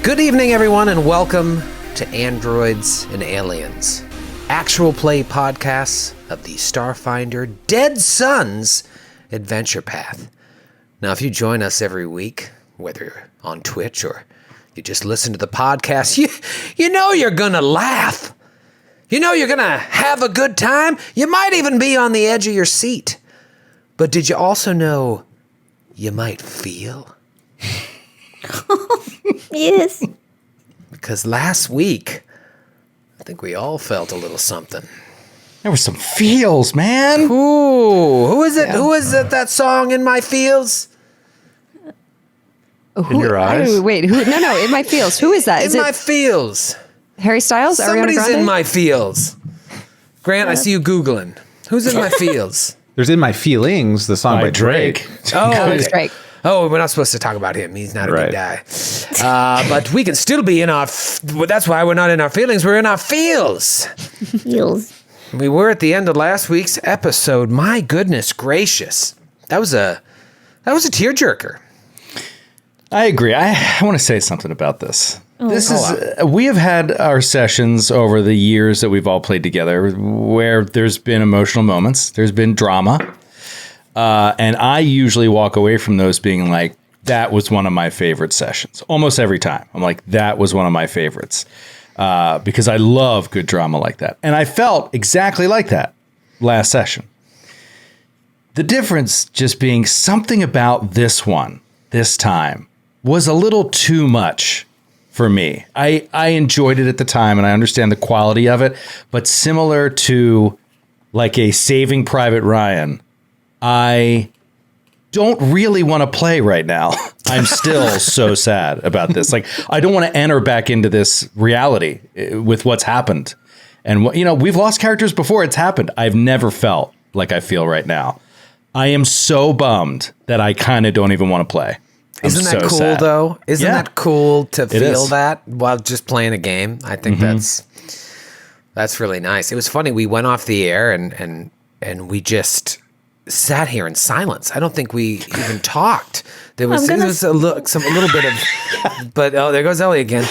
Good evening, everyone, and welcome to Androids and Aliens, actual play podcasts of the Starfinder Dead Suns adventure path. Now, if you join us every week, whether you're on Twitch or you just listen to the podcast, you know you're gonna laugh. You know you're gonna have a good time. You might even be on the edge of your seat. But did you also know you might feel? Yes. Because last week, I think we all felt a little something. There were some feels, man. Ooh, who is it? Yeah. Who is it? That song, In My Feels? In your eyes? Wait, who? No, In My Feels. Who is that? In My Feels. Harry Styles? Somebody's in My Feels. Grant, I see you Googling. Who's in My Feels? There's In My Feelings, the song by Drake. Oh, it's Drake. Oh, we're not supposed to talk about him. He's not a good guy. But we can still be in our... that's why we're not in our feelings. We're in our feels. Feels. We were at the end of last week's episode. My goodness gracious. That was a tearjerker. I agree. I want to say something about this. We have had our sessions over the years that we've all played together where there's been emotional moments. There's been drama. And I usually walk away from those being like, that was one of my favorite sessions. Almost every time. I'm like, that was one of my favorites. Because I love good drama like that. And I felt exactly like that last session. The difference just being something about this one, this time, was a little too much for me. I enjoyed it at the time, and I understand the quality of it. But similar to like a Saving Private Ryan, I don't really want to play right now. I'm still so sad about this. Like, I don't want to enter back into this reality with what's happened. And, we've lost characters before it's happened. I've never felt like I feel right now. I am so bummed that I kind of don't even want to play. Isn't that cool, sad. Though? Isn't that cool to feel that while just playing a game? I think that's really nice. It was funny. We went off the air and we just sat here in silence. I don't think we even talked. There was a little bit of, but there goes Ellie again.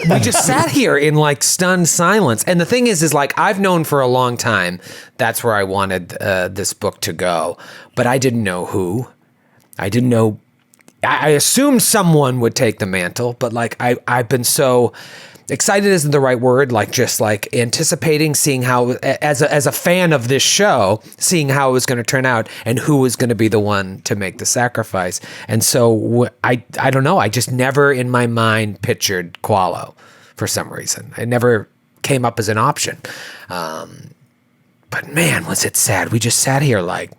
We just sat here in like stunned silence. And the thing is like I've known for a long time that's where I wanted this book to go, but I didn't know who. I didn't know. I assumed someone would take the mantle, but like I've been so excited isn't the right word, like just like anticipating, seeing how, as a fan of this show, seeing how it was going to turn out and who was going to be the one to make the sacrifice. And so I don't know, I just never in my mind pictured Qualo for some reason. It never came up as an option. But man, was it sad. We just sat here like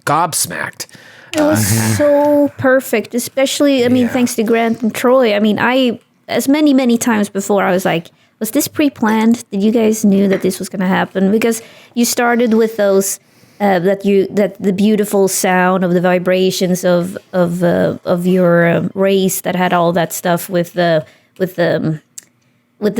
gobsmacked. It was so perfect, especially, thanks to Grant and Troy. As many times before, I was like, was this pre-planned? Did you guys knew that this was going to happen? Because you started with those, that the beautiful sound of the vibrations of your race that had all that stuff with the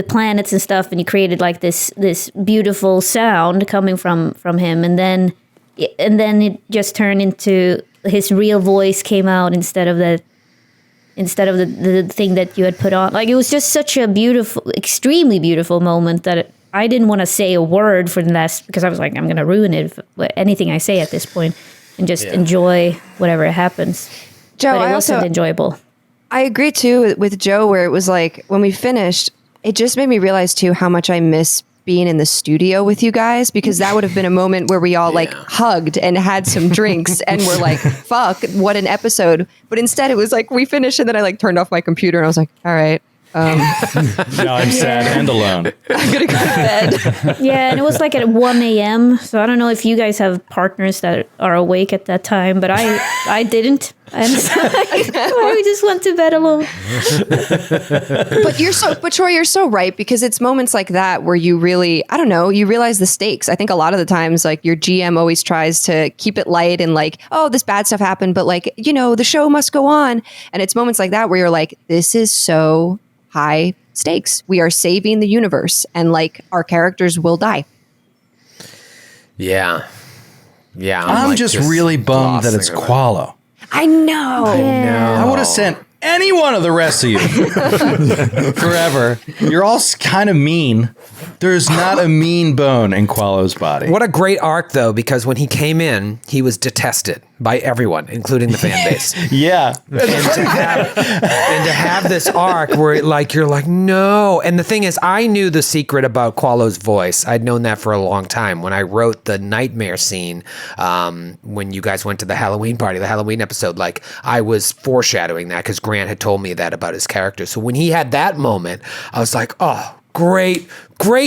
planets and stuff, and you created like this beautiful sound coming from him, and then it just turned into his real voice came out instead of the thing that you had put on. Like, it was just such a beautiful, extremely beautiful moment that I didn't want to say a word for the last, because I was like, I'm going to ruin it, anything I say at this point, and just enjoy whatever happens. Joe, but it wasn't enjoyable. I agree too with Joe, where it was like, when we finished, it just made me realize too how much I miss being in the studio with you guys, because that would have been a moment where we all like hugged and had some drinks and were like, fuck, what an episode. But instead it was like we finished and then I like turned off my computer and I was like, all right. Now I'm sad and alone. I'm going to go to bed. Yeah, and it was like at 1 a.m. So I don't know if you guys have partners that are awake at that time, but I didn't. And so I just went to bed alone. But Troy, you're so right, because it's moments like that where you really, I don't know, you realize the stakes. I think a lot of the times, like, your GM always tries to keep it light and like, oh, this bad stuff happened, but like, the show must go on. And it's moments like that where you're like, this is so high stakes. We are saving the universe, and like our characters will die. Yeah. I'm like, just really bummed that it's Qualo. I know. I would have sent any one of the rest of you forever. You're all kind of mean. There's not a mean bone in Qualo's body. What a great arc, though, because when he came in, he was detested by everyone, including the fan base. Yeah. And to have this arc where you're like, no. And the thing is, I knew the secret about Qualo's voice. I'd known that for a long time. When I wrote the nightmare scene, when you guys went to the Halloween party, the Halloween episode, I was foreshadowing that because Grant had told me that about his character. So when he had that moment, I was like, oh, great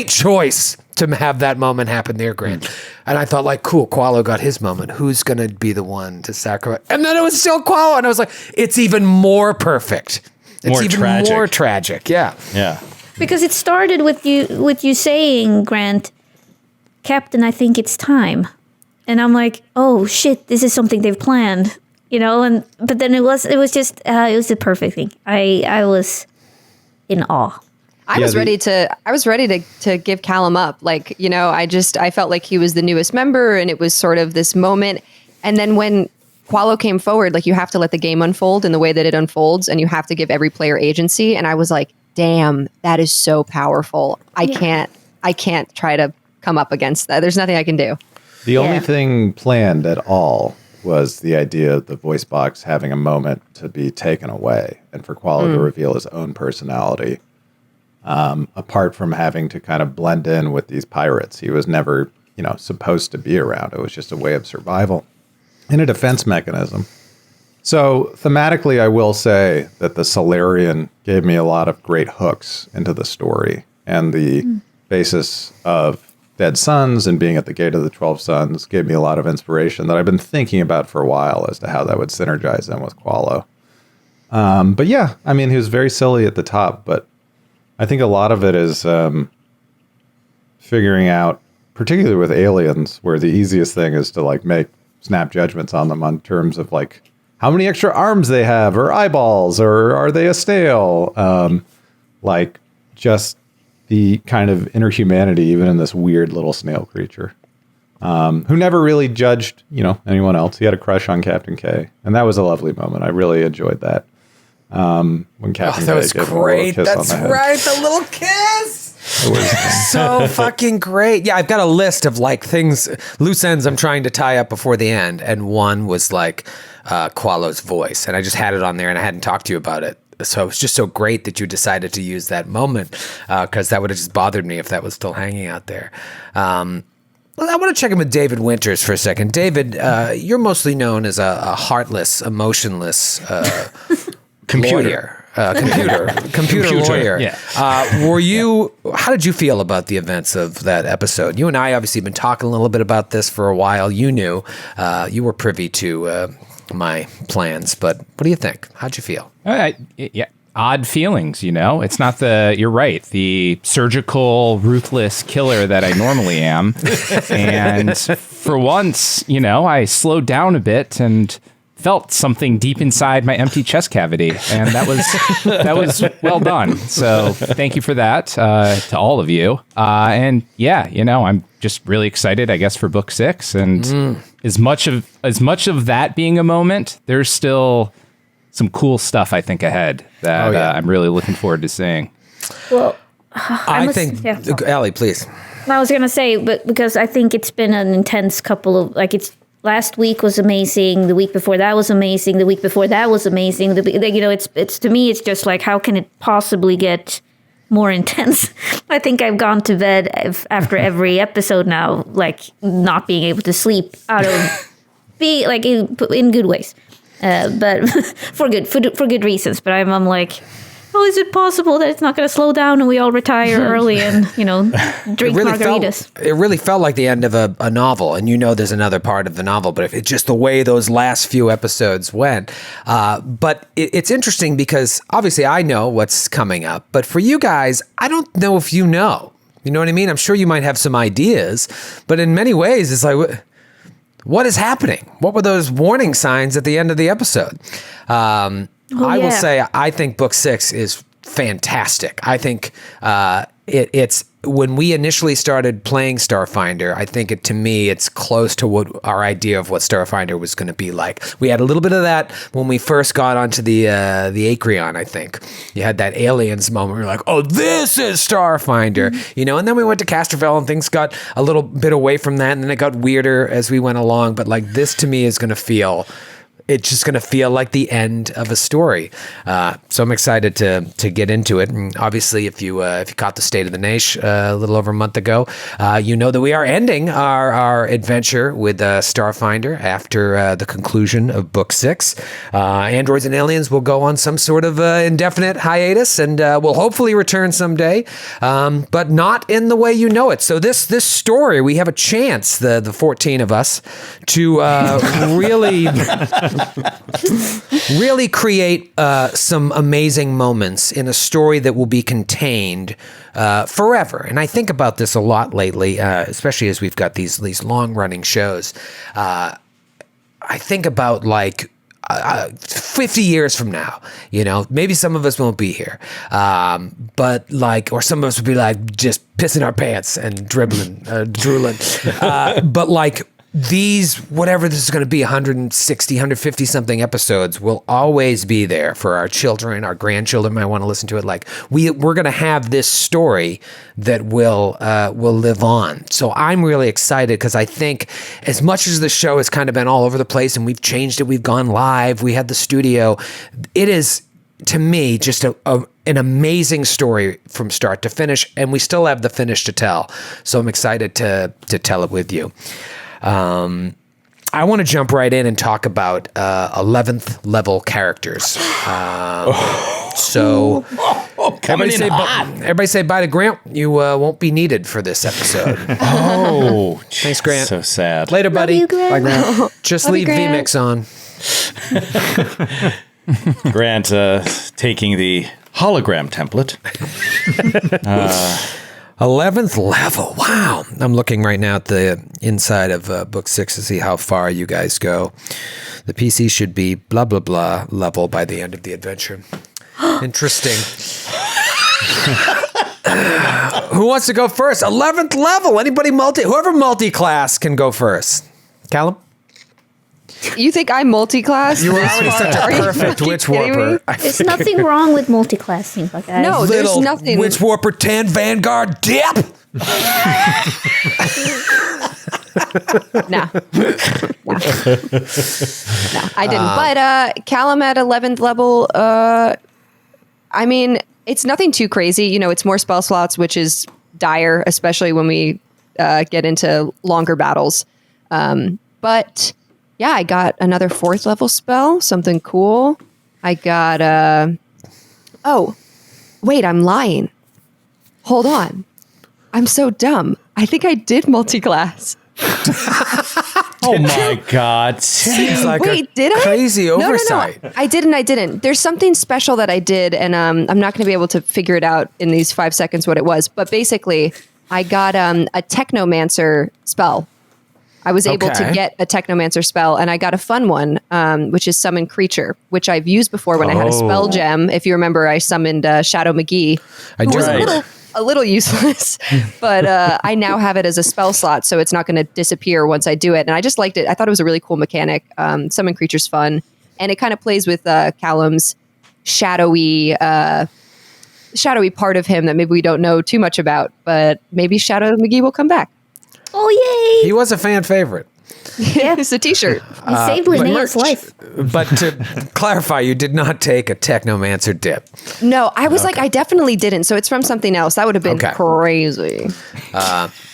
choice to have that moment happen there, Grant. And I thought, cool, Qualo got his moment. Who's going to be the one to sacrifice? And then it was still Qualo. And I was like, it's even more perfect. It's more tragic. Yeah. Yeah. Because it started with you saying, Grant, Captain, I think it's time. And I'm like, oh shit, this is something they've planned, but then it was just it was the perfect thing. I was in awe. I was ready to give Callum up. I felt like he was the newest member and it was sort of this moment. And then when Qualo came forward, you have to let the game unfold in the way that it unfolds and you have to give every player agency. And I was like, damn, that is so powerful. I can't try to come up against that. There's nothing I can do. The only thing planned at all was the idea of the voice box having a moment to be taken away and for Qualo to reveal his own personality. Apart from having to kind of blend in with these pirates. He was never, supposed to be around. It was just a way of survival and a defense mechanism. So thematically, I will say that the Solarian gave me a lot of great hooks into the story, and the basis of Dead Sons and being at the Gate of the 12 Suns gave me a lot of inspiration that I've been thinking about for a while as to how that would synergize in with Qualo. But yeah, I mean, he was very silly at the top, but I think a lot of it is figuring out, particularly with aliens, where the easiest thing is to make snap judgments on them on terms of how many extra arms they have or eyeballs, or are they a snail? Just the kind of inner humanity, even in this weird little snail creature, who never really judged, anyone else. He had a crush on Captain K, and that was a lovely moment. I really enjoyed that. When Captain that K was gave him great. a little kiss That's on the head. right, the little kiss. It was so fucking great. Yeah, I've got a list of things, loose ends I'm trying to tie up before the end, and one was Qualo's voice, and I just had it on there, and I hadn't talked to you about it. So it was just so great that you decided to use that moment, because that would have just bothered me if that was still hanging out there. Well, I want to check in with David Winters for a second. David, you're mostly known as a heartless, emotionless computer lawyer. Yeah. How did you feel about the events of that episode? You and I obviously have been talking a little bit about this for a while. You knew, you were privy to my plans, but what do you think? How'd you feel? Odd feelings, It's not you're right, the surgical, ruthless killer that I normally am. And for once, I slowed down a bit and felt something deep inside my empty chest cavity, and that was well done. So thank you for that to all of you. And yeah, I'm just really excited, I guess, for book 6. And as much of that being a moment, there's still some cool stuff I think ahead that I'm really looking forward to seeing. Well, Allie, please. I was gonna say, but because I think it's been an intense couple of last week was amazing. The week before that was amazing. The week before that was amazing. It's to me, it's just how can it possibly get more intense? I think I've gone to bed after every episode now, not being able to sleep out of in good ways, but for good reasons. But I'm like, how is it possible that it's not going to slow down and we all retire early and, drink margaritas? It really felt like the end of a novel, and there's another part of the novel, but it's just the way those last few episodes went. But it's interesting because obviously I know what's coming up, but for you guys, I don't know if you know. You know what I mean? I'm sure you might have some ideas, but in many ways, it's what is happening? What were those warning signs at the end of the episode? I will say, I think book 6 is fantastic. I think it's when we initially started playing Starfinder, I think to me, it's close to what our idea of what Starfinder was going to be like. We had a little bit of that when we first got onto the Acreon, I think. You had that aliens moment. We were like, oh, this is Starfinder, and then we went to Castrovel and things got a little bit away from that. And then it got weirder as we went along. But like this to me is going to feel... It's just going to feel like the end of a story. So I'm excited to get into it. And obviously, if you caught the State of the Naish a little over a month ago, you know that we are ending our adventure with Starfinder after the conclusion of Book 6. Androids and Aliens will go on some sort of indefinite hiatus, and will hopefully return someday, but not in the way you know it. So this story, we have a chance, the 14 of us, to really create some amazing moments in a story that will be contained forever. And I think about this a lot lately, especially as we've got these long-running shows. I think about 50 years from now, maybe some of us won't be here, but or some of us will be just pissing our pants and drooling. But these, whatever this is going to be, 160, 150 something episodes will always be there for our children, our grandchildren might want to listen to it. We're going to have this story that will live on. So I'm really excited because I think as much as the show has kind of been all over the place and we've changed it, we've gone live, we had the studio, it is, to me, just an amazing story from start to finish, and we still have the finish to tell. So I'm excited to tell it with you. I want to jump right in and talk about 11th level characters. Everybody say bye to Grant. You won't be needed for this episode. Oh, thanks, Grant. So sad. Later, buddy. Love you, Grant. Bye, Grant. Just Love leave you, Grant. vMix on. Grant taking the hologram template. 11th level. Wow. I'm looking right now at the inside of Book 6 to see how far you guys go. The PC should be blah, blah, blah level by the end of the adventure. Interesting. Who wants to go first? 11th level. Anybody whoever multi-class can go first. Callum? You think I'm multi-class? You were already such a perfect witch warper. There's nothing wrong with multi-classing, but guys. No, there's Little nothing. Witch Warper 10 Vanguard dip. No, I didn't. But Callum at 11th level, I mean, it's nothing too crazy. It's more spell slots, which is dire, especially when we get into longer battles. But yeah, I got another 4th level spell, something cool. I got oh, wait, I'm lying. Hold on. I'm so dumb. I think I did multi-class. Oh my God. Seems like Wait, did I? crazy oversight. No. I didn't. There's something special that I did, and I'm not going to be able to figure it out in these 5 seconds what it was. But basically, I got a Technomancer spell. I was able to get a Technomancer spell, and I got a fun one, which is Summon Creature, which I've used before when I had a spell gem. If you remember, I summoned Shadow McGee, who was a little useless, but I now have it as a spell slot, so it's not going to disappear once I do it. And I just liked it. I thought it was a really cool mechanic. Summon Creature's fun, and it kind of plays with Callum's shadowy part of him that maybe we don't know too much about, but maybe Shadow McGee will come back. Oh, yay! He was a fan favorite. Yeah. It's a t-shirt. He saved Linnea's life. But to clarify, you did not take a Technomancer dip. No, I was like, I definitely didn't. So it's from something else. That would have been crazy.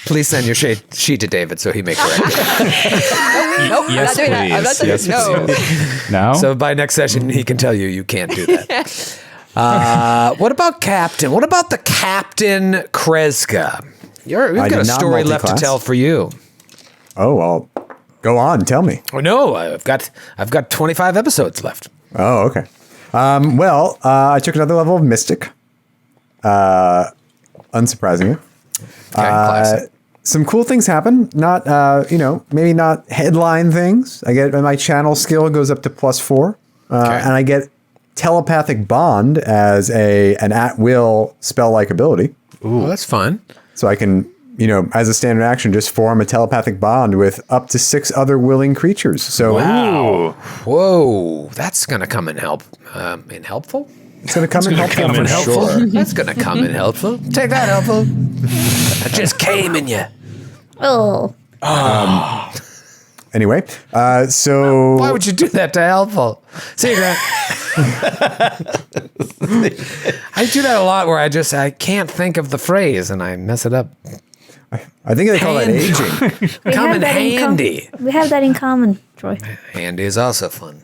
Please send your sheet to David so he may correct it. Nope, Yes, I'm not doing that. I'm not doing please. that. No. No? So by next session, he can tell you can't do that. What about Captain? What about the Captain Kreska? We've got a story left to tell for you. Oh, well, go on. Tell me. Oh, no, I've got 25 episodes left. Oh, okay. I took another level of Mystic. Unsurprisingly. Okay, classic. Some cool things happen. Not, maybe not headline things. I get my channel skill goes up to +4. And I get telepathic bond as an at-will spell-like ability. Well, that's fun. So I can, as a standard action, just form a telepathic bond with up to 6 other willing creatures. So Whoa, that's gonna come in helpful. It's gonna come in helpful. Sure. That's gonna come in helpful. Take that, helpful. I just came in you. Oh. Anyway, so Why would you do that to helpful? See you, Grant. I do that a lot where I can't think of the phrase and I mess it up. I think they call that aging. Come in handy. We have that in common, Troy. Handy is also fun.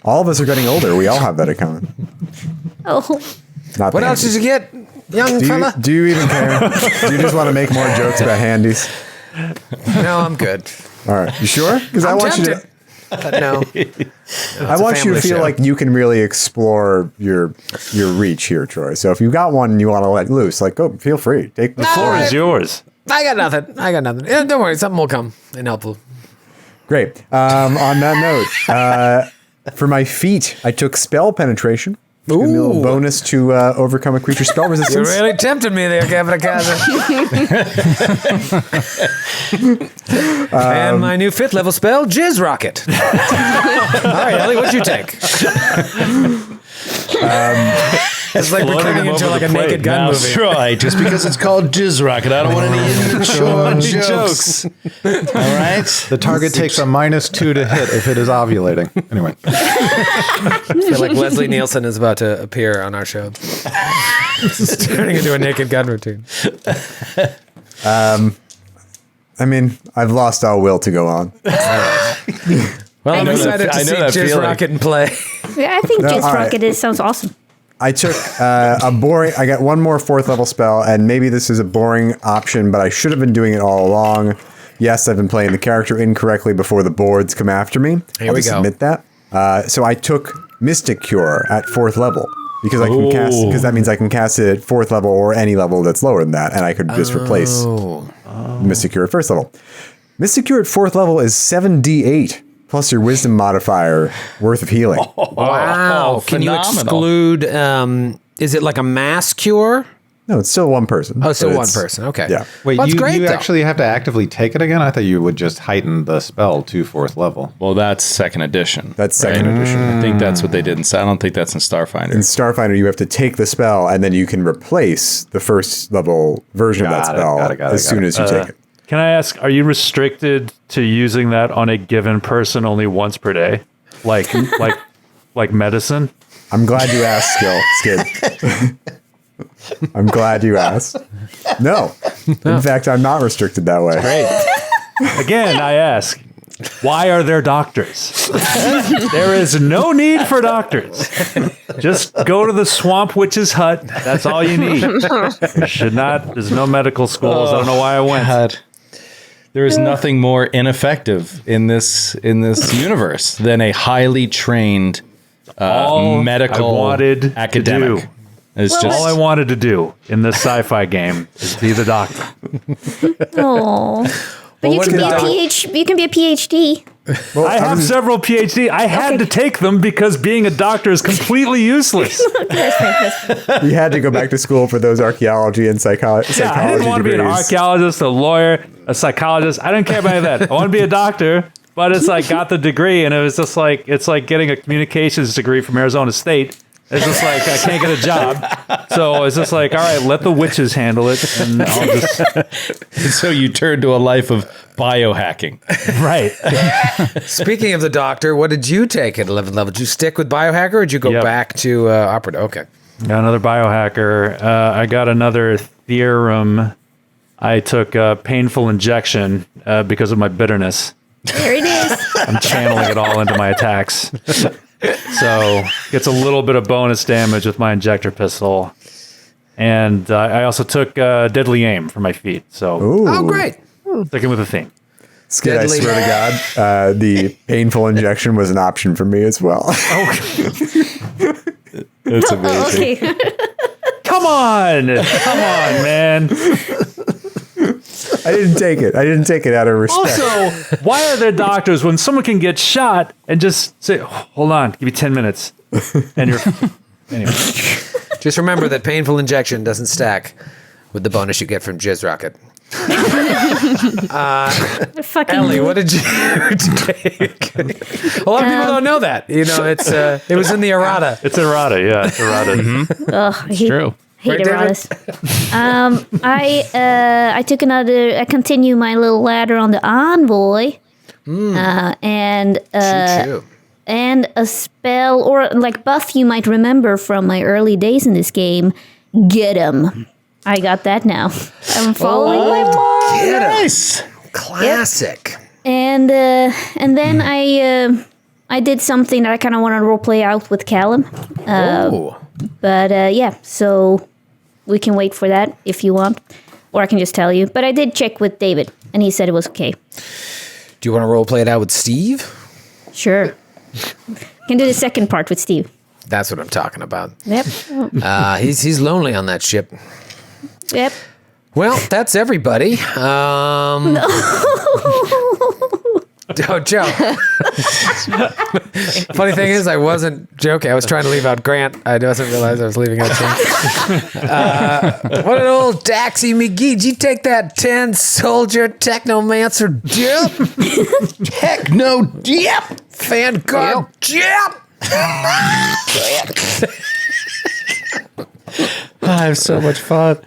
All of us are getting older. We all have that in common. Oh. Not What the else handies. did you get, young fella? Do you even care? Do you just want to make more jokes about handies? No, I'm good. All right, you sure? Because I I'm want you to. tempted. But no. I want you to family feel show. like you can really explore your reach here, Troy. So if you got one and you want to let loose, go, feel free. Take the Floor is yours. I got nothing. Yeah, don't worry. Something will come and helpful. Great. On that note, for my feat, I took spell penetration. Give me a little bonus to overcome a creature's spell You resistance. really tempted me there, Cabracasa. And my new 5th level spell, Jizz Rocket. All right, Ellie, what'd you take? It's like we're turning into like a Naked Gun Now, movie. Troy, just because it's called Jizz Rocket, I don't want any immature jokes. All right? The target takes a -2 to hit if it is ovulating. Anyway. I feel like Leslie Nielsen is about to appear on our show. It's turning into a Naked Gun routine. I've lost all will to go on. Well, I'm know excited that- to I know see that Jizz feeling. Rocket in play. Yeah, I think No, Jizz all right. Rocket sounds awesome. I took a boring. I got one more 4th level spell, and maybe this is a boring option, but I should have been doing it all along. Yes, I've been playing the character incorrectly before the boards come after me. Here I'll we just go. admit that. So I took Mystic Cure at 4th level because I can cast. Because that means I can cast it at 4th level or any level that's lower than that, and I could just replace Mystic Cure at 1st level. Mystic Cure at 4th level is 7d8 plus your Wisdom modifier worth of healing. Wow. Can you phenomenal. exclude, is it like a mass cure? No, it's still one person. Oh, still but one it's- person. Okay. Yeah. Wait, Well, that's great, you though. actually have to actively take it again? I thought you would just heighten the spell to 4th level. Well, that's 2nd edition. That's 2nd edition. I think that's what they did. I don't think that's in Starfinder. In Starfinder, you have to take the spell, and then you can replace the 1st level version of that Got it, spell got it, as soon as you take it. Can I ask, are you restricted to using that on a given person only once per day? Like medicine? I'm glad you asked, Skid. I'm glad you asked. No. In fact, I'm not restricted that way. Again, I ask, why are there doctors? There is no need for doctors. Just go to the Swamp Witch's hut. That's all you need. There's no medical schools. I don't know why I went. God. There is nothing more ineffective in this universe than a highly trained All medical I wanted academic. to do. It's Well, just All I wanted to do in this sci-fi game is be the doctor. Oh. But you what can be about- you can be a PhD. I have several PhD. I had to take them because being a doctor is completely useless. You had to go back to school for those archaeology and psychology Yeah, I didn't want to be an degrees. archaeologist, a lawyer, a psychologist. I didn't care about any of that. I want to be a doctor, but it's like got the degree, and it was just like it's like getting a communications degree from Arizona State. It's just like I can't get a job, so it's just like all right, let the witches handle it, and I'll just so you turn to a life of biohacking. right. Speaking of the doctor, what did you take at 11th level? Did you stick with Biohacker or did you go Yep. back to Operative? Okay. Got another biohacker. I got another theorem. I took a painful injection because of my bitterness. There it is. I'm channeling it all into my attacks. So gets a little bit of bonus damage with my injector pistol. And I also took deadly aim for my feet. So Oh, great. sticking with the theme. Skid, Deadly. I swear to God, the painful injection was an option for me as well. It's amazing. Oh, okay. Come on, man. I didn't take it. I didn't take it out of respect. Also, why are there doctors when someone can get shot and just say, hold on, give me 10 minutes. And you're, anyway. Just remember that painful injection doesn't stack with the bonus you get from Jizz Rocket. Fucking Ellie, what did you take? A lot of people don't know that. You know, it was in the errata. It's errata, yeah. It's errata. It's true. Hate Right, erratas. I took I continue my little ladder on the envoy, and Choo-choo. and a spell or like buff you might remember from my early days in this game. Get 'em. I got that now. I'm following my mom. Get 'em. Nice. Classic. And then I did something that I kind of want to roleplay out with Callum. Ooh. But yeah, so we can wait for that if you want, or I can just tell you. But I did check with David, and he said it was okay. Do you want to role play it out with Steve? Sure. Can do the second part with Steve. That's what I'm talking about. Yep. He's lonely on that ship. Yep. Well, that's everybody. Oh, Joe. Funny thing is, I wasn't joking. I was trying to leave out Grant. I didn't realize I was leaving out Grant. What an old Daxy McGee. Did you take that 10 soldier technomancer dip? Techno dip. Vanguard dip. I have so much fun.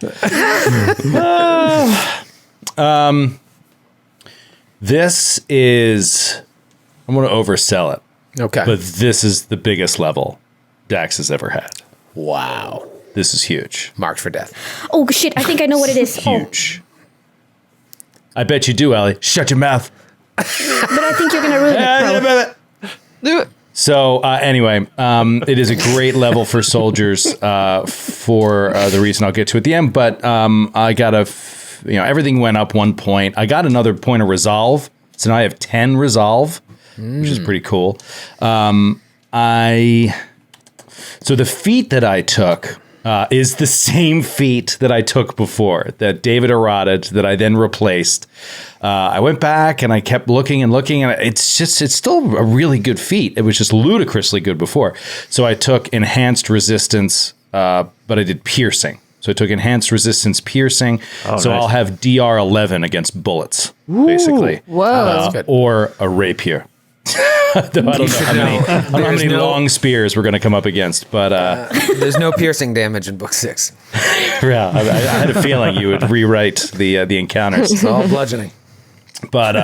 This is, I'm going to oversell it, Okay. but this is the biggest level Dax has ever had. Wow. This is huge. Marked for death. Oh shit! I think I know what it is. Huge. I bet you do, Ellie. Shut your mouth. But I think you're gonna ruin it, bro. So anyway, it is a great level for soldiers for the reason I'll get to at the end. But I got everything went up 1 point. I got another point of resolve, so now I have 10 resolve, which is pretty cool. So the feat that I took is the same feat that I took before, that David errated, that I then replaced. I went back and I kept looking, and it's still a really good feat. It was just ludicrously good before. So I took enhanced resistance, but I did piercing. So I took enhanced resistance piercing. So nice. I'll have DR 11 against bullets, basically. Whoa. Or a rapier. Though I don't know how many long spears we're going to come up against, but There's no piercing damage in book 6. yeah, I had a feeling you would rewrite the encounters. It's all bludgeoning. But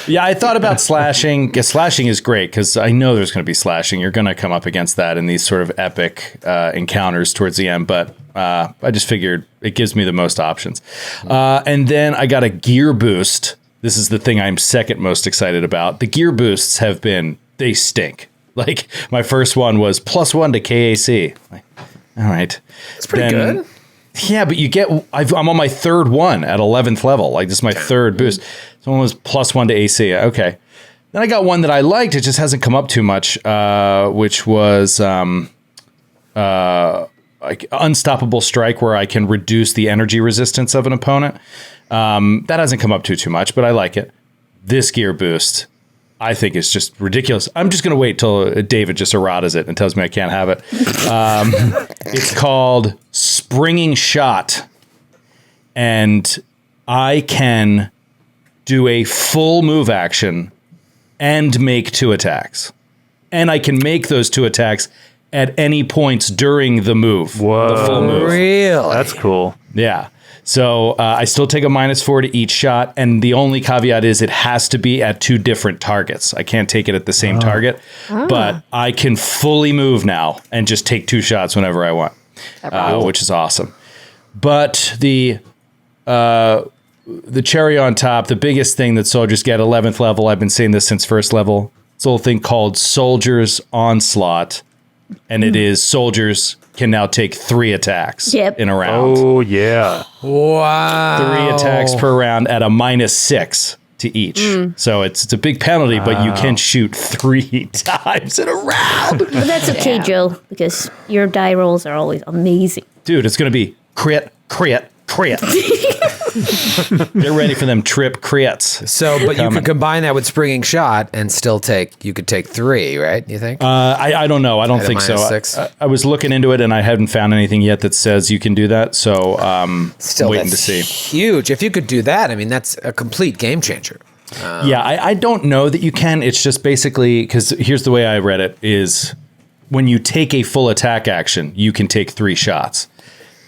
yeah, I thought about slashing. Slashing is great because I know there's going to be slashing. You're going to come up against that in these sort of epic encounters towards the end. But I just figured it gives me the most options. And then I got a gear boost. This is the thing I'm second most excited about. The gear boosts they stink. Like my first one was +1 to KAC. Like, all right. It's pretty good. Yeah, but I'm on my third one at 11th level. Like, this is my third boost. So one was +1 to AC. Okay. Then I got one that I liked. It just hasn't come up too much, which was like Unstoppable Strike, where I can reduce the energy resistance of an opponent. That hasn't come up too much, but I like it. This gear boost, I think, is just ridiculous. I'm just going to wait till David just erratas it and tells me I can't have it. It's called Springing Shot, and I can do a full move action and make 2 attacks. And I can make those 2 attacks at any points during the move. Whoa. The full move. Really? That's cool. Yeah. So I still take a -4 to each shot, and the only caveat is it has to be at 2 different targets. I can't take it at the same target, but I can fully move now and just take 2 shots whenever I want, which is awesome. But the cherry on top, the biggest thing that soldiers get 11th level, I've been saying this since first level, it's a little thing called Soldier's Onslaught, and it is soldiers can now take 3 attacks in a round. Oh, yeah. Wow. 3 attacks per round at a -6 to each. So it's a big penalty, but you can shoot 3 times in a round. But that's okay, Joe, because your die rolls are always amazing. Dude, it's going to be crit, crit, Crit. Get ready for them trip crits. So, but you could combine that with springing shot and still you could take 3, right? You think? I don't know. I don't think so. I was looking into it and I haven't found anything yet that says you can do that. So, still waiting to see. Huge. If you could do that, I mean, that's a complete game changer. Yeah, I don't know that you can. It's just basically, because here's the way I read it, is when you take a full attack action, you can take 3 shots.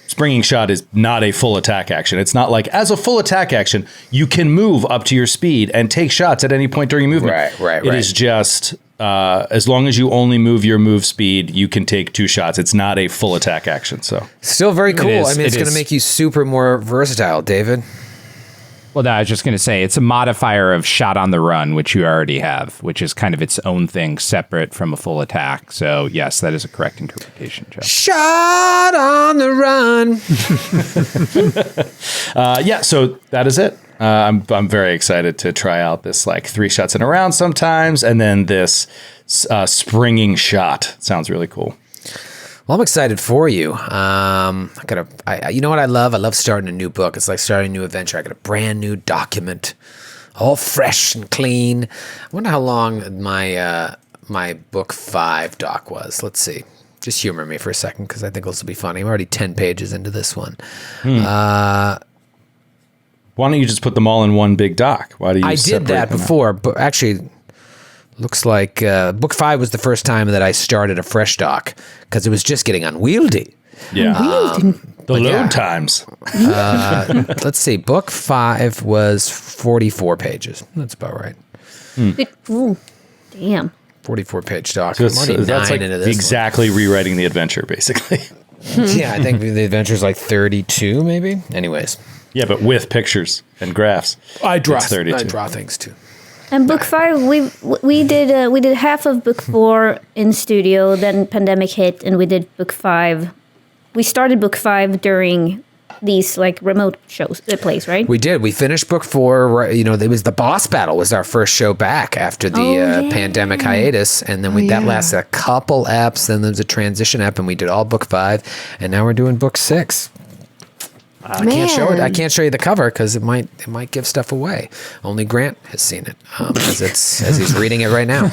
Springing shot is not a full attack action. It's not like, as a full attack action, you can move up to your speed and take shots at any point during your movement. Right. It is just, as long as you only move your move speed, you can take 2 shots. It's not a full attack action. So still very cool. I mean, it's going to make you super more versatile, David. Well, no, I was just going to say it's a modifier of shot on the run, which you already have, which is kind of its own thing separate from a full attack. So, yes, that is a correct interpretation, Joe. Shot on the run. Yeah, so that is it. I'm very excited to try out this 3 shots in a round sometimes, and then this springing shot. Sounds really cool. Well, I'm excited for you. You know what I love? I love starting a new book. It's like starting a new adventure. I got a brand new document, all fresh and clean. I wonder how long my book 5 doc was. Let's see. Just humor me for a second because I think this will be funny. I'm already 10 pages into this one. Why don't you just put them all in one big doc? Why do you? I did that before, but actually. Looks like book 5 was the first time that I started a fresh doc because it was just getting unwieldy. Yeah. The load times. Let's see. Book 5 was 44 pages. That's about right. Ooh, damn. 44-page doc. So that's like into this exactly rewriting the adventure, basically. Yeah, I think the adventure's like 32, maybe. Anyways. Yeah, but with pictures and graphs. I draw things too. And book 5, we did half of book 4 in studio. Then pandemic hit, and we did book 5. We started book 5 during these remote plays, right? We did. We finished book 4. It was the boss battle was our first show back after the pandemic hiatus, and then that lasted a couple eps. Then there was a transition ep, and we did all book 5, and now we're doing book 6. I can't show it. I can't show you the cover because it might give stuff away. Only Grant has seen it as he's reading it right now.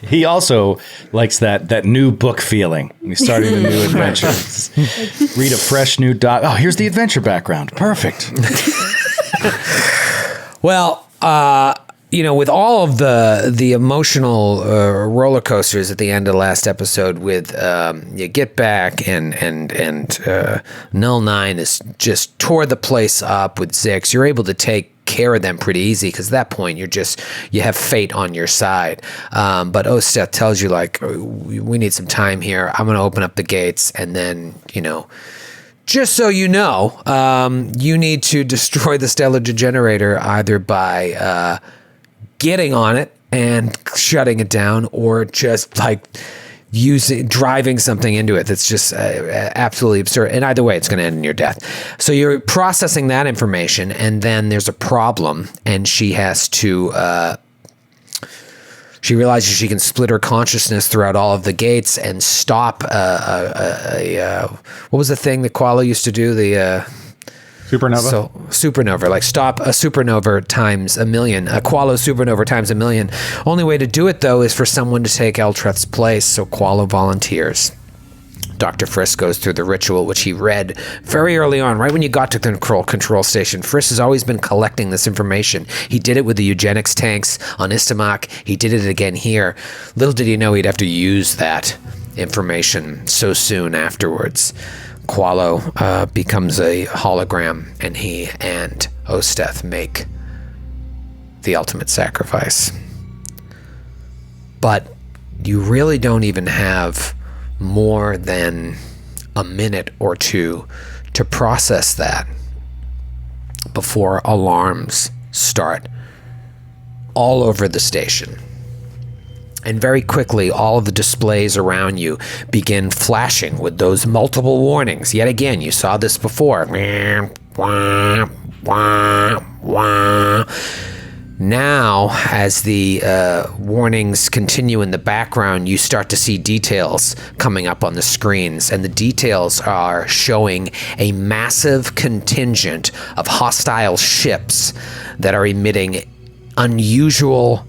He also likes that new book feeling. He's starting a new adventure. Read a fresh new doc. Oh, here's the adventure background. Perfect. Well, with all of the emotional roller coasters at the end of the last episode with you get back and Null 9 is just tore the place up with Zix. You're able to take care of them pretty easy because at that point you have fate on your side. But Osteth tells you we need some time here. I'm going to open up the gates and then, just so you know, you need to destroy the stellar degenerator either by getting on it and shutting it down, or just driving something into it that's just absolutely absurd. And either way, it's going to end in your death. So you're processing that information, and then there's a problem, and she has to. She realizes she can split her consciousness throughout all of the gates and stop what was the thing that Qualo used to do? Supernova? So supernova, stop a supernova times a million, a Qualo supernova times a million. Only way to do it, though, is for someone to take Eltreth's place, so Qualo volunteers. Dr. Frisk goes through the ritual, which he read very early on, right when you got to the control station. Frisk has always been collecting this information. He did it with the eugenics tanks on Istamak. He did it again here. Little did he know he'd have to use that information so soon afterwards. Qualo becomes a hologram, and he and Osteth make the ultimate sacrifice. But you really don't even have more than a minute or two to process that before alarms start all over the station. And very quickly, all of the displays around you begin flashing with those multiple warnings. Yet again, you saw this before. Now, as the warnings continue in the background, you start to see details coming up on the screens, and the details are showing a massive contingent of hostile ships that are emitting unusual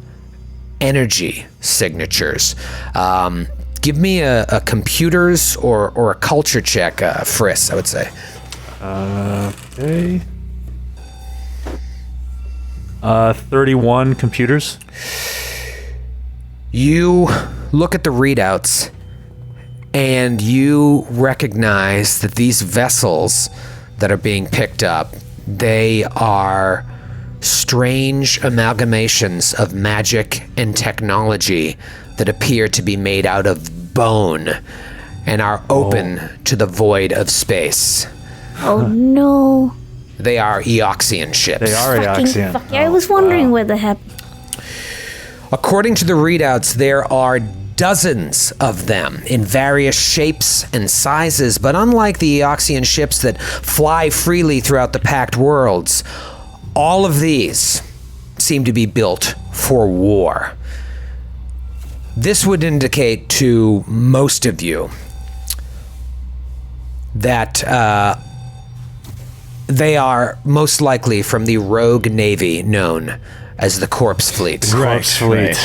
energy signatures. Give me a computers or a culture check, Friss, I would say. Okay. 31 computers. You look at the readouts and you recognize that these vessels that are being picked up, they are strange amalgamations of magic and technology that appear to be made out of bone and are open to the void of space. Oh no. They are Eoxian ships. They are Eoxian. Fuck yeah, I was wondering where that happened. According to the readouts, there are dozens of them in various shapes and sizes, but unlike the Eoxian ships that fly freely throughout the packed worlds, all of these seem to be built for war. This would indicate to most of you that they are most likely from the rogue navy known as the Corpse Fleet. Corpse Fleet.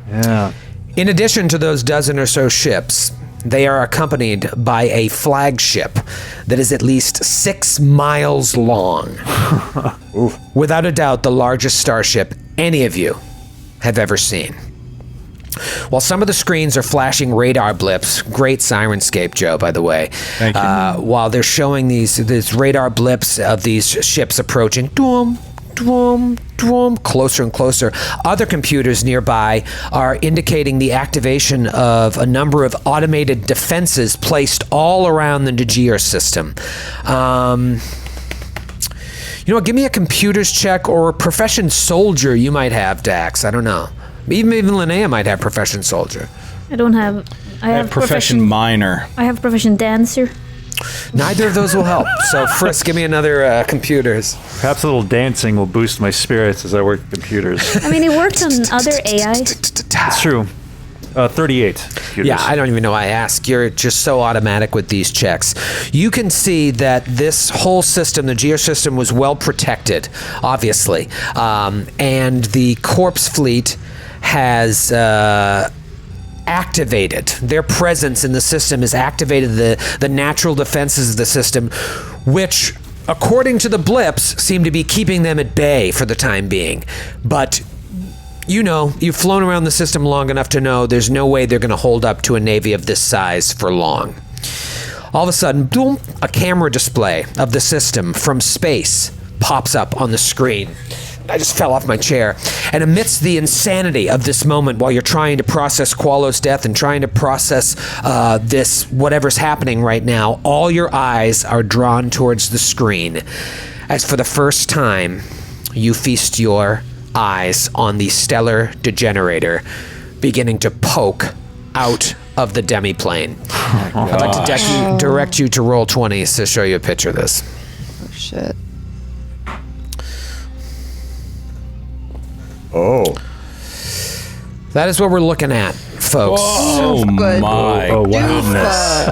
Yeah. In addition to those dozen or so ships, they are accompanied by a flagship that is at least 6 miles long. Without a doubt, the largest starship any of you have ever seen. While some of the screens are flashing radar blips, great Sirenscape, Joe, by the way. Thank you. While they're showing these radar blips of these ships approaching, dwom, dwom, dwom, closer and closer, other computers nearby are indicating the activation of a number of automated defenses placed all around the Degir system. You know what, give me a computers check or a profession soldier you might have, Dax. I don't know. Even Linnea might have profession soldier. I don't have. I have profession minor. I have profession dancer. Neither of those will help. So, Frisk, give me another computers. Perhaps a little dancing will boost my spirits as I work computers. I mean, it worked on other AI. It's true. 38 computers. Yeah, I don't even know why I ask. You're just so automatic with these checks. You can see that this whole system, the Geo system, was well protected, obviously. And the Corpse Fleet has activated. Their presence in the system has activated the natural defenses of the system, which, according to the blips, seem to be keeping them at bay for the time being. But you know, you've flown around the system long enough to know there's no way they're going to hold up to a navy of this size for long. All of a sudden, boom, a camera display of the system from space pops up on the screen. I just fell off my chair. And amidst the insanity of this moment, while you're trying to process Qualo's death and trying to process this, whatever's happening right now, all your eyes are drawn towards the screen. As for the first time, you feast your eyes on the stellar degenerator beginning to poke out of the demiplane. I'd like to direct you to roll 20s to show you a picture of this. Oh, shit. Oh. That is what we're looking at, folks. Oh my goodness.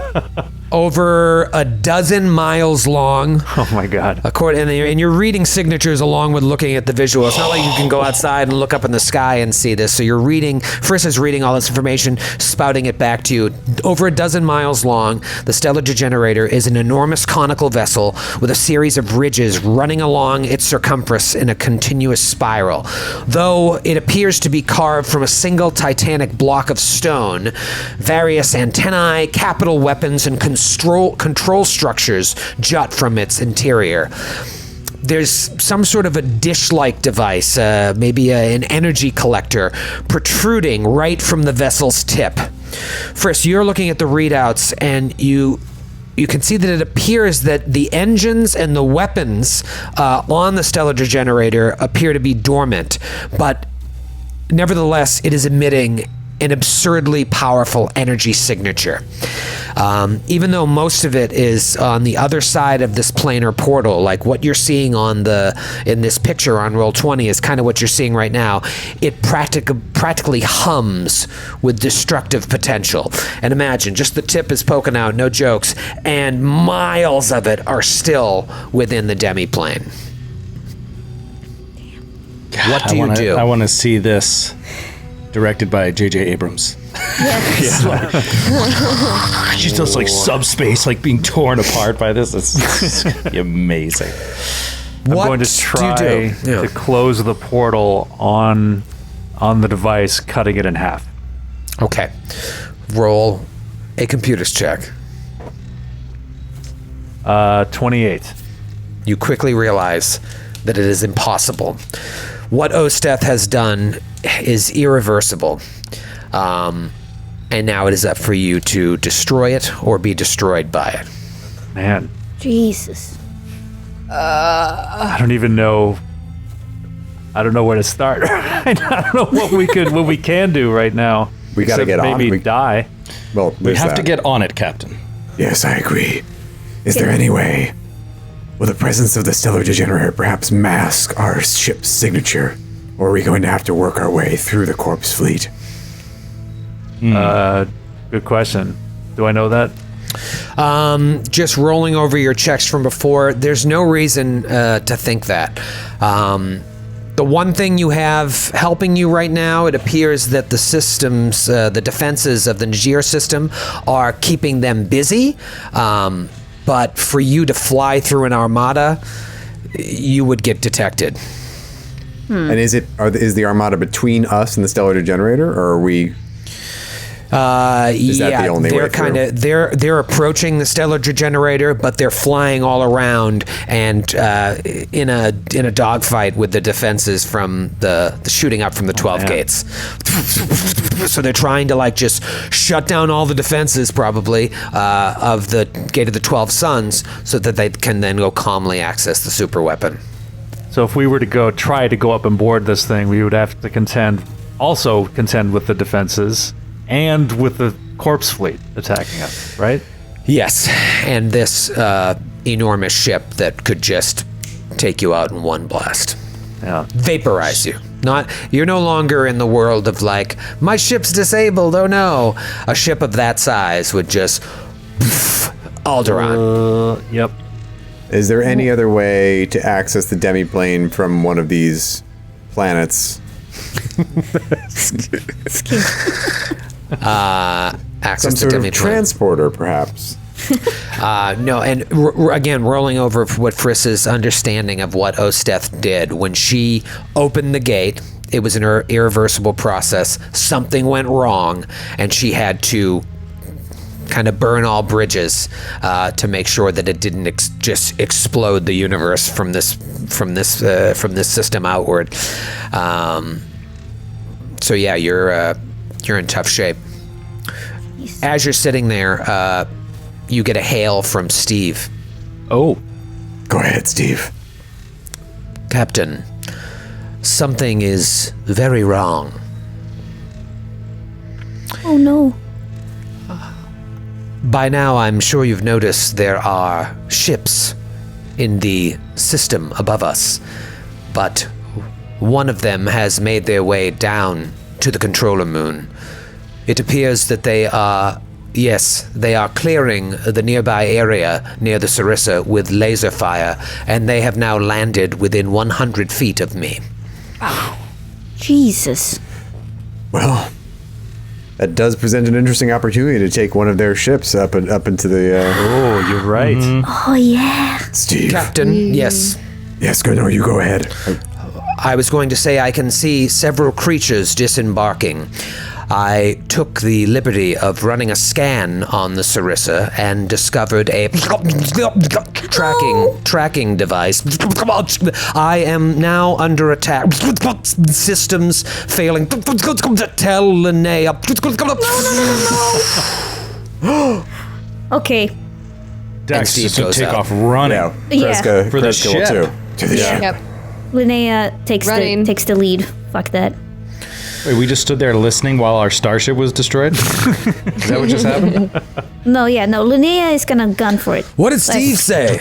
Over a dozen miles long. Oh my God. And you're reading signatures along with looking at the visual. It's not like you can go outside and look up in the sky and see this. So you're reading, Friss is reading all this information, spouting it back to you. Over a dozen miles long, the stellar degenerator is an enormous conical vessel with a series of ridges running along its circumference in a continuous spiral. Though it appears to be carved from a single titanic block of stone, various antennae, capital weapons, and control structures jut from its interior. There's some sort of a dish-like device, maybe an energy collector, protruding right from the vessel's tip. Friss, you're looking at the readouts, and you can see that it appears that the engines and the weapons on the stellar degenerator appear to be dormant, but nevertheless, it is emitting an absurdly powerful energy signature. Even though most of it is on the other side of this planar portal, like what you're seeing in this picture on Roll20 is kind of what you're seeing right now. It practically hums with destructive potential. And imagine, just the tip is poking out, no jokes, and miles of it are still within the demiplane. What do you do? I want to see this directed by J.J. Abrams. Yes. Just those like subspace, like being torn apart by this. It's amazing. I'm going to try to close the portal on the device, cutting it in half. Okay. Roll a computer's check. 28. You quickly realize that it is impossible. What Osteth has done is irreversible. And now it is up for you to destroy it or be destroyed by it. Man. Jesus. I don't even know. I don't know where to start. I don't know what we can do right now. We got to get on. Maybe die. Well, We have to get on it, Captain. Yes, I agree. Is there any way? Will the presence of the stellar degenerator perhaps mask our ship's signature? Or are we going to have to work our way through the corpse fleet? Good question. Do I know that? Just rolling over your checks from before, there's no reason to think that. The one thing you have helping you right now, it appears that the systems, the defenses of the Najir system are keeping them busy. But for you to fly through an armada, you would get detected. And is the armada between us and the stellar degenerator, or are we? Is that the only way through? They're approaching the stellar degenerator, but they're flying all around and in a dogfight with the defenses from the shooting up from the 12 gates. So they're trying to like just shut down all the defenses probably of the gate of the 12 suns, so that they can then go calmly access the super weapon. So if we were to try to go up and board this thing, we would have to contend with the defenses and with the corpse fleet attacking us, right? Yes, and this enormous ship that could just take you out in one blast. Yeah. Vaporize you. You're no longer in the world of like, my ship's disabled, oh no. A ship of that size would just Alderaan. Yep. Is there any other way to access the demiplane from one of these planets? Access Some to sort of demiplane. transporter, perhaps. No, and again, rolling over what Friss's understanding of what Osteth did. When she opened the gate, it was an irreversible process. Something went wrong, and she had to kind of burn all bridges to make sure that it didn't just explode the universe from this system outward. So yeah, you're in tough shape. As you're sitting there, you get a hail from Steve. Oh. Go ahead, Steve. Captain, something is very wrong. Oh no. By now, I'm sure you've noticed there are ships in the system above us, but one of them has made their way down to the controller moon. It appears that they are clearing the nearby area near the Sarissa with laser fire, and they have now landed within 100 feet of me. Jesus. Well, that does present an interesting opportunity to take one of their ships up into the. Oh, you're right. Oh yeah. Steve. Captain, yes. Yes, go. No, you go ahead. I was going to say I can see several creatures disembarking. I took the liberty of running a scan on the Sarissa and discovered a tracking device. I am now under attack. Systems failing. Tell Linnea. Okay. Dax Steve just to goes take out. off running. Yeah. For the Kreska will ship. too. To the ship. Yep. Linnea takes Running. the lead. Fuck that. Wait, we just stood there listening while our starship was destroyed? Is that what just happened? No, Linnea is gonna gun for it. What did Steve say?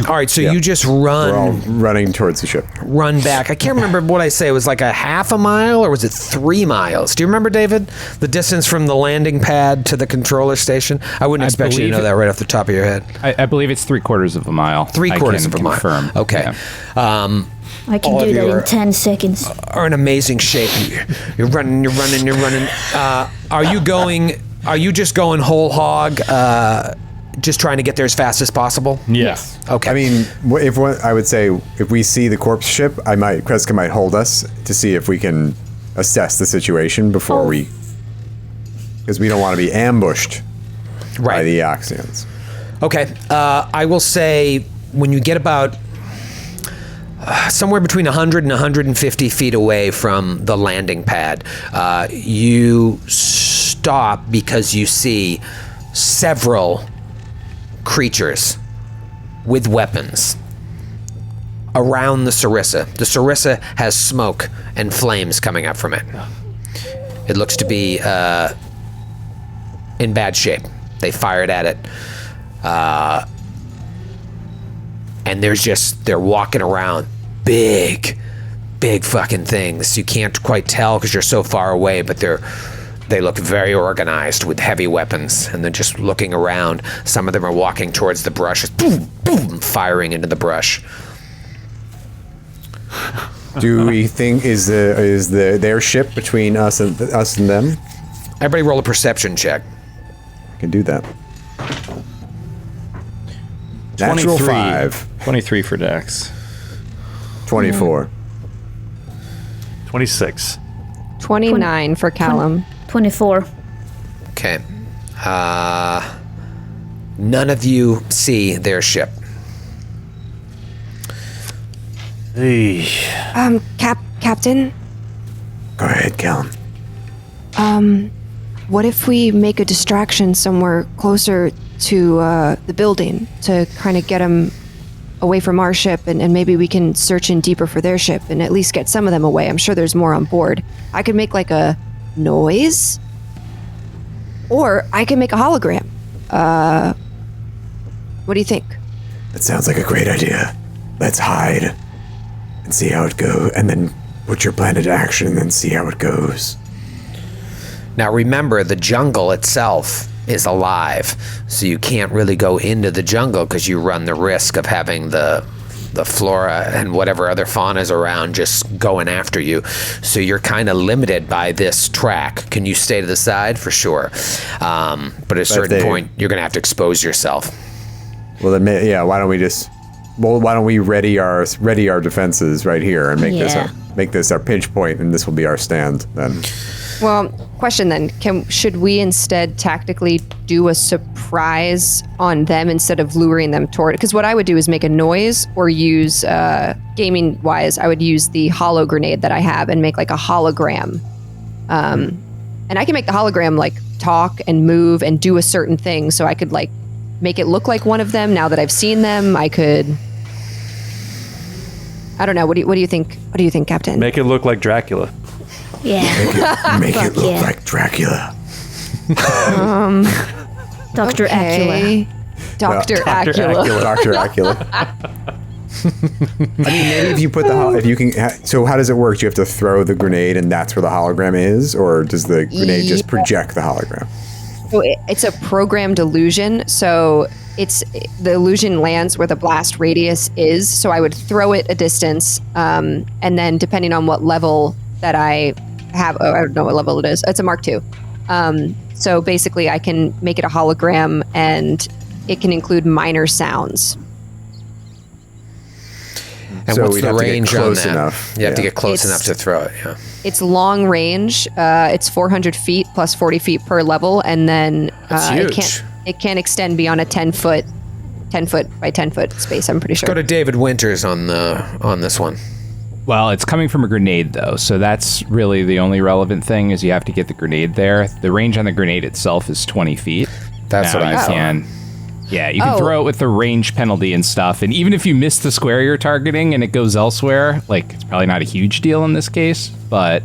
All right, so you just run. We're all running towards the ship. Run back. I can't remember what I say. It was like a half a mile, or was it 3 miles? Do you remember, David? The distance from the landing pad to the controller station? I wouldn't expect you to know that right off the top of your head. I believe it's 3/4 of a mile. 3/4 of a mile. Confirm. Okay. Yeah. I can do that in 10 seconds. Are in amazing shape. You're running. Are you just going whole hog? Just trying to get there as fast as possible? Yes. Okay. I mean, I would say if we see the corpse ship, Kreska might hold us to see if we can assess the situation before because we don't want to be ambushed by the Axians. Okay. I will say when you get about somewhere between 100 and 150 feet away from the landing pad, you stop because you see several creatures with weapons around the Sarissa. The Sarissa has smoke and flames coming up from it. It looks to be in bad shape. They fired at it. And they're walking around big fucking things. You can't quite tell because you're so far away, but they look very organized with heavy weapons, and they're just looking around. Some of them are walking towards the brush, just boom, boom, firing into the brush. Do we think is their ship between us and them? Everybody roll a perception check. I can do that. Natural 5. 23 for Dax. 24. 26. 29 for Callum. 24. Okay. None of you see their ship. Hey. Captain, Go ahead, Callum. what if we make a distraction somewhere closer to the building to kind of get them away from our ship, and maybe we can search in deeper for their ship and at least get some of them away. I'm sure there's more on board. I could make like a noise, or I can make a hologram. What do you think? That sounds like a great idea. Let's hide and see how it goes, and then put your plan into action and then see how it goes. Now remember, the jungle itself is alive, so you can't really go into the jungle because you run the risk of having the flora and whatever other fauna is around just going after you. So you're kind of limited by this track. Can you stay to the side? For sure. But at a certain point, you're going to have to expose yourself. Well, then, why don't we ready our defenses right here and make this our pinch point, and this will be our stand then. Well, question then. Should we instead tactically do a surprise on them instead of luring them toward it? Because what I would do is make a noise, or use, gaming-wise, I would use the holo grenade that I have and make like a hologram. And I can make the hologram like talk and move and do a certain thing, so I could like make it look like one of them. Now that I've seen them, I could... I don't know. What do you think? What do you think, Captain? Make it look like Dracula. Yeah. Make it look like Dracula. Dr. Okay. Acula. Dr. Acula. Dr. Acula. I mean, maybe if you put if you can. So how does it work? Do you have to throw the grenade, and that's where the hologram is, or does the grenade just project the hologram? So it's a programmed illusion. So the illusion lands where the blast radius is. So I would throw it a distance, and then depending on what level that I have, I don't know what level it is. It's a Mark II. So basically, I can make it a hologram, and it can include minor sounds. And So what's we'd the have to get range on close that? enough. You have to Yeah. get close enough to throw it. Yeah. It's long range. It's 400 feet plus 40 feet per level, and then huge. it can't extend beyond a 10 foot by 10 foot space. I'm pretty sure. Go to David Winters on this one. Well, it's coming from a grenade, though, so that's really the only relevant thing is you have to get the grenade there. The range on the grenade itself is 20 feet. That's what I can. Yeah, you can throw it with the range penalty and stuff. And even if you miss the square you're targeting and it goes elsewhere, like, it's probably not a huge deal in this case. But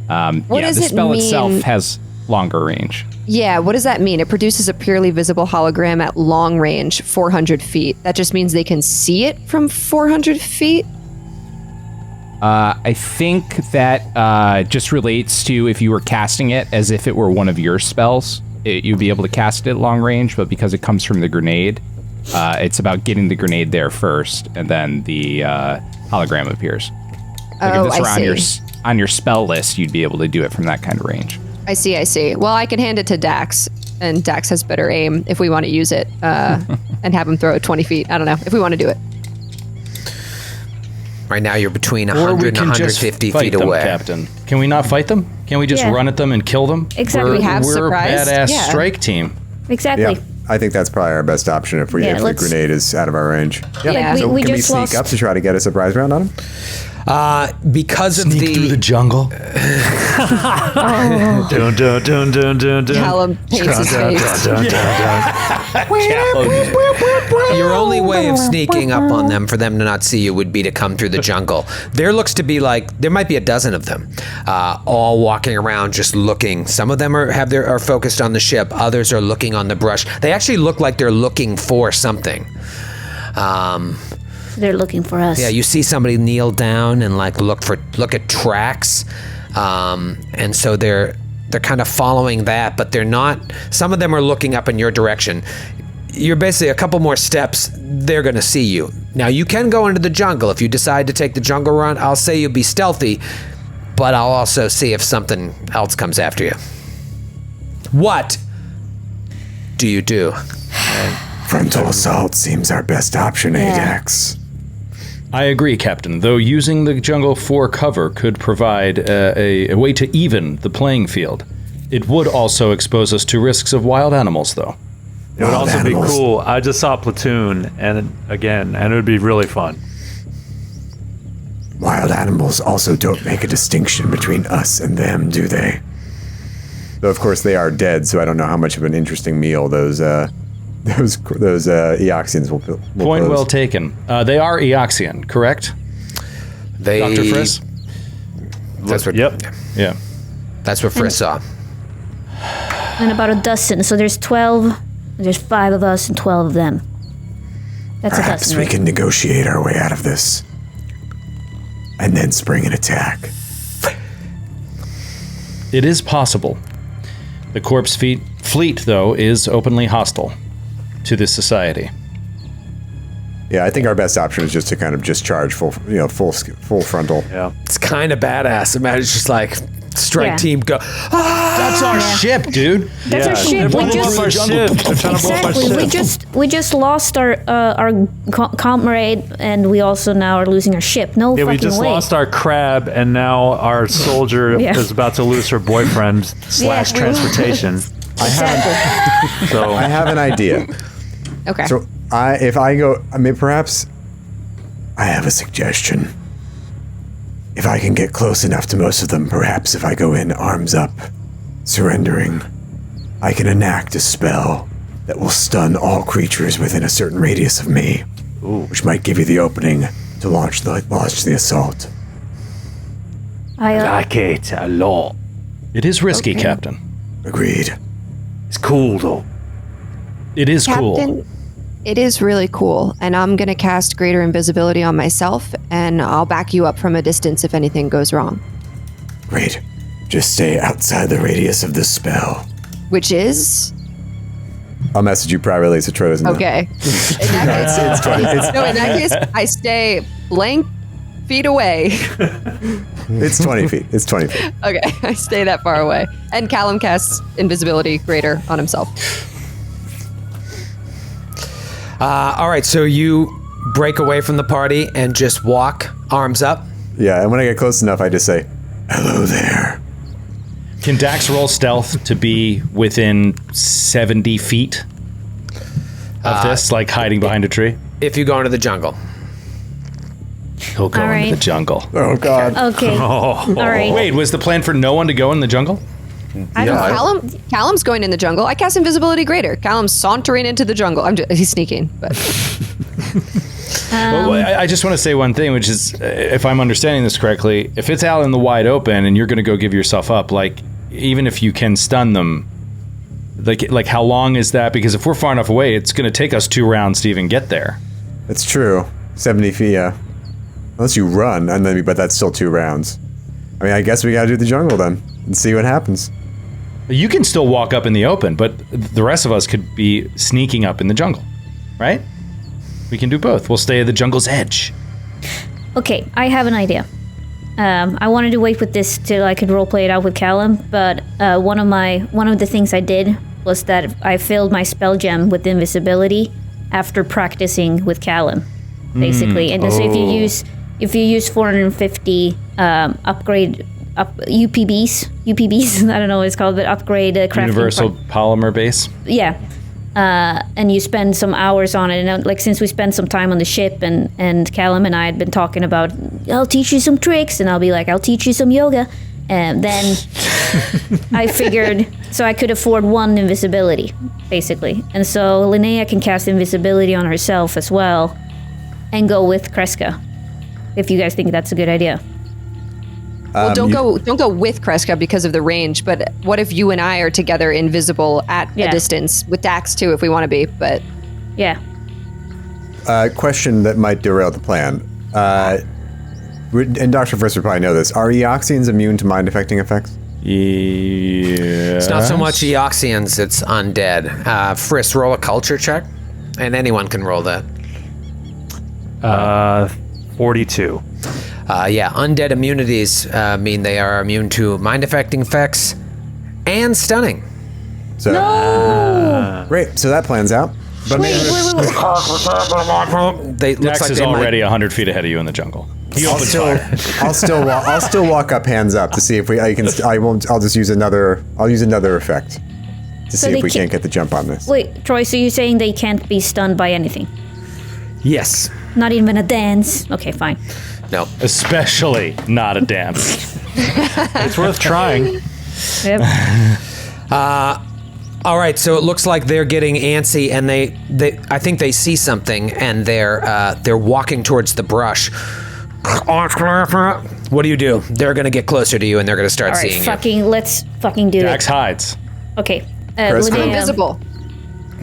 the spell itself has longer range. Yeah, what does that mean? It produces a purely visible hologram at long range, 400 feet. That just means they can see it from 400 feet? I think that just relates to if you were casting it as if it were one of your spells, you'd be able to cast it at long range, but because it comes from the grenade, it's about getting the grenade there first, and then the hologram appears. Like if this were on your spell list, you'd be able to do it from that kind of range. I see. Well, I can hand it to Dax, and Dax has better aim if we want to use it, and have him throw it 20 feet. I don't know, if we want to do it. Right now, you're between 100 and 150 feet them, away. Captain. Can we not fight them? Can we just run at them and kill them? Exactly. We have we're surprise. a badass strike team. Exactly. Yeah, I think that's probably our best option if the grenade is out of our range. Yeah. So we can we just sneak up to try to get a surprise round on him? Because of Sneak through the jungle. Dun, dun, dun, dun, dun, dun. Callum paints his face. Your only way of sneaking up on them for them to not see you would be to come through the jungle. There looks to be there might be a dozen of them, all walking around just looking. Some of them are focused on the ship. Others are looking on the brush. They actually look like they're looking for something. They're looking for us. Yeah, you see somebody kneel down and look at tracks, and so they're kind of following that, but they're not. Some of them are looking up in your direction. You're basically a couple more steps, they're going to see you. Now, you can go into the jungle. If you decide to take the jungle run, I'll say you'll be stealthy, but I'll also see if something else comes after you. What do you do? Frontal assault seems our best option, Dax. I agree, Captain, though using the jungle for cover could provide a way to even the playing field. It would also expose us to risks of wild animals, though. It would also be cool. I just saw Platoon, and it would be really fun. Wild animals also don't make a distinction between us and them, do they? Though, of course, they are dead, so I don't know how much of an interesting meal those Eoxians will Point pose. well taken. They are Eoxian, correct? Dr. Friss? That's what. Yep. Yeah. That's what Friss saw. And about a dozen. So there's 12. There's 5 of us and 12 of them. That's a Perhaps dozen. we Right? can negotiate our way out of this. And then spring an attack. It is possible. The corpse fleet, though, is openly hostile to this society. Yeah, I think our best option is just to kind of just charge full frontal. Yeah. It's kind of badass. Imagine just like strike team go. That's our ship, dude. That's our ship. They're trying to blow up our ship. They're trying to blow up our Exactly. ship. We just lost our comrade, and we also now are losing our ship. No Yeah, fucking we just way. lost our crab, and now our soldier is about to lose her boyfriend / transportation. Exactly. So I have an idea. Okay. So perhaps I have a suggestion. If I can get close enough to most of them, perhaps if I go in arms up, surrendering, I can enact a spell that will stun all creatures within a certain radius of me, which might give you the opening to launch the assault. I like it a lot. It is risky, Captain. Agreed. It's cool though. It is cool. Captain, it is really cool, and I'm going to cast Greater Invisibility on myself, and I'll back you up from a distance if anything goes wrong. Great. Just stay outside the radius of the spell. Which is? I'll message you privately so Troy doesn't know. Okay. In that case, I stay blank feet away. It's 20 feet. It's 20 feet. Okay, I stay that far away. And Callum casts Invisibility Greater on himself. All right, so you break away from the party and just walk, arms up. Yeah, and when I get close enough, I just say, "Hello there." Can Dax roll stealth to be within 70 feet of this, like hiding behind a tree? If you go into the jungle. He'll go All into right. the jungle. Oh God. okay. All right. Wait, was the plan for no one to go in the jungle? I don't know. Callum's going in the jungle. I cast invisibility greater. Callum's sauntering into the jungle. He's sneaking, but. Well, I just want to say one thing, which is, if I'm understanding this correctly, if it's out in the wide open and you're going to go give yourself up, like, even if you can stun them, like how long is that? Because if we're far enough away, it's going to take us 2 rounds to even get there. It's true. 70 feet, yeah. Unless you run, but that's still 2 rounds. I mean, I guess we gotta do the jungle then and see what happens. You can still walk up in the open, but the rest of us could be sneaking up in the jungle, right? We can do both. We'll stay at the jungle's edge. Okay, I have an idea. I wanted to wait with this till I could roleplay it out with Callum, but one of the things I did was that I filled my spell gem with invisibility after practicing with Callum, basically. And so if you use 450 upgrade UPBs, I don't know what it's called, but upgrade crafting. Universal polymer base. Yeah. And you spend some hours on it, and like since we spent some time on the ship, and Callum and I had been talking about, I'll teach you some tricks, and I'll be like, I'll teach you some yoga, and then I figured so I could afford 1 invisibility, basically, and so Linnea can cast invisibility on herself as well, and go with Kreska, if you guys think that's a good idea. Well, don't go with Kreska because of the range. But what if you and I are together, invisible at a distance with Dax too, if we want to be? But yeah. Question that might derail the plan. And Dr. Friss would probably know this. Are Eoxians immune to mind affecting effects? Yeah. It's not so much Eoxians, it's undead. Friss, roll a culture check, and anyone can roll that. 42. Undead immunities mean they are immune to mind-affecting effects and stunning. So, great. So that plans out. But Wait. Dax is already 100 feet ahead of you in the jungle. He opens fire. I'll still walk up hands up to see if I can. I'll just use another. I'll use another effect to see if we can't get the jump on this. Wait, Troy. So you're saying they can't be stunned by anything? Yes. Not even a dance. Okay, fine. No. Especially not a dance. It's worth trying. Yep. All right, so it looks like they're getting antsy, and they I think they see something, and they're walking towards the brush. What do? They're gonna get closer to you, and they're gonna start All right, seeing you. let's fucking do Dax it. hides. Okay. I'm invisible.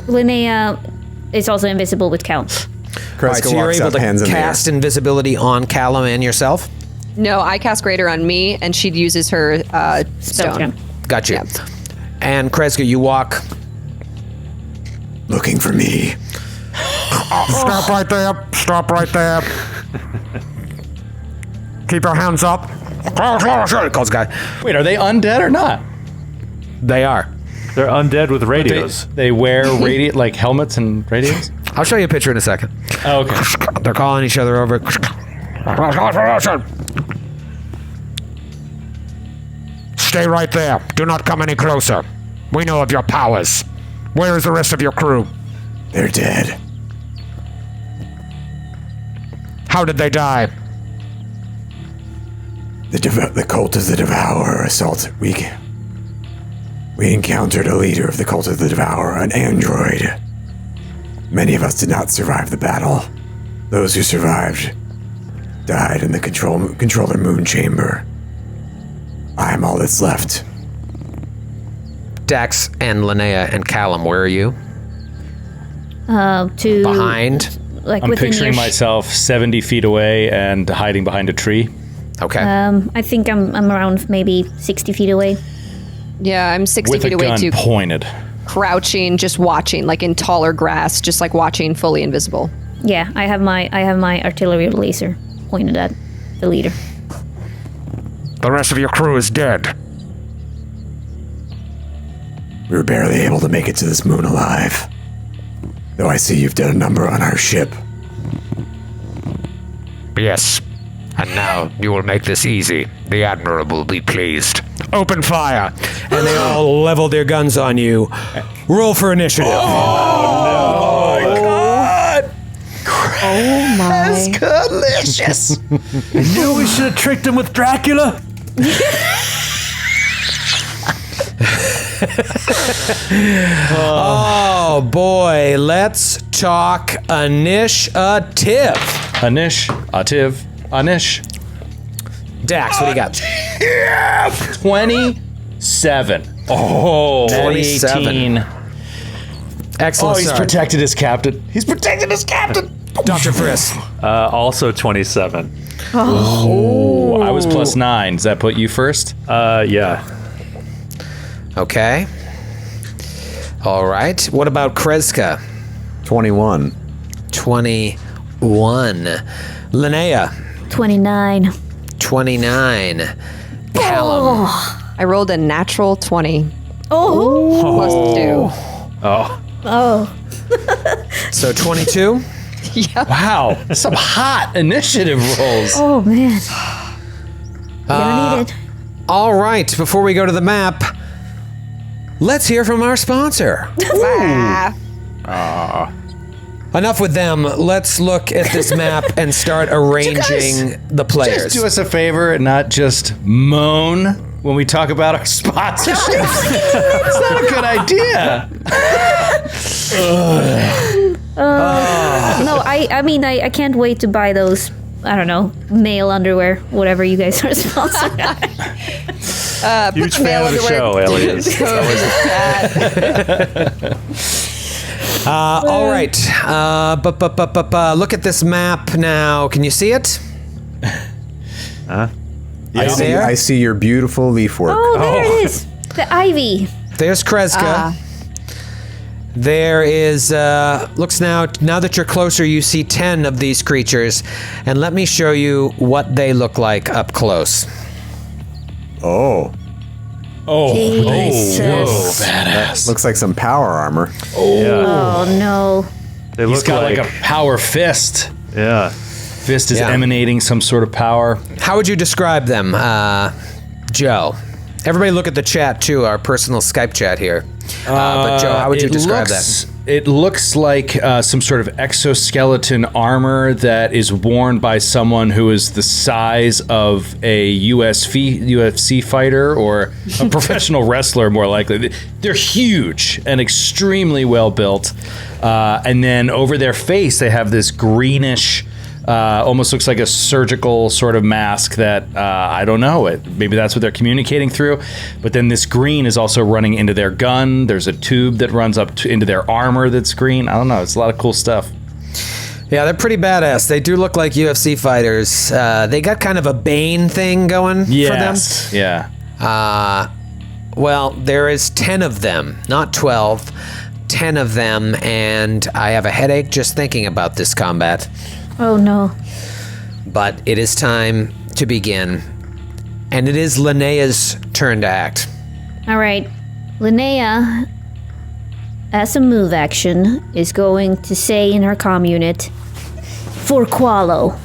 Linnea is also invisible with Callum. All right, so you're able to cast invisibility on Callum and yourself? No, I cast greater on me, and she uses her stone. Got you. Yeah. And Kreska, you walk. Looking for me. Stop right there. Stop right there. Keep your hands up. Calls guy. Wait, are they undead or not? They are. They're undead with radios. They wear like helmets and radios? I'll show you a picture in a second. Oh, okay. They're calling each other over. Stay right there. Do not come any closer. We know of your powers. Where is the rest of your crew? They're dead. How did they die? The cult of the Devourer assaulted. We encountered a leader of the cult of the Devourer, an android. Many of us did not survive the battle. Those who survived died in the controller moon chamber. I am all that's left. Dax and Linnea and Callum, where are you? Behind? Like I'm within picturing myself 70 feet away and hiding behind a tree. Okay. I think I'm around maybe 60 feet away. Yeah, I'm 60 With feet a away gun too. pointed. Crouching, just watching, like in taller grass, just like watching, fully invisible. Yeah, I have my artillery laser pointed at the leader. The rest of your crew is dead. We were barely able to make it to this moon alive. Though I see you've done a number on our ship. Yes. And now you will make this easy. The Admiral will be pleased. Open fire. And they all level their guns on you. Roll for initiative. Oh my god! Oh my. Delicious. I knew we should have tricked him with Dracula. Oh boy, let's talk initiative. Anish. Dax, what do you got? 27. Oh, 27. 18. Excellent. Oh, he's start. protected his captain. Dr. Friss. Also 27. Oh, I was plus 9. Does that put you first? Yeah. Okay. All right. What about Kreska? 21. 21. Linnea? 29. 29. Callum? I rolled a natural 20 Oh. plus 2. Oh. So 22? Wow, some hot initiative rolls. Oh, man. Gonna need it. All right. Before we go to the map, let's hear from our sponsor. Enough with them. Let's look at this map and start arranging the players. Just do us a favor and not just moan when we talk about our sponsorship. It's not a good idea. No, I mean, I can't wait to buy those, I don't know, male underwear, whatever you guys are sponsoring. Huge fan of the show, Elliot. All right. Look at this map now. Can you see it? I see your beautiful leaf work. Oh, there it is. The ivy. There's Kreska. There is, looks now that you're closer, you see 10 of these creatures. And let me show you what they look like up close. Oh, Jesus. Badass. looks like some power armor. Oh, no. They He's look got like a power fist. yeah. Fist is Yeah. emanating some sort of power. How would you describe them, Joe? Everybody look at the chat, too, our personal Skype chat here. But Joe, how would you describe that? It looks like some sort of exoskeleton armor that is worn by someone who is the size of a UFC fighter or a professional wrestler, more likely. They're huge and extremely well built. And then over their face, they have this greenish, almost looks like a surgical sort of mask that, I don't know, maybe that's what they're communicating through. But then this green is also running into their gun. There's a tube that runs up into their armor that's green. I don't know. It's a lot of cool stuff. Yeah, they're pretty badass. They do look like UFC fighters. They got kind of a Bane thing going for them. Yeah. Well, there is 10 of them, not 12. 10 of them, and I have a headache just thinking about this combat. Oh, no. But it is time to begin. And it is Linnea's turn to act. All right. Linnea, as a move action, is going to say in her comm unit, for Qualo.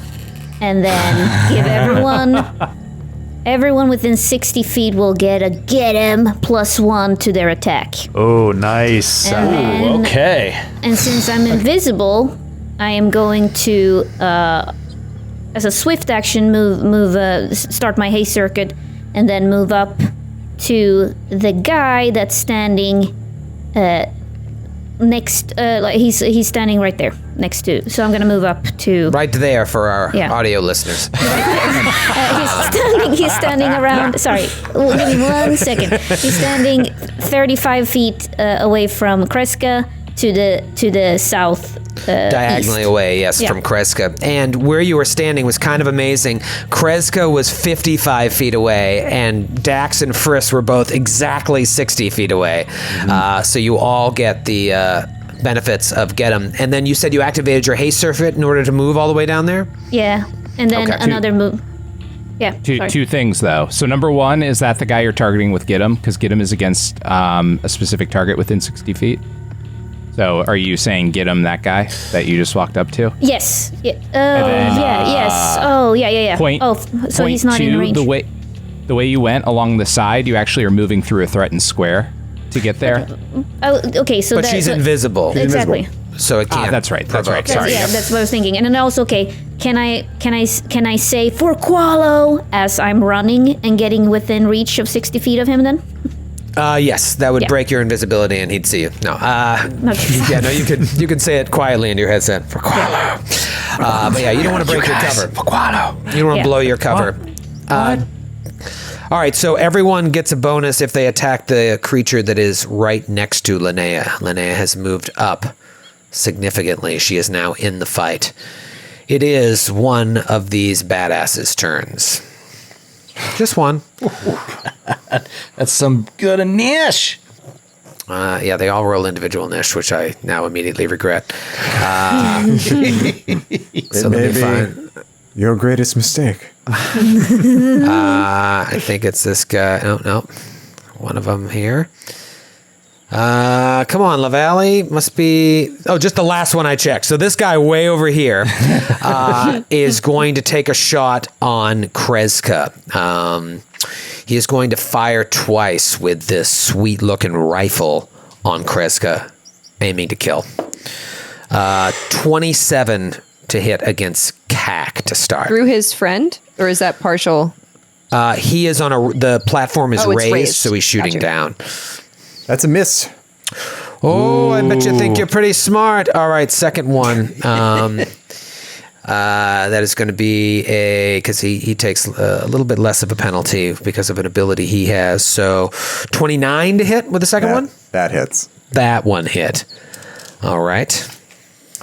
And then give everyone within 60 feet will get a get him +1 to their attack. Oh, nice. And then, Okay. and since I'm invisible, I am going to, as a swift action, start my haste circuit, and then move up to the guy that's standing next. He's standing right there next to. So I'm gonna move up to. Right there for our audio listeners. He's standing around. Sorry, give me 1 second. He's standing 35 feet away from Kreska to the south. Diagonally east. away, yes, from Kreska. And where you were standing was kind of amazing. Kreska was 55 feet away, and Dax and Friss were both exactly 60 feet away. So you all get the benefits of get 'em. And then you said you activated your haste circuit in order to move all the way down there? Yeah, and then another move. Yeah. Two things though. So number one, is that the guy you're targeting with get 'em? Because get 'em is against a specific target within 60 feet. So are you saying get 'em that guy that you just walked up to? Yes. Yeah. then, Yes. Oh, yeah. Point, So he's not in range. The way you went along the side, you actually are moving through a threatened square to get there. Oh, okay. So But she's invisible. Exactly. So it can't. That's right. That's right. provoke. Sorry. Yeah, that's what I was thinking. And then also, okay, can I say for Qualo as I'm running and getting within reach of 60 feet of him then? Yes, that would break your invisibility and he'd see you. No. Yeah, no, you could say it quietly into your headset. For Qualo. But yeah, you don't want to break your cover. For Qualo. You don't want to blow your cover. All right, so everyone gets a bonus if they attack the creature that is right next to Linnea. Linnea has moved up significantly. She is now in the fight. It is one of these badasses' turns. Just one. That's some good Naish. Yeah, they all roll individual Nish, which I now immediately regret. So Maybe your greatest mistake. I think it's this guy. Oh, no. One of them here. Come on, LaValle. Must be... Oh, just the last one I checked. So this guy way over here is going to take a shot on Kreska. He is going to fire twice with this sweet-looking rifle on Kreska, aiming to kill. 27 to hit against Cack to start. Through his friend? Or is that partial? He is on the platform is it's raised, so he's shooting down. That's a miss. Oh, I bet you think you're pretty smart. All right, second one. That is going to be because he takes a little bit less of a penalty because of an ability he has. So 29 to hit with the second one? That hits. That one hit. All right.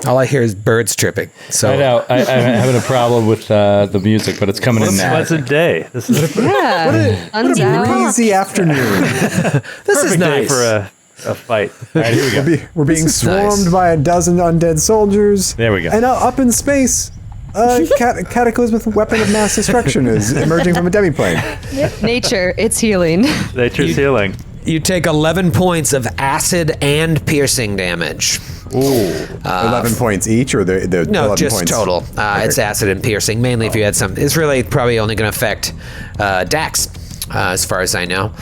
All I hear is birds chirping. So I know. I'm having a problem with the music, but it's coming in now. Pleasant day. This is What a Breezy afternoon. this is nice. day for a fight. All right, here we go. We're being is swarmed nice. by a dozen undead soldiers. There we go. And up in space, a cataclysmic weapon of mass destruction is emerging from a demiplane. Nature, it's healing. Nature's healing. You take 11 points of acid and piercing damage. Ooh. 11 points each, or the No, 11 just points? total. It's acid and piercing, mainly if you had some. It's really probably only going to affect Dax, as far as I know.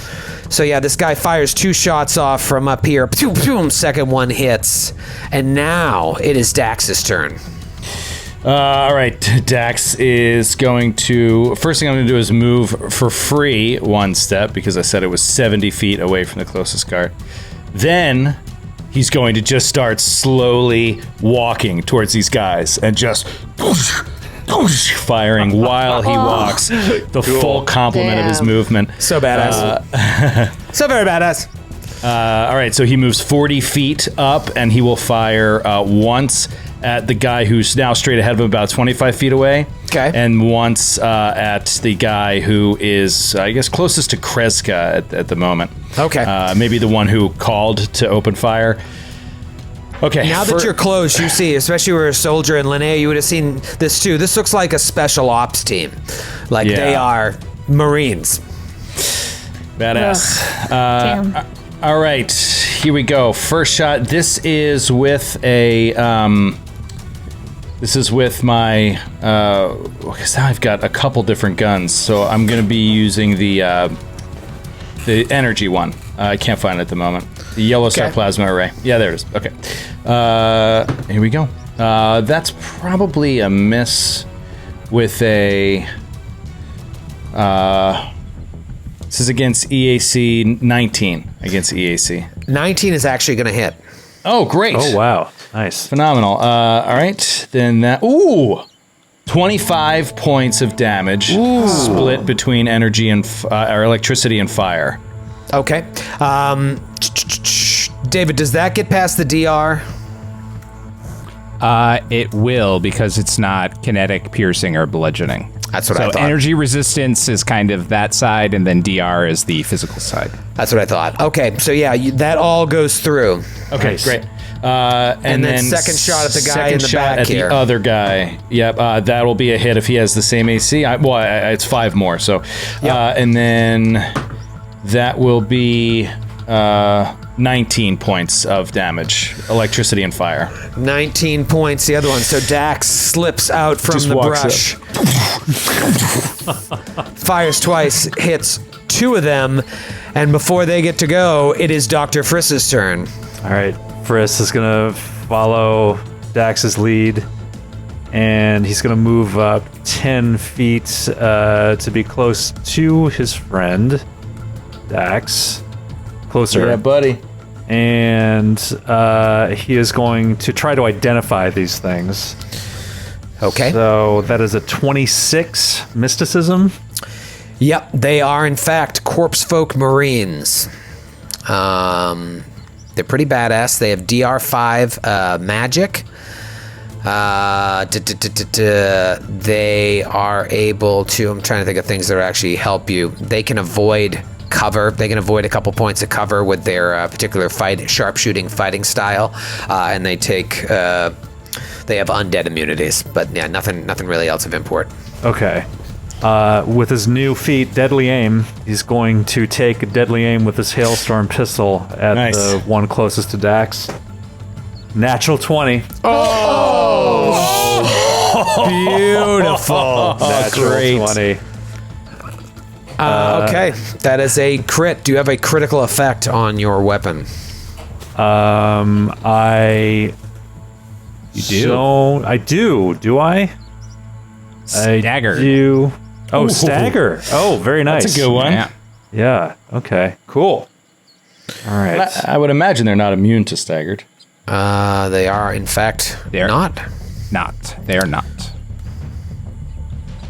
So yeah, this guy fires 2 shots off from up here. Boom, boom, second one hits. And now it is Dax's turn. All right, Dax is going to... First thing I'm going to do is move for free 1 step, because I said it was 70 feet away from the closest guard. Then he's going to just start slowly walking towards these guys and just... firing while he walks. The full complement of his movement. So badass. So very badass. All right, so he moves 40 feet up, and he will fire once at the guy who's now straight ahead of him, about 25 feet away. Okay. And once at the guy who is, I guess, closest to Kreska at the moment. Okay. Maybe the one who called to open fire. Okay. Now that you're close, you see, especially where a soldier in Linnea, you would have seen this too. This looks like a special ops team. Like they are Marines. Badass. Damn. All right, here we go. First shot. This is with a. This is with my. Because now I've got a couple different guns, so I'm going to be using the energy one. I can't find it at the moment. The yellow star plasma array. Yeah, there it is. Okay. Here we go. That's probably a miss with a. This is against EAC 19. Against EAC 19 is actually going to hit. Oh, great! Oh, wow. Nice. Phenomenal. All right, then that. Ooh, 25 points of damage, split between energy and or electricity and fire. Okay. David, does that get past the DR? It will, because it's not kinetic, piercing, or bludgeoning. That's what I thought. So energy resistance is kind of that side, and then DR is the physical side. That's what I thought. Okay, so yeah, that all goes through. Okay, Nice. great. And then second shot at the guy in the back at here. the other guy. Yep, that will be a hit if he has the same AC. It's 5 more. So, and then that will be 19 points of damage, electricity and fire. 19 points, the other one. So Dax slips out from Just the walks brush. Fires twice, hits 2 of them, and before they get to go, it is Dr. Friss's turn. All right. Friss is going to follow Dax's lead, and he's going to move up 10 feet to be close to his friend, Dax. closer. Yeah, buddy. And he is going to try to identify these things. Okay. So that is a 26 mysticism. Yep, they are in fact corpse folk marines. They're pretty badass. They have DR5 magic. They are able to, I'm trying to think of things that actually help you. They can avoid cover. They can avoid a couple points of cover with their particular sharpshooting fighting style. And they have undead immunities. But yeah, nothing really else of import. Okay. With his new feat, Deadly Aim, he's going to take a Deadly Aim with his Hailstorm pistol at the one closest to Dax. Natural 20. Beautiful. Natural 20. Okay, that is a crit. Do you have a critical effect on your weapon? I do. Do I? Stagger. I do. Oh, stagger. Oh, very nice. That's a good one. Yeah. Okay. Cool. All right. I would imagine they're not immune to staggered. They are, in fact, not. They are not.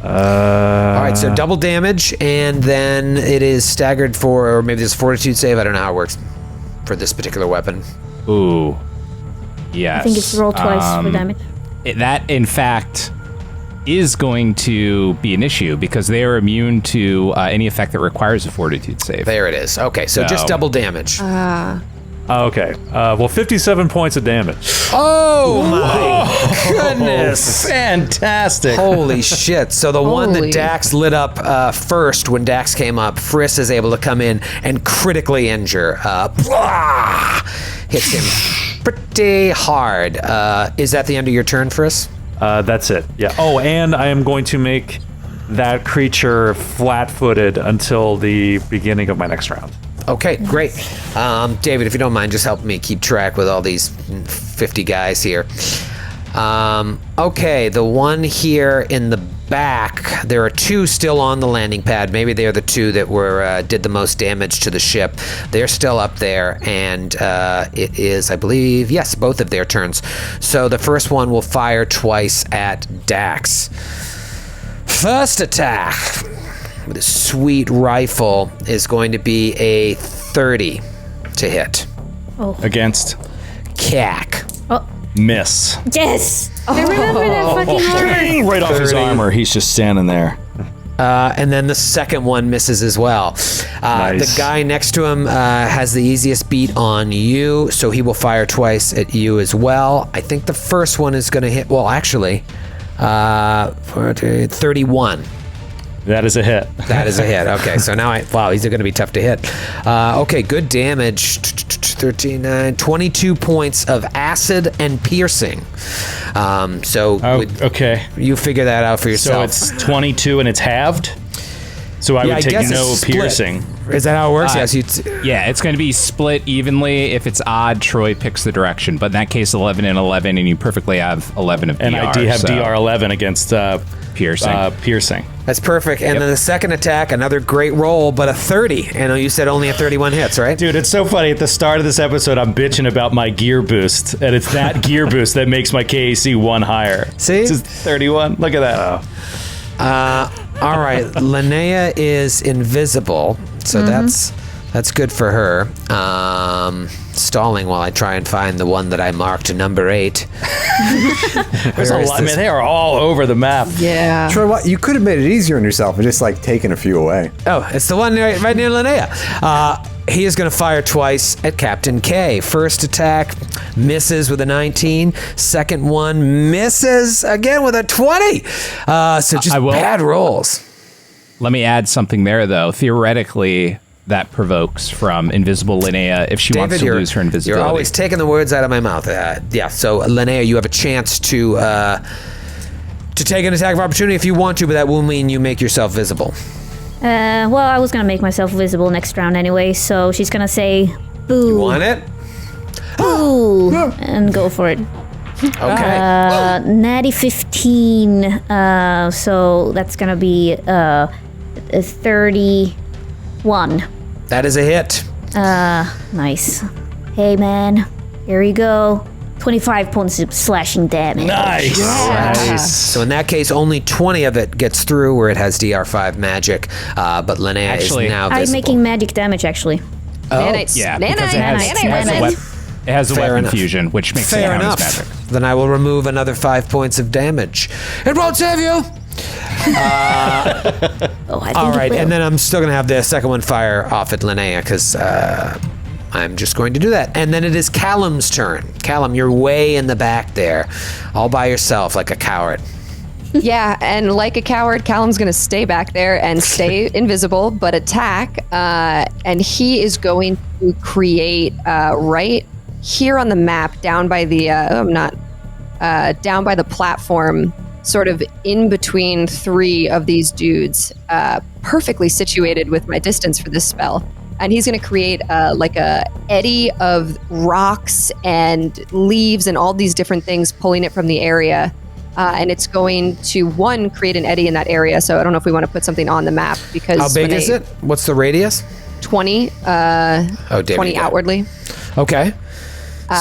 All right, so double damage, and then it is staggered for, or maybe there's a fortitude save. I don't know how it works for this particular weapon. Ooh. Yes. I think it's roll twice for damage. That, in fact, is going to be an issue because they are immune to any effect that requires a fortitude save. There it is. Okay, so just double damage. Okay. Well, 57 points of damage. Oh my goodness! Fantastic. Holy shit! So the one that Dax lit up first, when Dax came up, Friss is able to come in and critically injure. Hits him pretty hard. Is that the end of your turn, Friss? That's it. Yeah. Oh, and I am going to make that creature flat-footed until the beginning of my next round. Okay, great. David, if you don't mind, just help me keep track with all these 50 guys here. Okay, the one here in the back, there are two still on the landing pad. Maybe they're the two that did the most damage to the ship. They're still up there, and it is, I believe, yes, both of their turns. So the first one will fire twice at Dax. First attack with a sweet rifle is going to be a 30 to hit. Against? Cack. Miss. Yes! I remember that fucking order. Right off his armor, he's just standing there. And then the second one misses as well. Nice. The guy next to him has the easiest beat on you, so he will fire twice at you as well. I think the first one is going to hit, well, actually, 31. That is a hit. That is a hit. Okay, so now these are going to be tough to hit. Okay, good damage. 13, 9, 22 points of acid and piercing. Okay. You figure that out for yourself. So it's 22 and it's halved? So I would take no piercing. Is that how it works? Yes. Yeah, it's going to be split evenly. If it's odd, Troy picks the direction. But in that case, 11 and 11, and you perfectly have 11 of DR. And I do have DR 11 against piercing. That's perfect. And then the second attack, another great roll, but a 30. And you said only a 31 hits, right? Dude, it's so funny. At the start of this episode, I'm bitching about my gear boost, and it's that gear boost that makes my KAC 1 higher. See? It's just 31. Look at that. All right. Linnea is invisible, so that's good for her. Stalling while I try and find the one that I marked number 8. There's a lot. I mean, they are all over the map. Yeah. Troy, you could have made it easier on yourself and just taken a few away. Oh, it's the one right near Linnea. He is going to fire twice at Captain K. First attack misses with a 19. Second one misses again with a 20. So just bad rolls. Let me add something there, though. Theoretically, that provokes from Invisible Linnea if she wants to lose her invisibility. You're always taking the words out of my mouth. So Linnea, you have a chance to take an attack of opportunity if you want to, but that will mean you make yourself visible. Well, I was gonna make myself visible next round anyway, so she's gonna say, boo. You want it? Boo! And go for it. Okay. Natty 15, so that's gonna be a 31. That is a hit. Nice. Hey, man. Here you go. 25 points of slashing damage. Nice. Nice. So in that case, only 20 of it gets through where it has DR5 magic, but Linnea Actually, is now visible. I'm making magic damage, actually. Nanites. Yeah, Nanites. because it has a Fair weapon enough. fusion, which makes Fair it enough. magic. Then I will remove another 5 points of damage. It won't save you! Oh, I think All it right, will. and then I'm still going to have the second one fire off at Linnea because I'm just going to do that. And then it is Callum's turn. Callum, you're way in the back there, all by yourself like a coward. Yeah, and like a coward, Callum's going to stay back there and stay invisible, but attack. And he is going to create right here on the map, down by the down by the platform, sort of in between three of these dudes, perfectly situated with my distance for this spell. And he's going to create like a eddy of rocks and leaves and all these different things, pulling it from the area. And it's going to, create an eddy in that area. So I don't know if we want to put something on the map because How big is it? What's the radius? 20, 20 outwardly. Okay.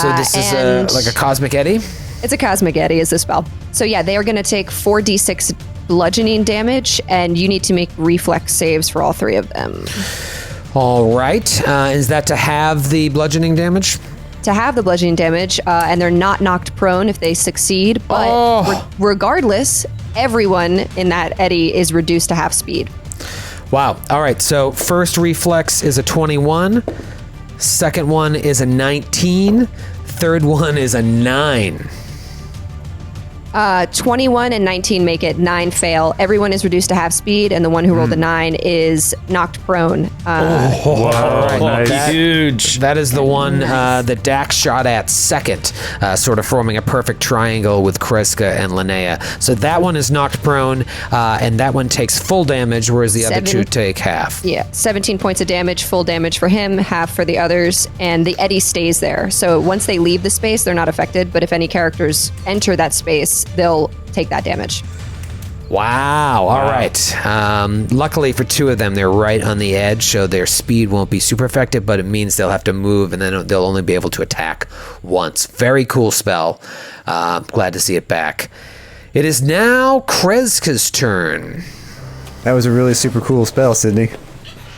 So this is like a cosmic eddy? It's a cosmic eddy is the spell. So yeah, they are going to take 4d6 bludgeoning damage, and you need to make reflex saves for all three of them. All right. Is that to have the bludgeoning damage? To have the bludgeoning damage, and they're not knocked prone if they succeed, but regardless, everyone in that eddy is reduced to half speed. Wow. All right. So first reflex is a 21. Second one is a 19. Third one is a 9. 21 and 19 make it. 9 fail. Everyone is reduced to half speed, and the one who rolled the 9 is knocked prone. Nice. That- Huge. That is the one that Dax shot at second, sort of forming a perfect triangle with Kreska and Linnea. So that one is knocked prone, and that one takes full damage, whereas the other two take half. Yeah, 17 points of damage, full damage for him, half for the others, and the eddy stays there. So once they leave the space, they're not affected, but if any characters enter that space, they'll take that damage. Wow. All right. Luckily for two of them, they're right on the edge, so their speed won't be super effective, but it means they'll have to move, and then they'll only be able to attack once. Very cool spell. Glad to see it back. It is now Kreska's turn. That was a really super cool spell, Sydney.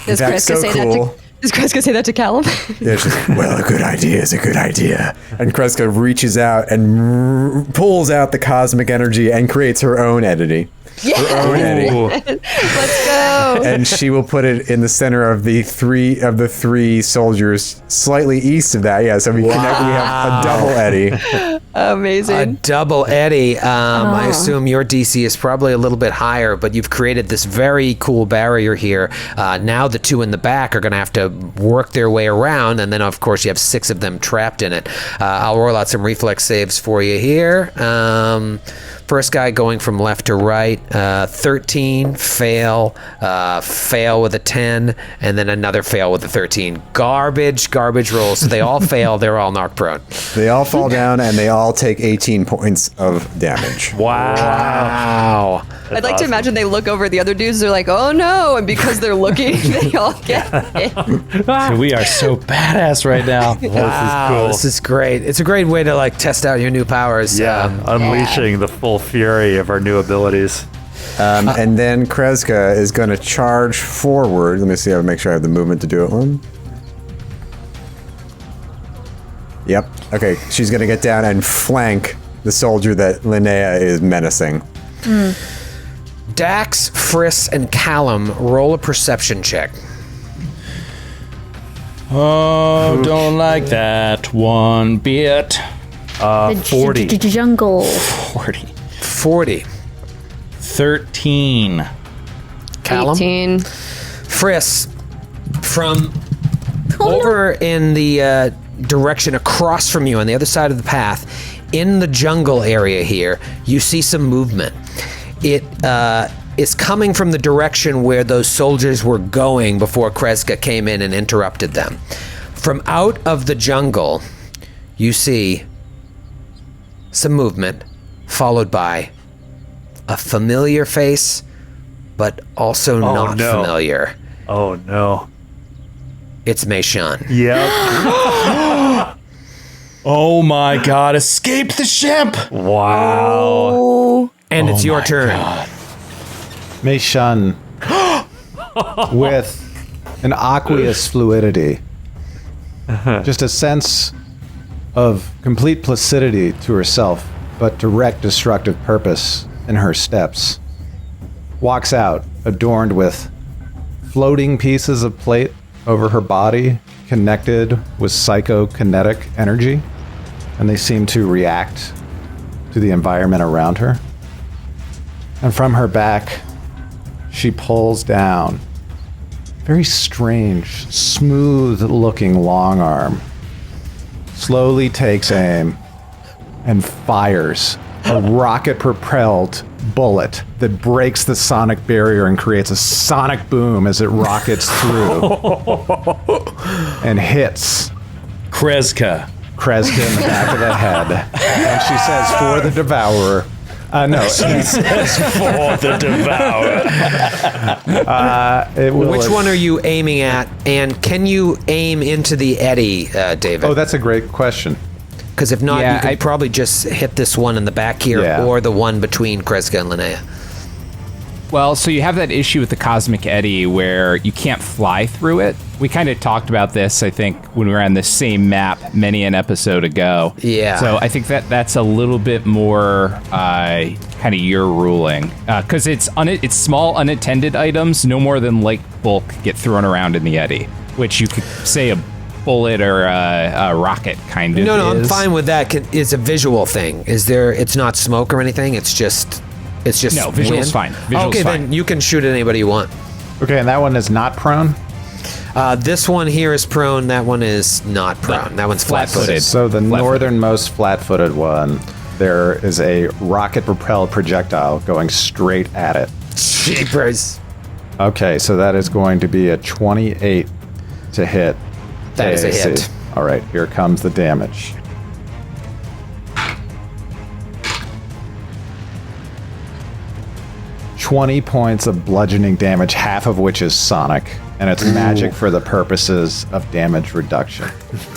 Does That's Kreska so say cool. that to? Does Kreska say that to Callum? Yeah, it's just, well, a good idea is a good idea. And Kreska reaches out and pulls out the cosmic energy and creates her own entity. Her own entity. Let's go. And she will put it in the center of the three soldiers slightly east of that. Yeah, so we connect. We have a double eddy. Amazing. A double eddy. I assume your DC is probably a little bit higher, but you've created this very cool barrier here. Now the two in the back are going to have to work their way around, and then of course you have 6 of them trapped in it. I'll roll out some reflex saves for you here. First guy going from left to right, 13, fail, fail with a 10, and then another fail with a 13. Garbage rolls. So they all fail. They're all knocked prone. They all fall down and they all take 18 points of damage. Wow. I'd like to imagine they look over at the other dudes. They're like, "Oh no!" And because they're looking, they all get hit. We are so badass right now. Wow, this is great. It's a great way to like test out your new powers. Unleashing the full fury of our new abilities. And then Kreska is going to charge forward. Let me see. I'll make sure I have the movement to do it. One. Yep. Okay. She's going to get down and flank the soldier that Linnea is menacing. Dax, Friss, and Callum roll a perception check. Oh, don't like that one bit. 40. Jungle. 40. 13. Callum? 18. Friss, from over in the direction across from you on the other side of the path, in the jungle area here, you see some movement. It is coming from the direction where those soldiers were going before Kreska came in and interrupted them. From out of the jungle, you see some movement, followed by a familiar face, but also not familiar. Oh no. It's Meishan. Yep. Oh my God! Escape the ship! Wow. And it's your turn. Meishan, with an aqueous fluidity, just a sense of complete placidity to herself, but direct destructive purpose in her steps, walks out, adorned with floating pieces of plate over her body, connected with psychokinetic energy, and they seem to react to the environment around her. And from her back, she pulls down very strange, smooth-looking long arm, slowly takes aim, and fires a rocket-propelled bullet that breaks the sonic barrier and creates a sonic boom as it rockets through and hits Kreska in the back of the head. And she says, "For the devourer." No. She says, "For the devourer." Which one are you aiming at? And can you aim into the eddy, David? Oh, that's a great question. Because if not, you could probably just hit this one in the back here or the one between Kreska and Linnea. Well, so you have that issue with the cosmic eddy where you can't fly through it. We kind of talked about this, I think, when we were on the same map many an episode ago. Yeah. So I think that's a little bit more kind of your ruling. Because it's small, unattended items, no more than like bulk get thrown around in the eddy, which you could say a bullet or a rocket kind of No, is. I'm fine with that. It's a visual thing. It's not smoke or anything. It's just no, visual's wind. fine. Visual's okay, fine. then you can shoot at anybody you want. Okay, and that one is not prone? This one here is prone. That one is not prone. That one's flat-footed. So the northernmost flat-footed one, there is a rocket-propelled projectile going straight at it. Jeepers. Okay, so that is going to be a 28 to hit. That is a hit. All right, here comes the damage. "20 points of bludgeoning damage, half of which is sonic, and it's magic for the purposes of damage reduction."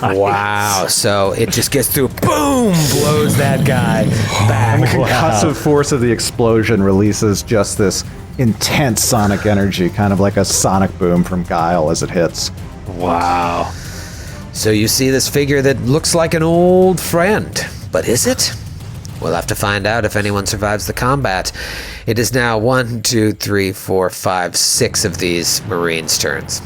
Wow. So it just gets through, boom, blows that guy back. And the concussive force of the explosion releases just this intense sonic energy, kind of like a sonic boom from Guile as it hits. Wow. So you see this figure that looks like an old friend, but is it? We'll have to find out if anyone survives the combat. It is now 1, 2, 3, 4, 5, 6 of these Marines' turns.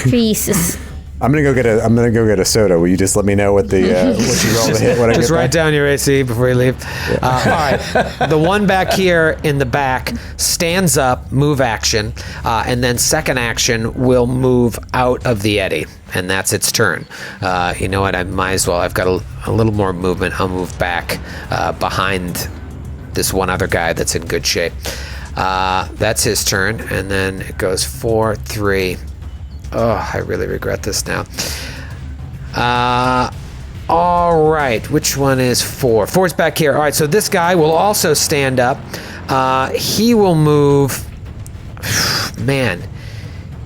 Jesus. I'm gonna go get a soda. Will you just let me know what the what you roll to hit when I Just get write back? down your AC before you leave. All right. The one back here in the back stands up, move action, and then second action will move out of the eddy, and that's its turn. You know what? I might as well. I've got a little more movement. I'll move back behind this one other guy that's in good shape. That's his turn, and then it goes 4, 3. Oh, I really regret this now. All right, which one is 4? 4's back here. All right, so this guy will also stand up. He will move. Man,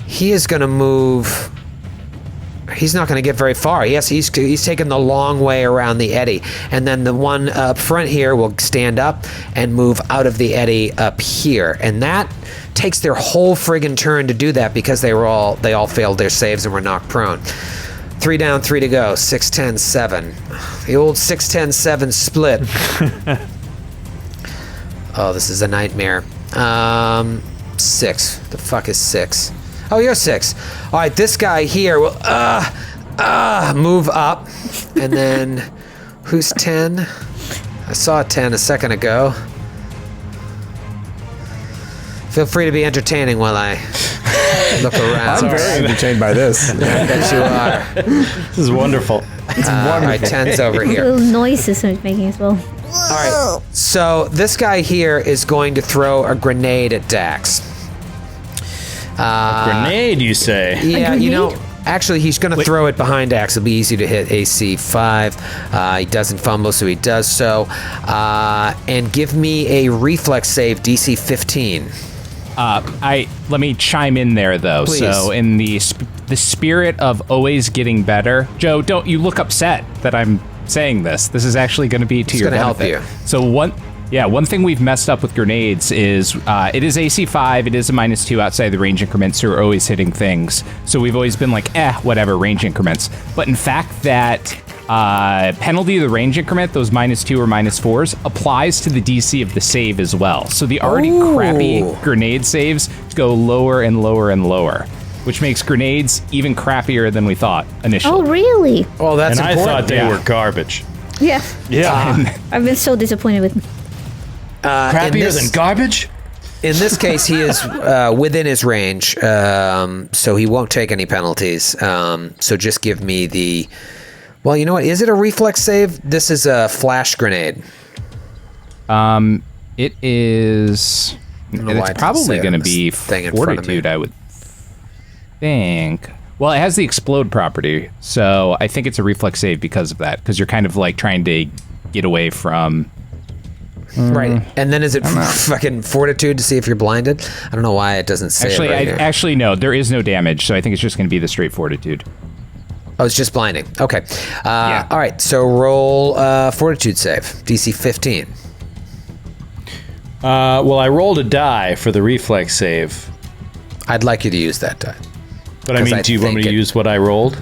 he is going to move. He's not going to get very far. Yes, he's taking the long way around the eddy. And then the one up front here will stand up and move out of the eddy up here. And that takes their whole friggin' turn to do that because they all failed their saves and were knocked prone. 3 down, 3 to go. 6, 10, 7. The old 6, 10, 7 split. Oh, this is a nightmare. 6. The fuck is 6? Oh, you're 6. All right, this guy here will move up. And then who's 10? I saw a 10 a second ago. Feel free to be entertaining while I look around. I'm very entertained by this. I bet you are. This is wonderful. All right, 10's over here. Little noises he's making as well. All right, so this guy here is going to throw a grenade at Dax. Grenade, you say? Yeah, you know, actually, he's going to throw it behind Dax. It'll be easy to hit AC 5. He doesn't fumble, so he does so. And give me a reflex save, DC 15. Let me chime in there though. Please. So in the spirit of always getting better, Joe, don't you look upset that I'm saying this. This is actually going to be to your benefit. Help you. So one thing we've messed up with grenades is it is AC5, it is a -2 outside the range increments, so we're always hitting things. So we've always been like, whatever, range increments. But in fact, that penalty of the range increment, those -2 or -4s, applies to the DC of the save as well. So the already crappy grenade saves go lower and lower and lower, which makes grenades even crappier than we thought initially. Oh, really? Well, that's and important. I thought they were garbage. Yeah. Yeah. I've been so disappointed with. Crappier than garbage? In this case, he is within his range, so he won't take any penalties. So just give me the... Well, you know what? Is it a reflex save? This is a flash grenade. It is... It's probably going to be fortitude, I would think. Well, it has the explode property, so I think it's a reflex save because of that, because you're kind of like trying to get away from... Right. And then is it fucking fortitude to see if you're blinded? I don't know why it doesn't say it right here. Actually, no. There is no damage, so I think it's just going to be the straight fortitude. Oh, it's just blinding. Okay. All right. So roll fortitude save. DC 15. Well, I rolled a die for the reflex save. I'd like you to use that die. But I mean, do you want me to use what I rolled?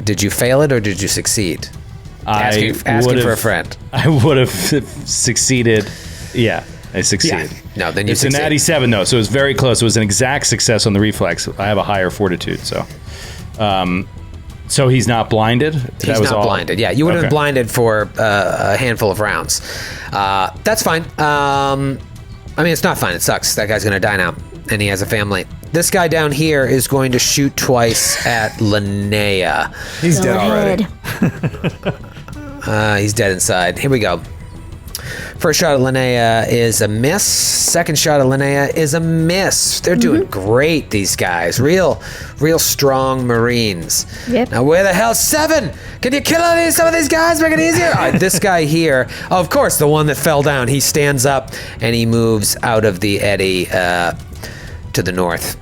Did you fail it or did you succeed? Asking for a friend. I would have succeeded. Yeah, I succeeded. Yeah. No, then you It's succeed. an 87 though, so it was very close. It was an exact success on the reflex. I have a higher fortitude, so. So he's not blinded? He's not blinded. Yeah, you would have been blinded for a handful of rounds. That's fine. I mean, it's not fine. It sucks. That guy's going to die now, and he has a family. This guy down here is going to shoot twice at Linnea. He's dead already. He's dead inside. Here we go. First shot at Linnea is a miss. Second shot at Linnea is a miss. They're doing great, these guys. Real strong Marines. Yep. Now, where the hell's 7? Can you kill some of these guys? Make it easier? All right, this guy here, of course, the one that fell down, he stands up and he moves out of the eddy to the north.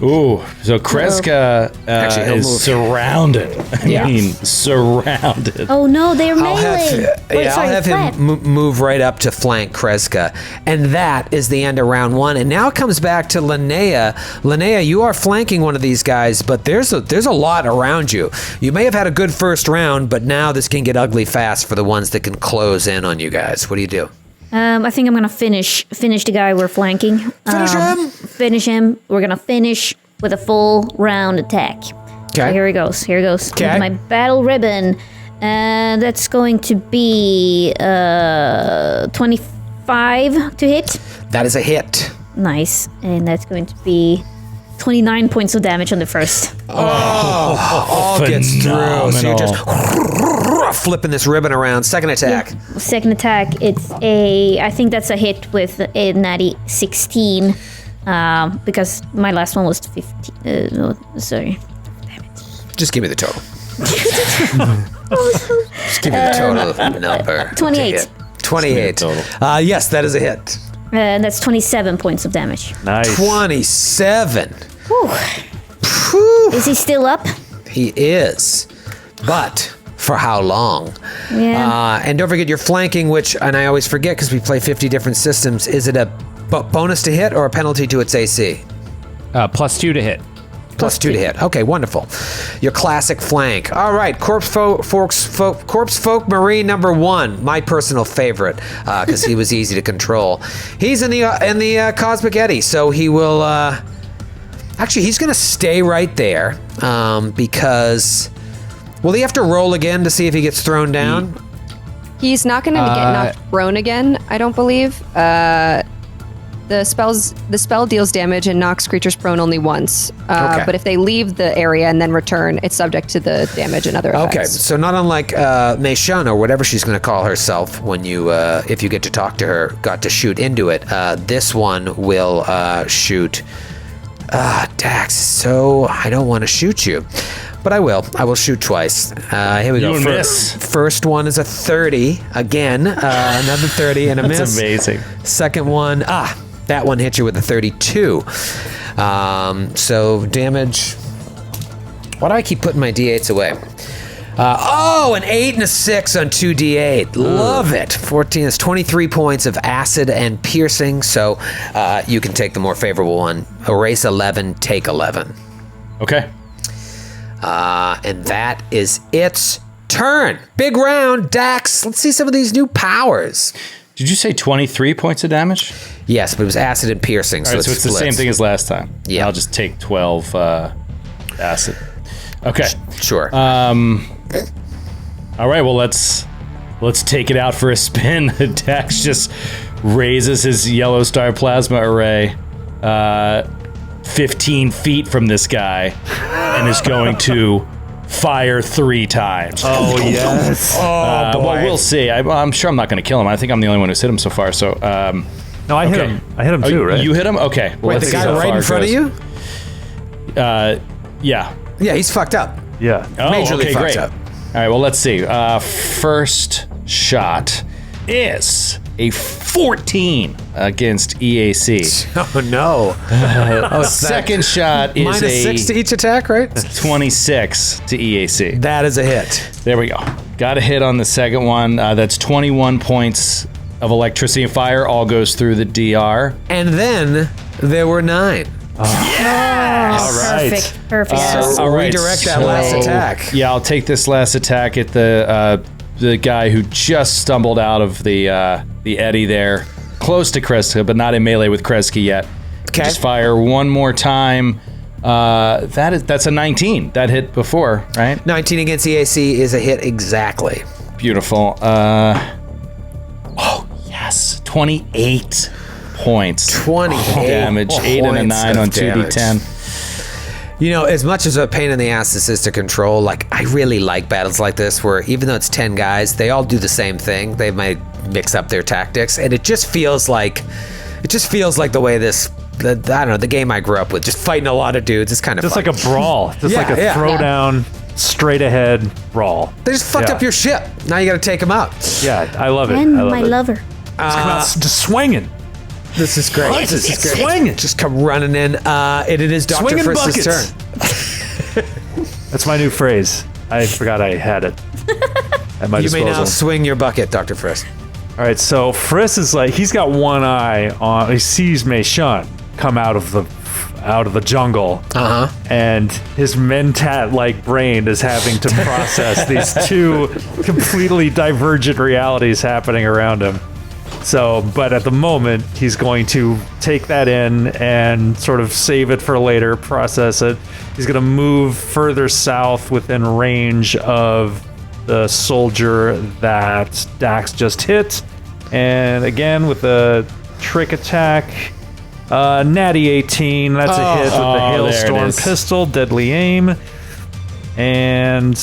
Ooh, so Kreska Actually, is surrounded. I mean, surrounded. Oh no, they're melee. I'll have him move right up to flank Kreska. And that is the end of round 1. And now it comes back to Linnea. Linnea, you are flanking one of these guys, but there's a lot around you. You may have had a good first round, but now this can get ugly fast for the ones that can close in on you guys. What do you do? I think I'm gonna finish the guy we're flanking. Finish him. We're gonna finish with a full round attack. Okay. So here he goes. Okay. With my battle ribbon, and that's going to be 25 to hit. That is a hit. Nice, and that's going to be 29 points of damage on the first. All gets through. So you're just flipping this ribbon around. Second attack. Yeah. Second attack, I think that's a hit with a natty 16, because my last one was 15. Sorry. Damn it. Just give me the total. Just give me the total number. 28. 28. Yes, that is a hit. And that's 27 points of damage. Nice. 27. Whew. Is he still up? He is. But for how long? Yeah. And don't forget, you're flanking, and I always forget because we play 50 different systems. Is it a bonus to hit or a penalty to its AC? +2 to hit. +2 to hit. Okay, wonderful. Your classic flank. All right, Corpse Folk Marine number 1, my personal favorite, because he was easy to control. He's in the Cosmic Eddy, so he will. Actually, he's going to stay right there because. Will he have to roll again to see if he gets thrown down? He's not going to get knocked prone again, I don't believe. The spell deals damage and knocks creatures prone only once. But if they leave the area and then return, it's subject to the damage and other effects. Okay, so not unlike Meishan or whatever she's going to call herself when you, if you get to talk to her, got to shoot into it. This one will shoot. Dax, so I don't want to shoot you. But I will. I will shoot twice. Here we go. First one is a 30. Again, another 30 and a miss. That's amazing. Second one, That one hit you with a 32. So damage. Why do I keep putting my d8s away? An 8 and a 6 on 2d8. Love it. 14 is 23 points of acid and piercing. So you can take the more favorable one. Erase 11, take 11. Okay. And that is its turn. Big round, Dax. Let's see some of these new powers. Did you say 23 points of damage? Yes, but it was acid and piercing. All right, so it's the same thing as last time. Yeah. I'll just take 12 acid. Okay. Sure. All right, well, let's take it out for a spin. Dax just raises his yellow star plasma array 15 feet from this guy and is going to fire 3 times. Oh, yes. Well, we'll see. I'm sure I'm not going to kill him. I think I'm the only one who's hit him so far. So, no, I hit him. I hit him too, right? You hit him? Okay. Well, Wait, the guy right in front of you? Yeah. Yeah, he's fucked up. Yeah. Oh, Majorly okay, fucked great. up. All right, well, let's see. First shot is a 14 against EAC. Oh, no. Second shot is minus a 6 to each attack, right? 26 to EAC. That is a hit. There we go. Got a hit on the second one. That's 21 points of electricity and fire. All goes through the DR. And then there were 9. Yes. All right. Perfect. All right, redirect that last attack. Yeah, I'll take this last attack at the guy who just stumbled out of the eddy there, close to Kreska, but not in melee with Kreska yet. Okay. Just fire one more time. That's a 19. That hit before, right? 19 against EAC is a hit exactly. Beautiful. Yes, 28 points. 28 damage, 8 and a 9 on 2d10. You know, as much as a pain in the ass this is to control, like, I really like battles like this where even though it's 10 guys, they all do the same thing. They might mix up their tactics, and it just feels like the way I don't know, the game I grew up with, just fighting a lot of dudes. It's kind of Just fun. like a brawl. Just like a throwdown, straight ahead brawl. They just fucked up your ship. Now you got to take them out. Yeah, I love it. And I love my it. lover. Just come out just swinging. This is great. This is great. Swinging. Just come running in. It is Dr. Swinging Frisk's buckets. turn. That's my new phrase. I forgot I had it at my You disposal. may now swing your bucket, Dr. Frisk. All right, so Frisk is like, he's got one eye on. He sees Meishan come out of the jungle, and his mentat-like brain is having to process these two completely divergent realities happening around him. So, but at the moment, he's going to take that in and sort of save it for later, process it. He's going to move further south within range of the soldier that Dax just hit. And again, with a trick attack, natty 18. That's a hit with the Hailstorm pistol, deadly aim. And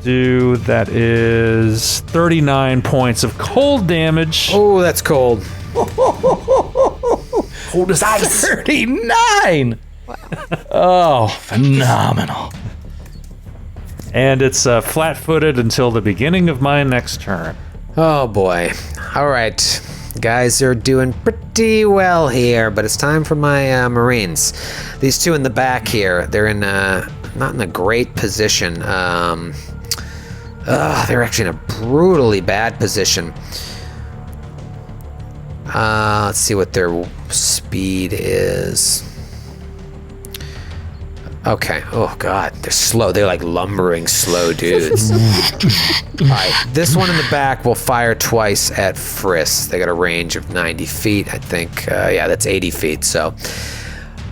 that is 39 points of cold damage. Oh, that's cold. Cold as ice. 39! Oh, phenomenal. And it's flat-footed until the beginning of my next turn. Oh, boy. All right. Guys are doing pretty well here, but it's time for my Marines. These two in the back here, they're in not in a great position. They're actually in a brutally bad position. Let's see what their speed is. Okay. Oh, God. They're slow. They're like lumbering slow dudes. All right. This one in the back will fire twice at Frisk. They got a range of 90 feet, I think. Yeah, that's 80 feet. So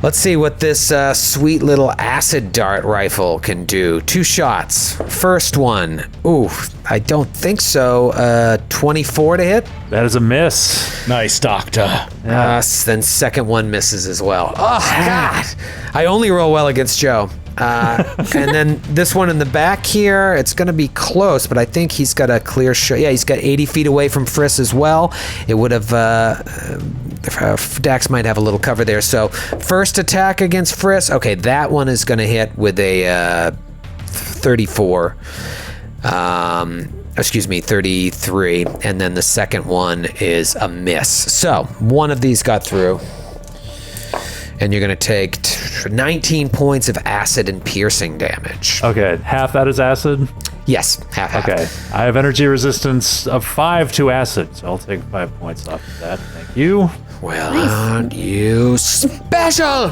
let's see what this sweet little acid dart rifle can do. 2 shots. First one. Ooh, I don't think so. 24 to hit. That is a miss. Nice, Doctor. Then second one misses as well. Oh, God. I only roll well against Joe. And then this one in the back here, it's going to be close, but I think he's got a clear shot. Yeah, he's got 80 feet away from Frisk as well. It would have... Dax might have a little cover there. So first attack against Frisk. Okay, that one is going to hit with a 34. 33. And then the second one is a miss. So one of these got through. And you're going to take 19 points of acid and piercing damage. Okay, half that is acid. Yes, half. Okay, I have energy resistance of 5 to acid, so I'll take 5 points off of that. Thank you. Well, aren't you special?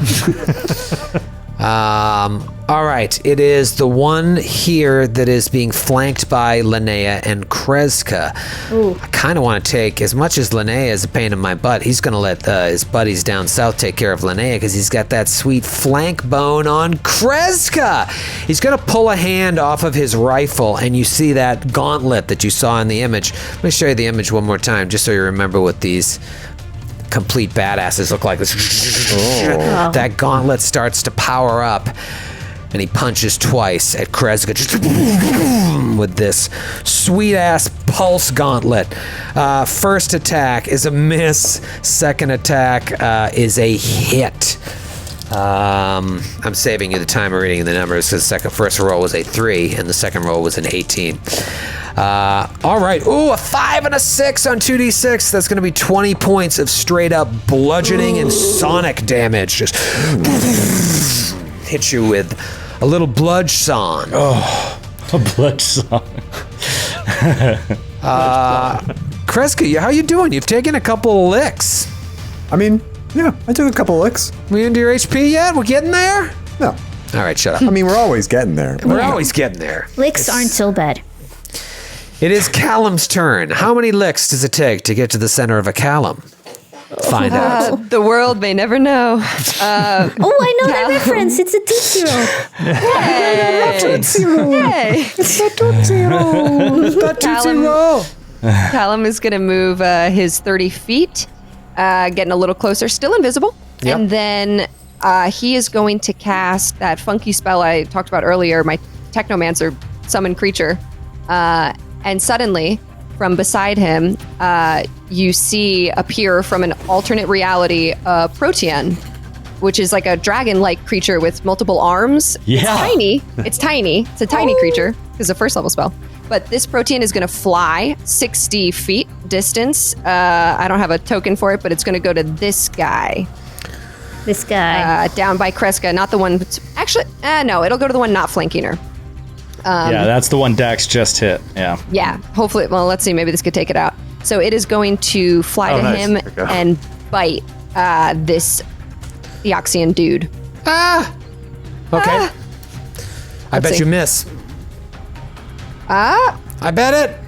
All right, it is the one here that is being flanked by Linnea and Kreska. Ooh. I kind of want to take, as much as Linnea is a pain in my butt, he's going to let his buddies down south take care of Linnea because he's got that sweet flank bone on Kreska. He's going to pull a hand off of his rifle, and you see that gauntlet that you saw in the image. Let me show you the image one more time, just so you remember what these complete badasses look like. That gauntlet starts to power up, and he punches twice at Kreska just with this sweet ass pulse gauntlet. First attack is a miss. Second attack is a hit. I'm saving you the time of reading the numbers because the first roll was a 3 and the second roll was an 18. All right. Ooh, a 5 and a 6 on 2d6. That's going to be 20 points of straight up bludgeoning and sonic damage. Just hit you with a little bludge song. Oh, a bludge song. Kreska, how you doing? You've taken a couple of licks. I mean, yeah, I took a couple of licks. We into your HP yet? We're getting there? No. All right, shut up. I mean, we're always getting there. We're always getting there. Licks aren't so bad. It is Callum's turn. How many licks does it take to get to the center of a Callum? Find out. The world may never know. Oh, I know that reference. It's a Tootsie Roll. Hey. It's the Tootsie Roll. It's the Tootsie Roll. Callum is going to move his 30 feet, getting a little closer, still invisible. Yep. And then he is going to cast that funky spell I talked about earlier, my Technomancer summon creature. And suddenly, from beside him, you see appear from an alternate reality Protean, which is like a dragon-like creature with multiple arms. Yeah. It's tiny. It's a tiny creature. It's a first level spell. But this Protean is going to fly 60 feet distance. I don't have a token for it, but it's going to go to this guy. This guy. Down by Kreska, not the one. Actually, no, it'll go to the one not flanking her. Yeah, that's the one Dax just hit. Yeah. Yeah, hopefully. Well, let's see. Maybe this could take it out. So it is going to fly to nice. him There we go. and bite this Eoxian dude. Okay. I bet see. you miss. I bet it.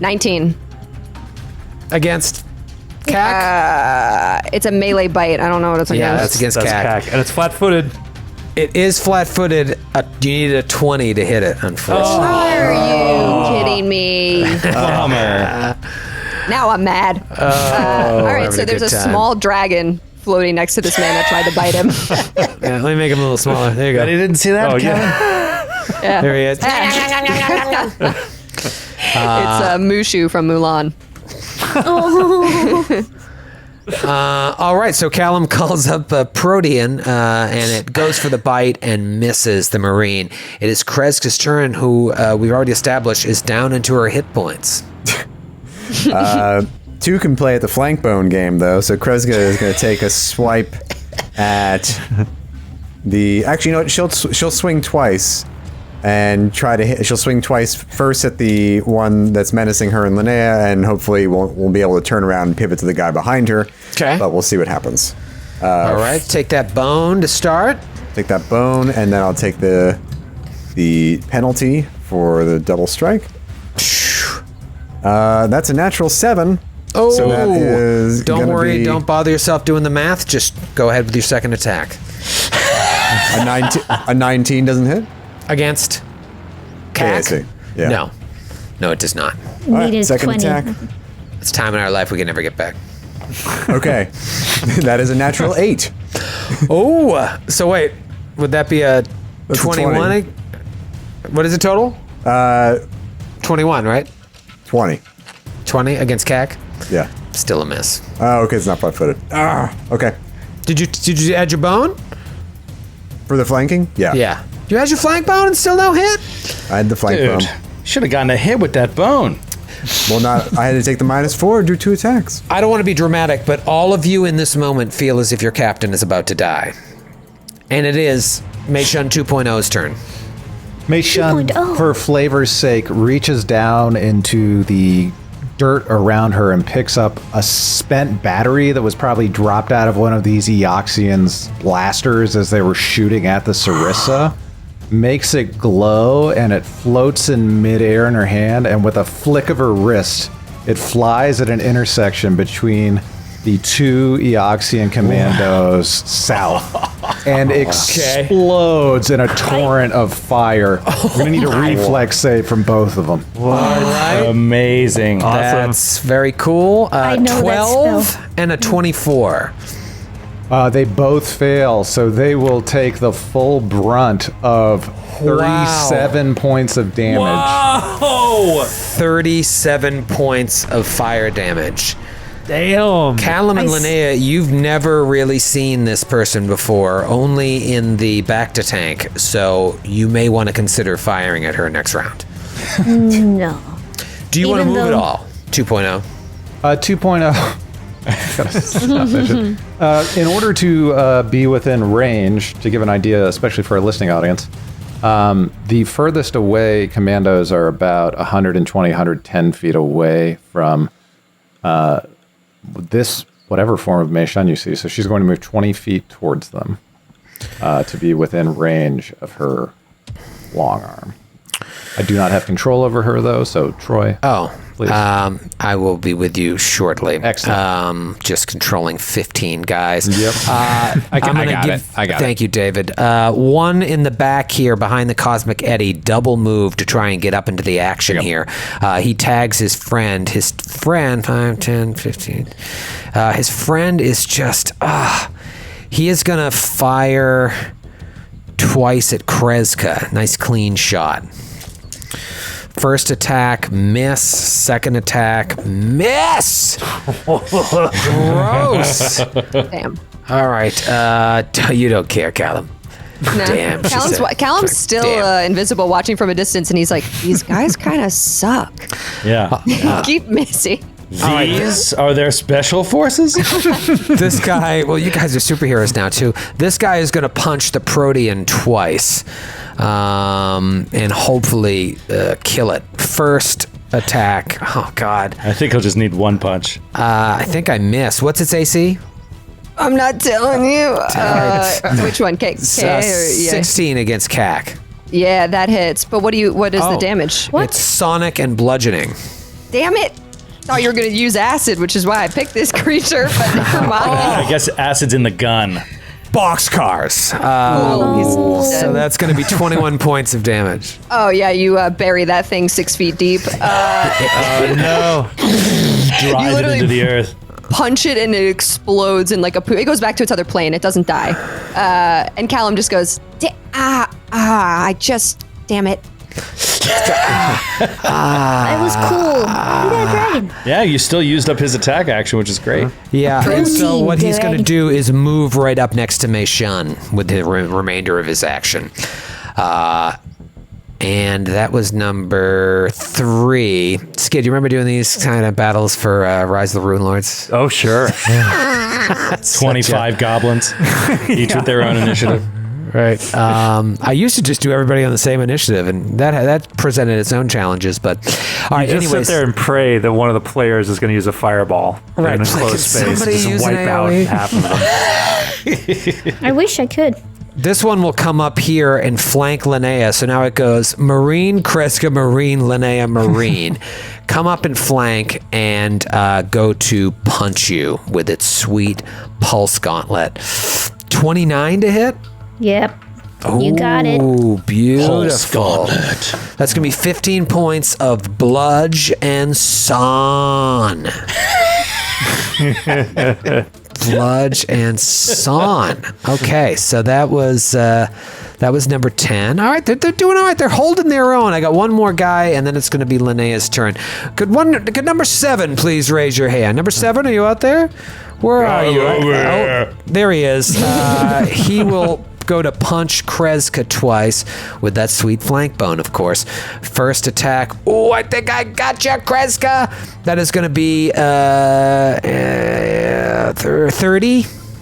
19. Against CAC? It's a melee bite. I don't know what it's Yeah, against. that's against That's CAC. cack. And it's flat-footed. It is flat-footed. You need a 20 to hit it, unfortunately. Are you kidding me? Bummer. Now I'm mad. All right, having so a there's good a time. small dragon floating next to this man that tried to bite him. Yeah, let me make him a little smaller. There you go. But he didn't see that Oh, coming. yeah. There he is. It's Mushu from Mulan. All right, so Callum calls up Protean, and it goes for the bite and misses the Marine. It is Kreska's turn, who we've already established is down into her hit points. 2 can play at the flank bone game, though, so Kreska is going to take a swipe at the... Actually, you know what? She'll swing twice and try to hit... She'll swing twice, first at the one that's menacing her and Linnea, and hopefully we'll be able to turn around and pivot to the guy behind her. Okay. But we'll see what happens. All right, take that bone to start. Take that bone, and then I'll take the penalty for the double strike. That's a natural 7. Oh, So that is don't gonna worry, be- don't bother yourself doing the math. Just go ahead with your second attack. A 19 doesn't hit? Against Yeah, I CAC? see. Yeah. No, it does not. All right, Needed second 20. attack. It's time in our life we can never get back. Okay. That is a natural 8. Oh, so wait, would that be a That's a 21? 20. What is it total? 21, right? 20. 20 against CAC? Yeah. Still a miss. Oh, okay, it's not flat-footed. Okay. Did you add your bone? For the flanking? Yeah. Yeah. You had your flank bone and still no hit? I had the flank Dude, bone. should have gotten a hit with that bone. Well, I had to take the -4 and do 2 attacks. I don't want to be dramatic, but all of you in this moment feel as if your captain is about to die. And it is Meishan 2.0's turn. Meishan, 2.0. for flavor's sake, reaches down into the dirt around her and picks up a spent battery that was probably dropped out of one of these Eoxians' blasters as they were shooting at the Sarissa. Makes it glow, and it floats in midair in her hand, and with a flick of her wrist, it flies at an intersection between the two Eoxian commandos south and explodes in a torrent of fire. We're going to need a reflex save from both of them. All right. Amazing. Awesome. That's very cool. I know that 12 spell. and a 24. They both fail, so they will take the full brunt of 37 points of damage. Whoa! 37 points of fire damage. Damn. Callum and Nice. Linnea, you've never really seen this person before, only in the back to tank, so you may want to consider firing at her next round. No. Do you want to Even move at though- all? 2.0. 2.0. Gotta stop it. In order to be within range, to give an idea, especially for a listening audience, the furthest away commandos are about 120, 110 feet away from this, whatever form of Meishan you see. So she's going to move 20 feet towards them to be within range of her long arm. I do not have control over her, though, so Troy. Oh, Please. I will be with you shortly. Excellent. Just controlling 15 guys. Yep. I got it. Thank you, David. One in the back here behind the Cosmic Eddy, double move to try and get up into the action here. He tags his friend. 5, 10, 15. His friend is just, he is going to fire twice at Kreska. Nice clean shot. First attack, miss. Second attack, miss. Gross. Damn. All right. You don't care, Callum. No. Damn. she Callum's, said. Callum's still Damn. invisible, watching from a distance, and he's like, "These guys kind of suck. Yeah. Keep missing." These are their special forces? This guy, well, you guys are superheroes now, too. This guy is going to punch the Protean twice and hopefully kill it. First attack. Oh, God. I think he'll just need one punch. I think I missed. What's its AC? I'm not telling you. Which one? K? It's, K or, 16 against CAC. Yeah, that hits. But what is the Oh. damage? It's sonic and bludgeoning. Damn it! Thought you were gonna use acid, which is why I picked this creature. But never mind. I guess acid's in the gun. Boxcars. So that's going to be 21 points of damage. Oh yeah, you bury that thing 6 feet deep. No. Drive it literally- into the earth. Punch it and it explodes in like a poop. It goes back to its other plane. It doesn't die. And Callum just goes, damn it. That was cool. Look at that dragon. Yeah, you still used up his attack action, which is great. Yeah, and so Protein what he's going to drag. do is move right up next to Meishan with the remainder of his action. And that was number 3. Skid, you remember doing these kind of battles for Rise of the Rune Lords? Oh, sure. 25 goblins, each with their own initiative. Right. I used to just do everybody on the same initiative, and that presented its own challenges. But all right, Just anyways, sit there and pray that one of the players is going to use a fireball Right. in a Like, closed can space. somebody Just use an wipe out AoE? half of them. I wish I could. this one will come up here and flank Linnea. So now it goes Marine, Kreska, Marine, Linnea, Marine. Come up and flank and go to punch you with its sweet pulse gauntlet. 29 to hit. Yep. You got it. Oh, beautiful. Pulse gauntlet. That's going to be 15 points of bludge and son. Bludge and son. Okay, so that was number 10. All right, they're doing all right. They're holding their own. I got one more guy, and then it's going to be Linnea's turn. Could number 7 please raise your hand? Number 7, are you out there? Where are you? Oh, there he is. He will go to punch Kreska twice with that sweet flank bone, of course. First attack. Oh, I think I got you, Kreska. That is going to be 30.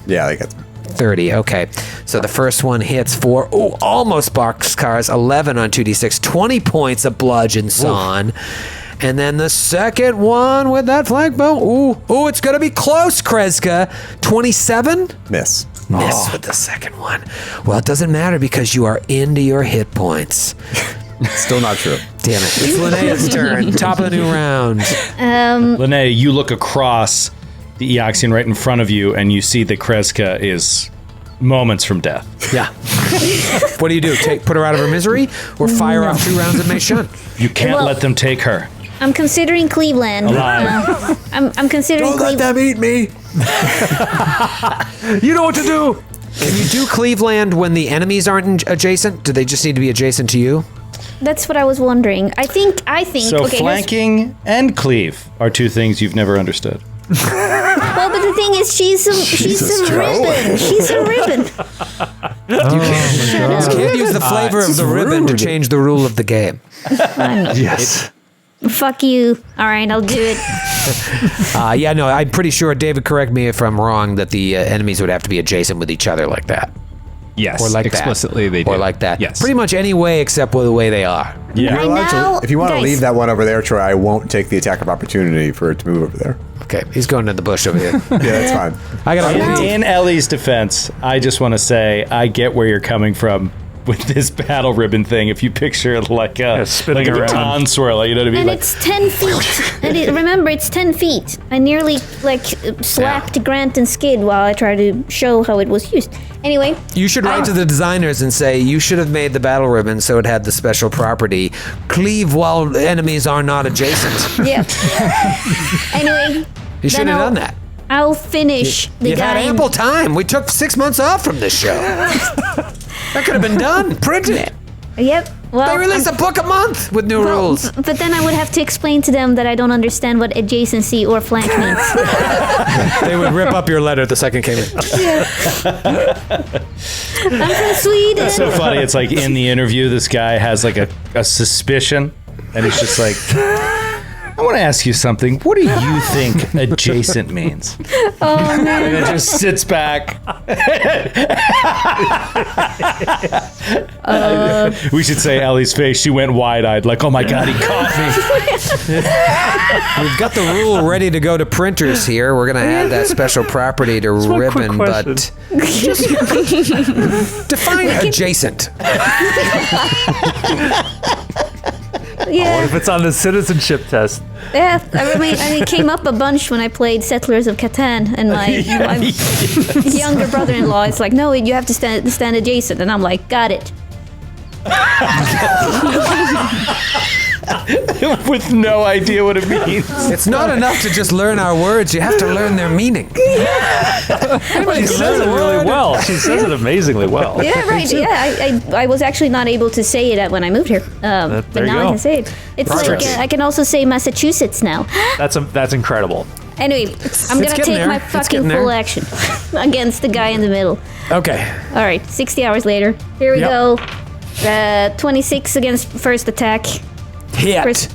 Yeah, I got 30. Okay. So the first one hits for, almost boxcars, 11 on 2d6, 20 points of bludgeon sawn. And then the second one with that flank bow. It's going to be close, Kreska. 27? Miss. Miss with the second one. Well, it doesn't matter because you are into your hit points. Still not true. Damn it. It's Linnea's turn. Top of the new round. Linnea, you look across the Eoxian right in front of you, and you see that Kreska is moments from death. Yeah. What do you do? Put her out of her misery, or fire off 2 rounds of Meishan? You can't let them take her. I'm considering Cleveland. I'm considering Don't let them eat me. You know what to do. Can you do Cleveland when the enemies aren't adjacent? Do they just need to be adjacent to you? That's what I was wondering. I think. So okay, flanking and cleave are 2 things you've never understood. Well, but the thing is, she's a ribbon. She's a ribbon. You can't use the flavor of the ribbon to change the rule of the game. Yes. Fuck you. All right, I'll do it. I'm pretty sure, David, correct me if I'm wrong, that the enemies would have to be adjacent with each other like that. Yes, or like explicitly that. they do. Or like that. Yes. Pretty much any way except the way they are. Yeah. You're allowed now, to, if you want to guys. leave that one over there, Troy, I won't take the attack of opportunity for it to move over there. Okay, he's going to the bush over here. Yeah, that's fine. I got In Ellie's defense, I just want to say I get where you're coming from with this battle ribbon thing. If you picture like a spinning like a around. baton swirler, you know what I mean? And Like, it's 10 feet. And remember, it's 10 feet. I nearly slapped Grant and Skid while I tried to show how it was used. Anyway. You should write to the designers and say, you should have made the battle ribbon so it had the special property, cleave while enemies are not adjacent. Yeah. Anyway. You should have done that. I'll finish the You've guy. had ample time. We took 6 months off from this show. That could have been done. Printed. Yep. Well, They release a book a month with new rules. But then I would have to explain to them that I don't understand what adjacency or flank means. They would rip up your letter the second it came in. I'm from Sweden. it's so funny. It's like in the interview, this guy has like a suspicion, and it's just like, I want to ask you something. What do you think adjacent means? Oh, man. And it just sits back. We should say Ellie's face. She went wide-eyed, like, "Oh my God, he caught me." We've got the rule ready to go to printers here. We're going to add that special property to one quick ribbon, but just define adjacent. Yeah. What if it's on the citizenship test? Yeah, I mean, it came up a bunch when I played Settlers of Catan, and my younger brother-in-law is like, "No, you have to stand adjacent," and I'm like, "Got it." With no idea what it means. It's not enough to just learn our words. You have to learn their meaning. She says it really well. She says it amazingly well. Yeah, right. Yeah, I was actually not able to say it when I moved here, but there you now I go. can say it. It's like I can also say Massachusetts now. That's incredible. Anyway, I'm gonna getting take there. my It's fucking getting there. full action against the guy in the middle. Okay. All right, 60 hours later. Here we Yep. go. 26 against first attack. Hit.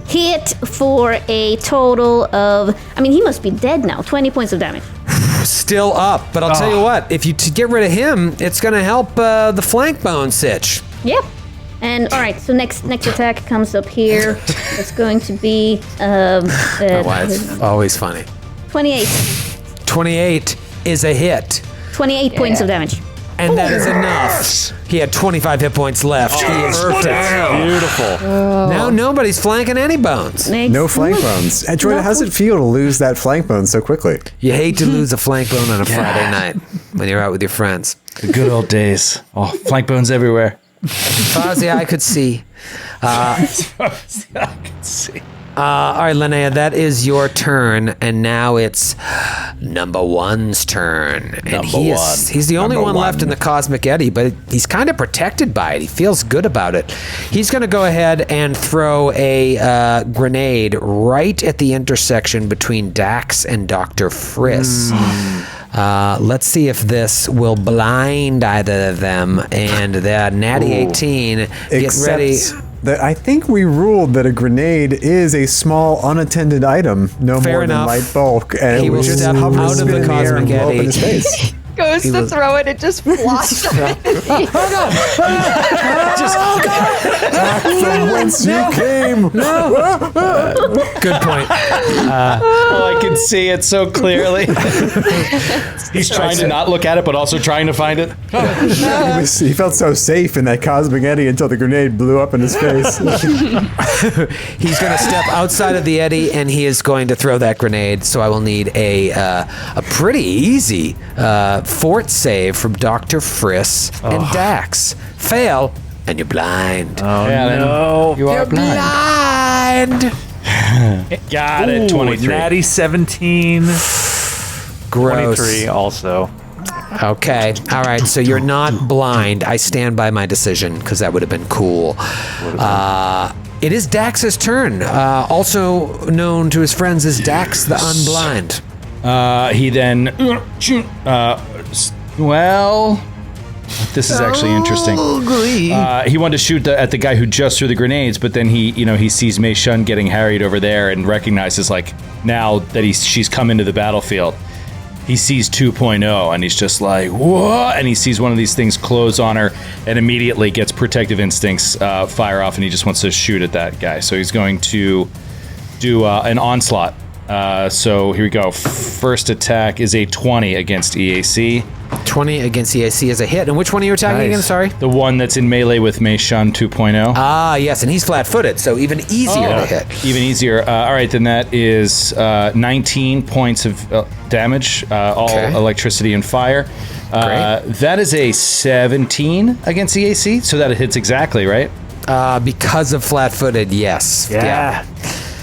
Hit for a total of, I mean, he must be dead now. 20 points of damage. Still up, but I'll tell you what. If you get rid of him, it's going to help the flank bone sitch. Yep. And all right, so next attack comes up here. It's going to be Why it's always funny. 28. 28 is a hit. 28 points of damage. And that is enough. He had 25 hit points left. He is Beautiful. now nobody's flanking any bones. No flank bones. And Troy, how does it feel to lose that flank bone so quickly? You hate to lose a flank bone on a Friday night when you're out with your friends. The good old days. Oh, flank bones everywhere. Fozzie, I could see. I can see. All right, Linnea, that is your turn, and now it's number one's turn. And he's the only one left in the Cosmic Eddy, but he's kind of protected by it. He feels good about it. He's going to go ahead and throw a grenade right at the intersection between Dax and Dr. Friss. Let's see if this will blind either of them. And the natty 18, get ready. That I think we ruled that a grenade is a small unattended item, no Fair more enough. than light bulk, and He it will was just step hover, out of spin the in the air, Cosmic and blow up Eddy. into space. goes to throw it, it just flops. Back from whence you came. Good point. I can see it so clearly. He's trying to not look at it, but also trying to find it. He felt so safe in that cosmic eddy until the grenade blew up in his face. He's going to step outside of the eddy, and he is going to throw that grenade. So I will need a pretty easy fort save from Dr. Friss and Dax. Fail, and you're blind. Oh, no. You're blind. Got it, 23. Natty 17. Gross. 23 also. Okay. All right. So you're not blind. I stand by my decision because that would have been cool. It is Dax's turn, also known to his friends as Dax the Unblind. He then, this is actually interesting. He wanted to shoot at the guy who just threw the grenades, but then he sees Meishan getting harried over there and recognizes, like, now that she's come into the battlefield, he sees 2.0 and he's just like, what? And he sees one of these things close on her and immediately gets protective instincts fire off, and he just wants to shoot at that guy. So he's going to do an onslaught. So here we go. First attack is a 20 against EAC. 20 against EAC is a hit. And which one are you attacking again? Sorry? The one that's in melee with Meishan 2.0. Ah, yes, and he's flat-footed, so even easier to hit. Even easier. All right, then that is 19 points of damage, all electricity and fire. That is a 17 against EAC, so that hits exactly, right? Because of flat-footed, yes. Yeah.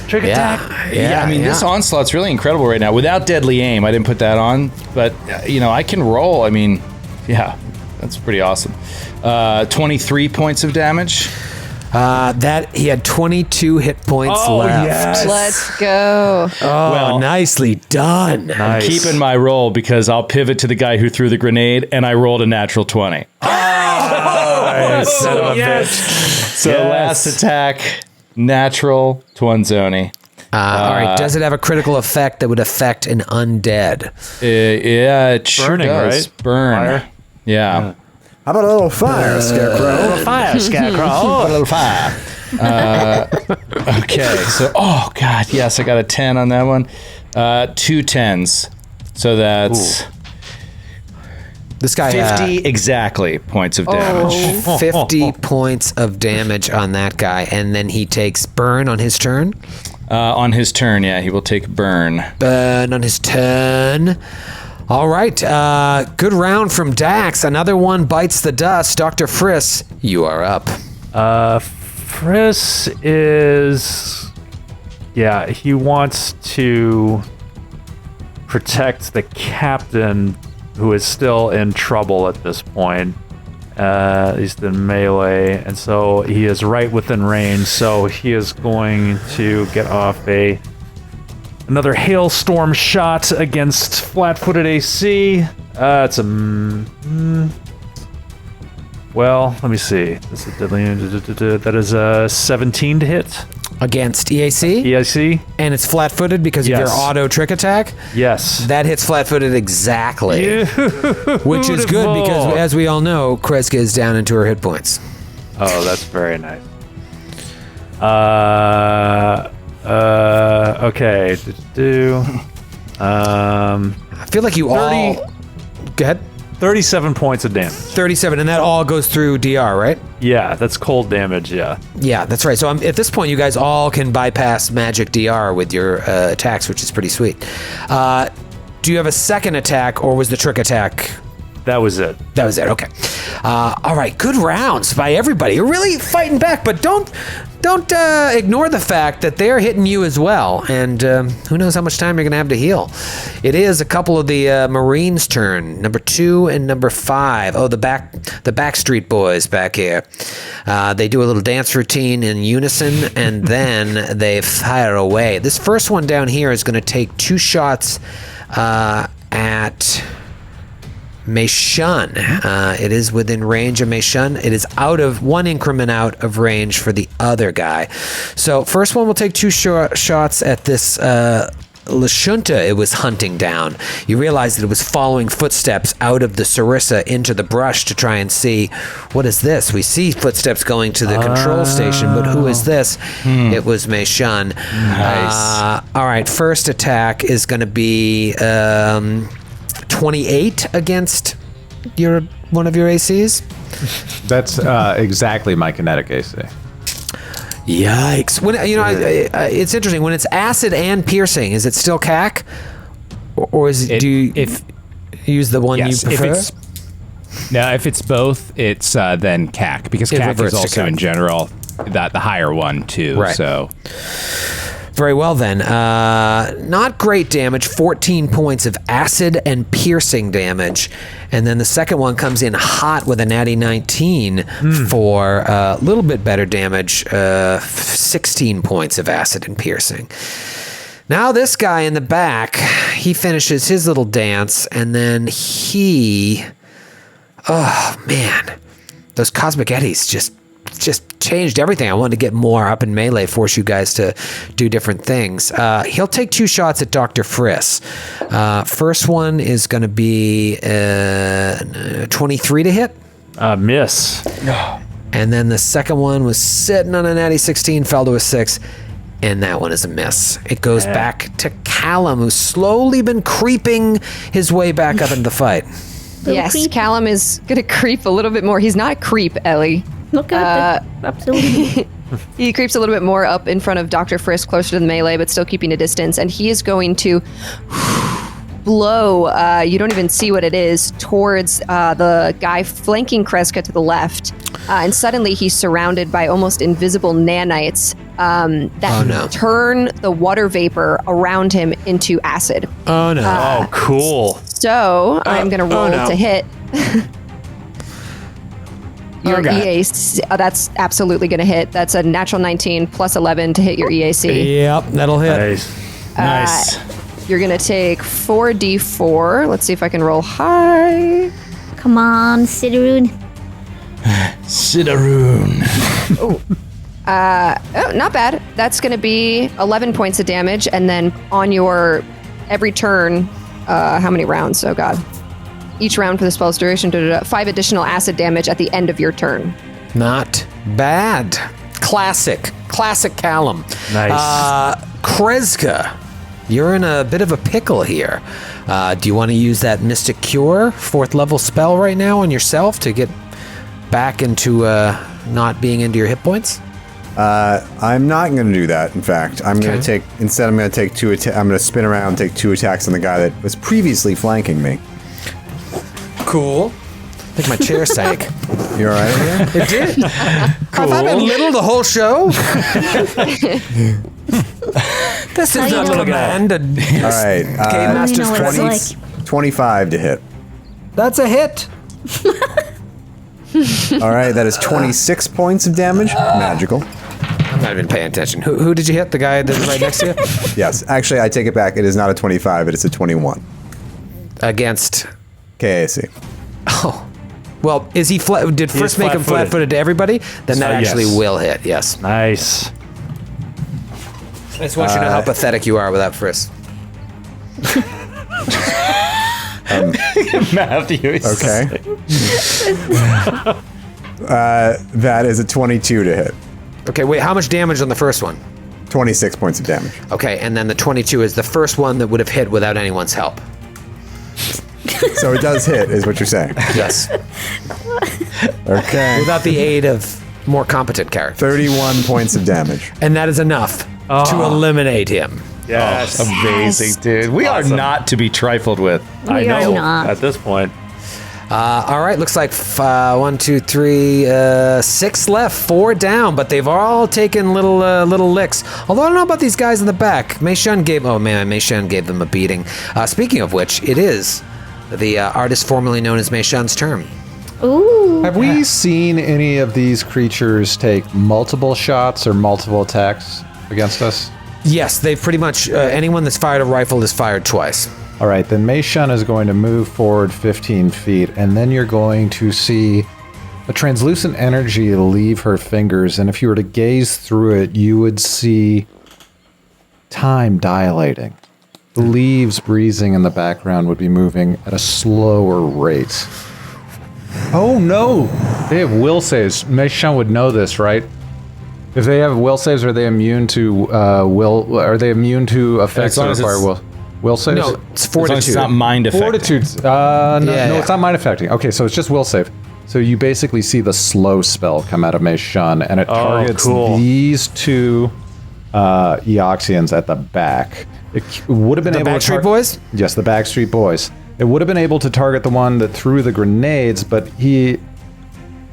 Trick attack. Yeah, I mean, this onslaught's really incredible right now. Without deadly aim, I didn't put that on, but, I can roll. I mean, yeah, that's pretty awesome. 23 points of damage. He had 22 hit points left. Yes. Let's go. Oh, nicely done. Nice. Keeping my roll because I'll pivot to the guy who threw the grenade, and I rolled a natural 20. So last attack, natural Twanzoni. All right. Does it have a critical effect that would affect an undead? Yeah, it sure Burning, does. right? Burn. Fire? Yeah. How about a little fire, Scarecrow? Fire, Scarecrow. A little fire. Okay, so, oh, God, yes, I got a 10 on that one. 2 10s. So that's... This guy 50 exactly points of damage. 50 points of damage on that guy, and then he takes burn on his turn. On his turn, yeah, he will take burn. Burn on his turn. All right, good round from Dax. Another one bites the dust. Dr. Friss, you are up. Friss is... Yeah, he wants to protect the captain, who is still in trouble at this point. He's in melee, and so he is right within range, so he is going to get off another hailstorm shot against flat-footed AC. It's a... well, let me see. This is deadly. That is a 17 to hit. Against EAC? EAC? And it's flat-footed because of your auto trick attack? Yes. That hits flat-footed exactly. Which is good because, as we all know, Kreska is down into her hit points. Oh, that's very nice. Okay. I feel like you 30, all... Go ahead. 37 points of damage. 37, and that all goes through DR, right? Yeah, that's cold damage, yeah. Yeah, that's right. So at this point, you guys all can bypass magic DR with your attacks, which is pretty sweet. Do you have a second attack, or was the trick attack? That was it. That was it, okay. All right, good rounds by everybody. You're really fighting back, but don't ignore the fact that they're hitting you as well, and who knows how much time you're going to have to heal. It is a couple of the Marines' turn, number 2 and number 5. Oh, the Backstreet Boys back here. They do a little dance routine in unison, and then they fire away. This first one down here is going to take 2 shots at Meishan. It is within range of Meishan. It is out of 1 increment out of range for the other guy. So first one will take 2 shots at this Lashunta it was hunting down. You realize that it was following footsteps out of the Sarissa into the brush to try and see, what is this? We see footsteps going to the control station, but who is this? It was Meishan. Nice. All right, first attack is going to be 28 against one of your ACs. That's exactly my kinetic AC. Yikes! When it's interesting when it's acid and piercing. Is it still CAC, or is it? If use the one you prefer? If it's both, it's then CAC because CAC is also in general the higher one too. Right. So. Very well then. Not great damage, 14 points of acid and piercing damage. And then the second one comes in hot with a natty 19 for a little bit better damage, 16 points of acid and piercing. Now this guy in the back, he finishes his little dance and then oh man, those cosmic eddies just changed everything. I wanted to get more up in melee, force you guys to do different things. He'll take 2 shots at Dr. Friss. First one is going to be 23 to hit. Miss. And then the second one was sitting on a natty 16, fell to a 6, and that one is a miss. It goes back to Callum, who's slowly been creeping his way back up into the fight. Yes, Callum is going to creep a little bit more. He's not a creep, Ellie. Look at absolutely. He creeps a little bit more up in front of Dr. Frisk, closer to the melee, but still keeping a distance. And he is going to blow, you don't even see what it is, towards the guy flanking Kreska to the left. And suddenly he's surrounded by almost invisible nanites that turn the water vapor around him into acid. Oh, no. Cool. So I'm going to roll to hit. Your EAC, that's absolutely going to hit. That's a natural 19 plus 11 to hit your EAC. Yep, that'll hit. Nice. You're going to take 4d4. Let's see if I can roll high. Come on, Sidaroon. Not bad. That's going to be 11 points of damage. And then on your every turn, how many rounds? Oh, God. Each round for the spell's duration, 5 additional acid damage at the end of your turn. Not bad. Classic Callum. Nice. Kreska, you're in a bit of a pickle here. Do you want to use that Mystic Cure 4th level spell right now on yourself to get back into not being into your hit points? I'm not going to do that. In fact, I'm going to take I'm going to take 2 I'm going to spin around and take 2 attacks on the guy that was previously flanking me. Cool. I think my chair sank. You all right here? It did. Cool. Have I been little the whole show? This is not command. All right. Game Master's 25 to hit. That's a hit. All right, that is 26 points of damage. Magical. I'm not even paying attention. Who did you hit? The guy that was right next to you? Yes. Actually, I take it back. It is not a 25. It is a 21. Against KAC. Oh. Well, is he flat? Did Frisk make him flat-footed to everybody? Then that actually will hit, yes. Nice. I just want you to know how pathetic you are without Frisk. Matthew. Okay. That is a 22 to hit. Okay, wait, how much damage on the first one? 26 points of damage. Okay, and then the 22 is the first one that would have hit without anyone's help. So it does hit, is what you're saying. Yes. Okay. Without the aid of more competent characters. 31 points of damage. And that is enough to eliminate him. Yes. Amazing, dude. We are not to be trifled with. I know. not. At this point. All right, looks like 6 left, 4 down, but they've all taken little licks. Although I don't know about these guys in the back. Meishan gave them a beating. Speaking of which, it is the artist formerly known as Meishan's turn. Ooh. Have we seen any of these creatures take multiple shots or multiple attacks against us? Yes, they've pretty much, anyone that's fired a rifle has fired twice. All right, then Meishan is going to move forward 15 feet, and then you're going to see a translucent energy leave her fingers, and if you were to gaze through it, you would see time dilating. The leaves breezing in the background would be moving at a slower rate. Oh no! They have will saves. Meishan would know this, right? If they have will saves, are they immune to will? Are they immune to effects that require will saves? No, it's fortitude. It's not mind affecting. Fortitude. No, it's not mind affecting. Okay, so it's just will save. So you basically see the slow spell come out of Meishan, and it targets these two Eoxians at the back. It would have been able to Backstreet Boys? Yes, the Backstreet Boys. It would have been able to target the one that threw the grenades, but he...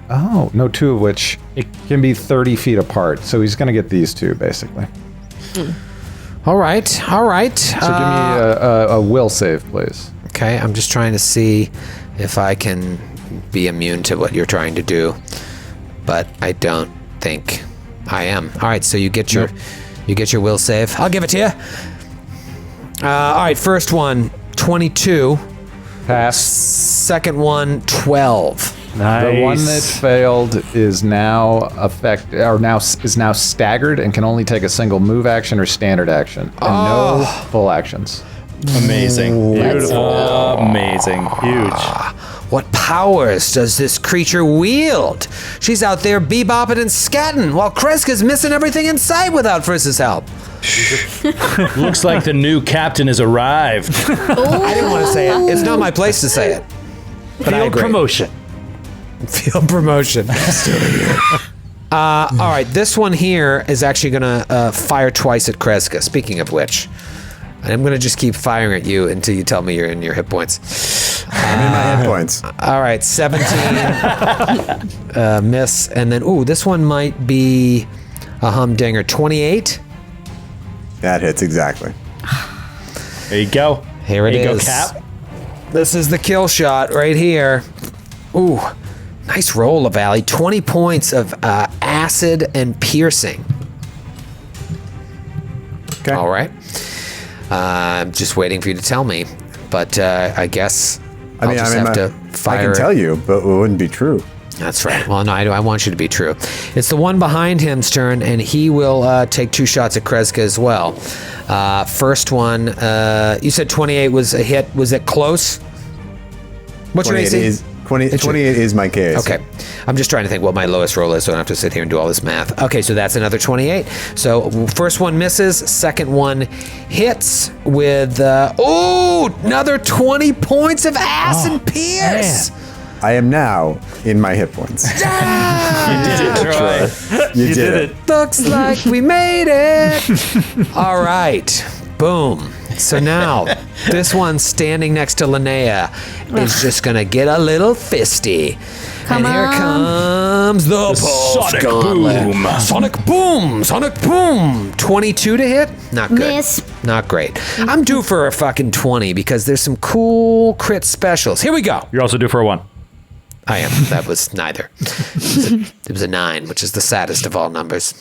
Oh, no, two of which it can be 30 feet apart. So he's going to get these two, basically. All right. So give me a will save, please. Okay, I'm just trying to see if I can be immune to what you're trying to do, but I don't think I am. All right, so you get your will save. I'll give it to you. All right, first one, 22. Pass. Second one, 12. Nice. The one that failed is now is now staggered and can only take a single move action or standard action, and no full actions. Amazing. Beautiful. Amazing. Huge. What powers does this creature wield? She's out there bebopping and scatting while Kreska's missing everything in sight without Friss's help. Looks like the new captain has arrived. I didn't want to say it. It's not my place to say it. But I Field agree. promotion. Field promotion. All right, this one here is actually going to fire twice at Kreska. Speaking of which, I'm going to just keep firing at you until you tell me you're in your hit points. I'm in my hit points. All right, 17 miss, and then this one might be a humdinger. 28. That hits exactly. There you go. Here it There you is. go, Cap. This is the kill shot right here. Ooh, nice roll, Valley. 20 points of acid and piercing. Okay. All right. I'm just waiting for you to tell me, but I guess I'll just have to fire. I can tell you, but it wouldn't be true. That's right. Well, no, I want you to be true. It's the one behind him's turn, and he will take 2 shots at Kreska as well. First one, you said 28 was a hit. Was it close? What's your AC? 28 is my KAC. Okay. I'm just trying to think what my lowest roll is, so I don't have to sit here and do all this math. Okay, so that's another 28. So first one misses, second one hits with, another 20 points of acid pierce. Man. I am now in my hit points. You did it, Troy. You did it. Looks like we made it. All right. Boom. So now, this one standing next to Linnea is just going to get a little fisty. Come and here on. comes the pulse Sonic gauntlet. boom. Sonic boom. Sonic boom. 22 to hit? Not good. Miss. Not great. I'm due for a fucking 20 because there's some cool crit specials. Here we go. You're also due for a 1. I am. That was neither. It was a 9, which is the saddest of all numbers.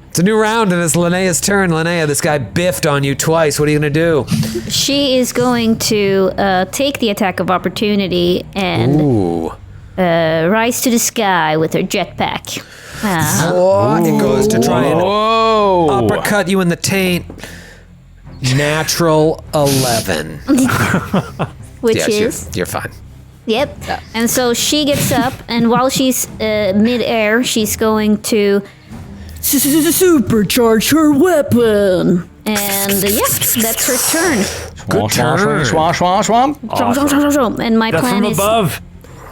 It's a new round and it's Linnea's turn. Linnea, this guy biffed on you twice. What are you going to do? She is going to take the attack of opportunity and rise to the sky with her jetpack. It goes to try and uppercut you in the taint. Natural 11. Which Yes, is... you're fine. Yep. And so she gets up, and while she's mid-air, she's going to supercharge her weapon. And that's her turn. Good turn. And my That's plan from is above.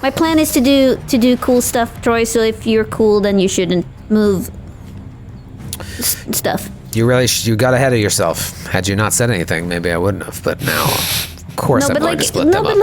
my plan is to do cool stuff, Troy. So if you're cool, then you shouldn't move stuff. You got ahead of yourself. Had you not said anything, maybe I wouldn't have. But now, of course, I'm going to split them up.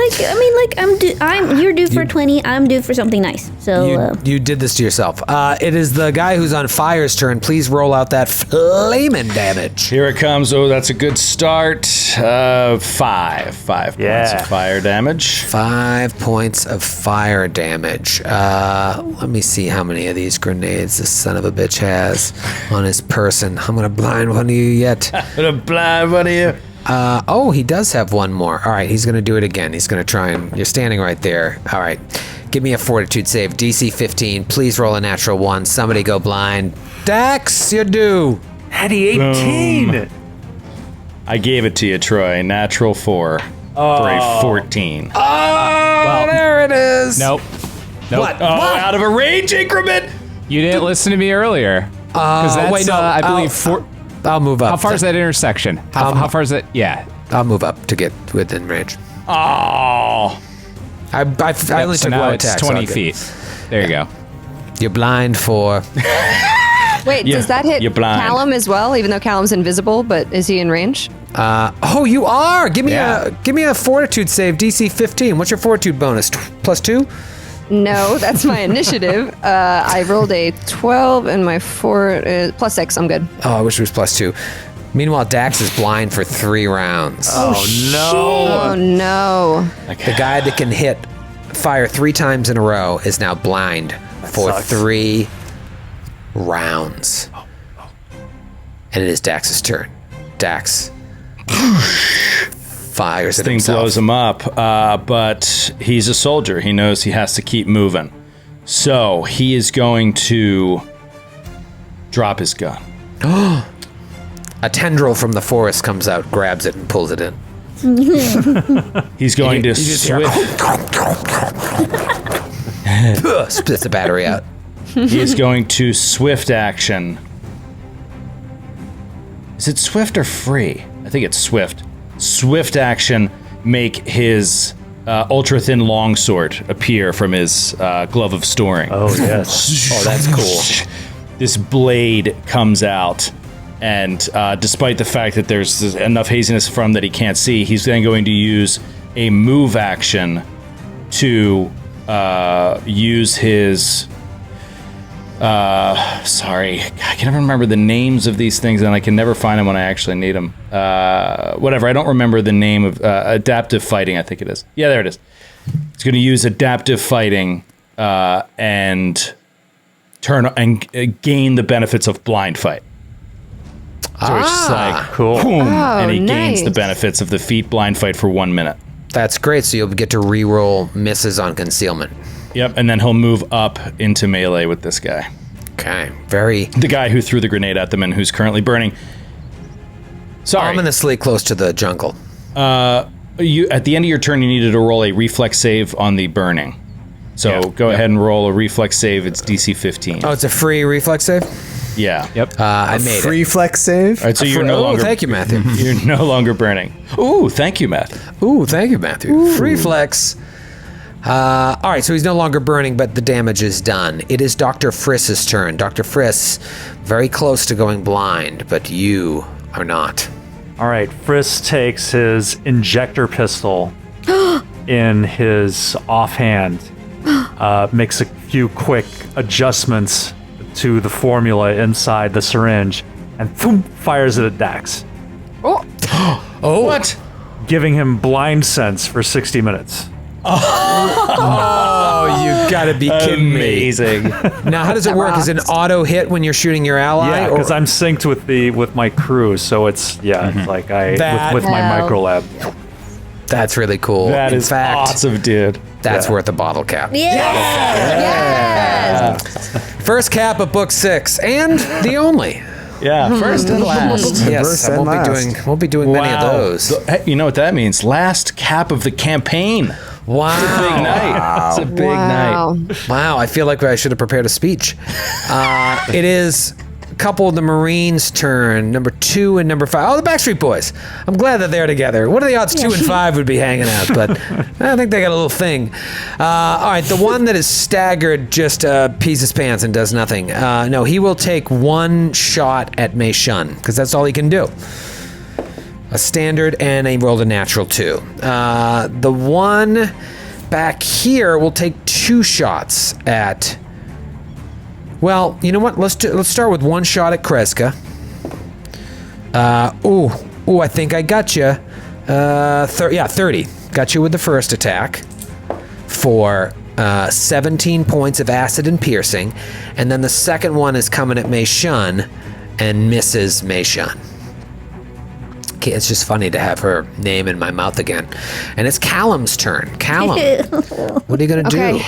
You're due for 20. I'm due for something nice. So You did this to yourself. It is the guy who's on fire's turn. Please roll out that flaming damage. Here it comes. Oh, that's a good start. 5 points of fire damage. 5 points of fire damage. Let me see how many of these grenades this son of a bitch has on his person. I'm gonna blind one of you yet. I'm gonna blind one of you. He does have one more. All right, he's gonna do it again. He's gonna try and... You're standing right there. All right. Give me a fortitude save. DC 15. Please roll a natural 1. Somebody go blind. Dax, you're due. Hattie 18. I gave it to you, Troy. Natural 4 for a 14. Oh, there it is. Nope. What? Oh, out of a range increment. You didn't listen to me earlier. Because that's, wait, no, I believe, I'll move up. how far is that intersection? How far is it? Yeah. I'll move up to get within range. Oh. I only So took now one it's attack. 20 so feet. There you go. You're blind for. Wait, does that hit you're blind. Callum as well? Even though Callum's invisible, but is he in range? Oh, you are. Give me Yeah. a fortitude save, DC 15. What's your fortitude bonus? +2? No, that's my initiative. I rolled a 12 and my +6. I'm good. Oh, I wish it was +2. Meanwhile, Dax is blind for 3 rounds. Oh no! The guy that can fire 3 times in a row is now blind for sucks. 3 rounds. And it is Dax's turn. Dax fires at Thing himself. blows him up, but he's a soldier. He knows he has to keep moving. So he is going to drop his gun. A tendril from the forest comes out, grabs it, and pulls it in. He's going to You just hear spits the battery out. He is going to swift action. Is it swift or free? I think it's swift. Swift action, make his ultra thin longsword appear from his glove of storing. Oh, yes. Oh, that's cool. This blade comes out, and despite the fact that there's enough haziness from that he can't see, he's then going to use a move action to use his sorry, I can never remember the names of these things, and I can never find them when I actually need them. Whatever, I don't remember the name of adaptive fighting, I think it is. Yeah, there it is. It's going to use adaptive fighting and turn and gain the benefits of blind fight. So it's just like, Cool. boom, and he gains the nice. benefits of the feat blind fight for 1 minute. That's great. So you'll get to re-roll misses on concealment. Yep, and then he'll move up into melee with this guy. Okay. Very The guy who threw the grenade at them and who's currently burning. Sorry. ominously close to the jungle. You at the end of your turn, you needed to roll a reflex save on the burning. So go ahead and roll a reflex save. It's DC 15. Oh, it's a free reflex save? Yeah. Yep. I made Free it. flex save. All right, so you're no longer. thank you, Matthew. You're no longer burning. Ooh, thank you, Matt. Ooh, thank you, Matthew. Free flex. All right, so he's no longer burning, but the damage is done. It is Dr. Friss's turn. Dr. Friss, very close to going blind, but you are not. All right, Frisk takes his injector pistol in his offhand, makes a few quick adjustments to the formula inside the syringe, and boom, fires it at Dax, Oh, what? giving him blind sense for 60 minutes. Oh, you gotta be kidding me. Amazing. Now, how does it work? Is it an auto hit when you're shooting your ally? Yeah, because I'm synced with my crew, so it's it's like That- with my Wow. micro lab. That's really cool. That In is fact, awesome, dude. that's Yeah. worth a bottle cap. Yes. First cap of book 6, and the only. Yeah, first and last. Yes, First I and won't be doing many of those. Hey, you know what that means? Last cap of the campaign. Wow. Big night. It's a big Wow. night. Wow, I feel like I should have prepared a speech. It is a couple of the Marines' turn, number 2 and number 5. Oh, the Backstreet Boys. I'm glad that they're together. What are the odds 2 and 5 would be hanging out? But I think they got a little thing. All right, the one that is staggered just pees his pants and does nothing. No, he will take one shot at Meishan, because that's all he can do. A standard, and he rolled a natural 2. The one back here will take 2 shots at. Well, you know what? Let's start with one shot at Kreska. Ooh, I think I got you. 30. Got you with the first attack for 17 points of acid and piercing, and then the second one is coming at Meishan and misses Meishan. Okay, it's just funny to have her name in my mouth again. And it's Callum's turn. Callum, what are you gonna do? Okay.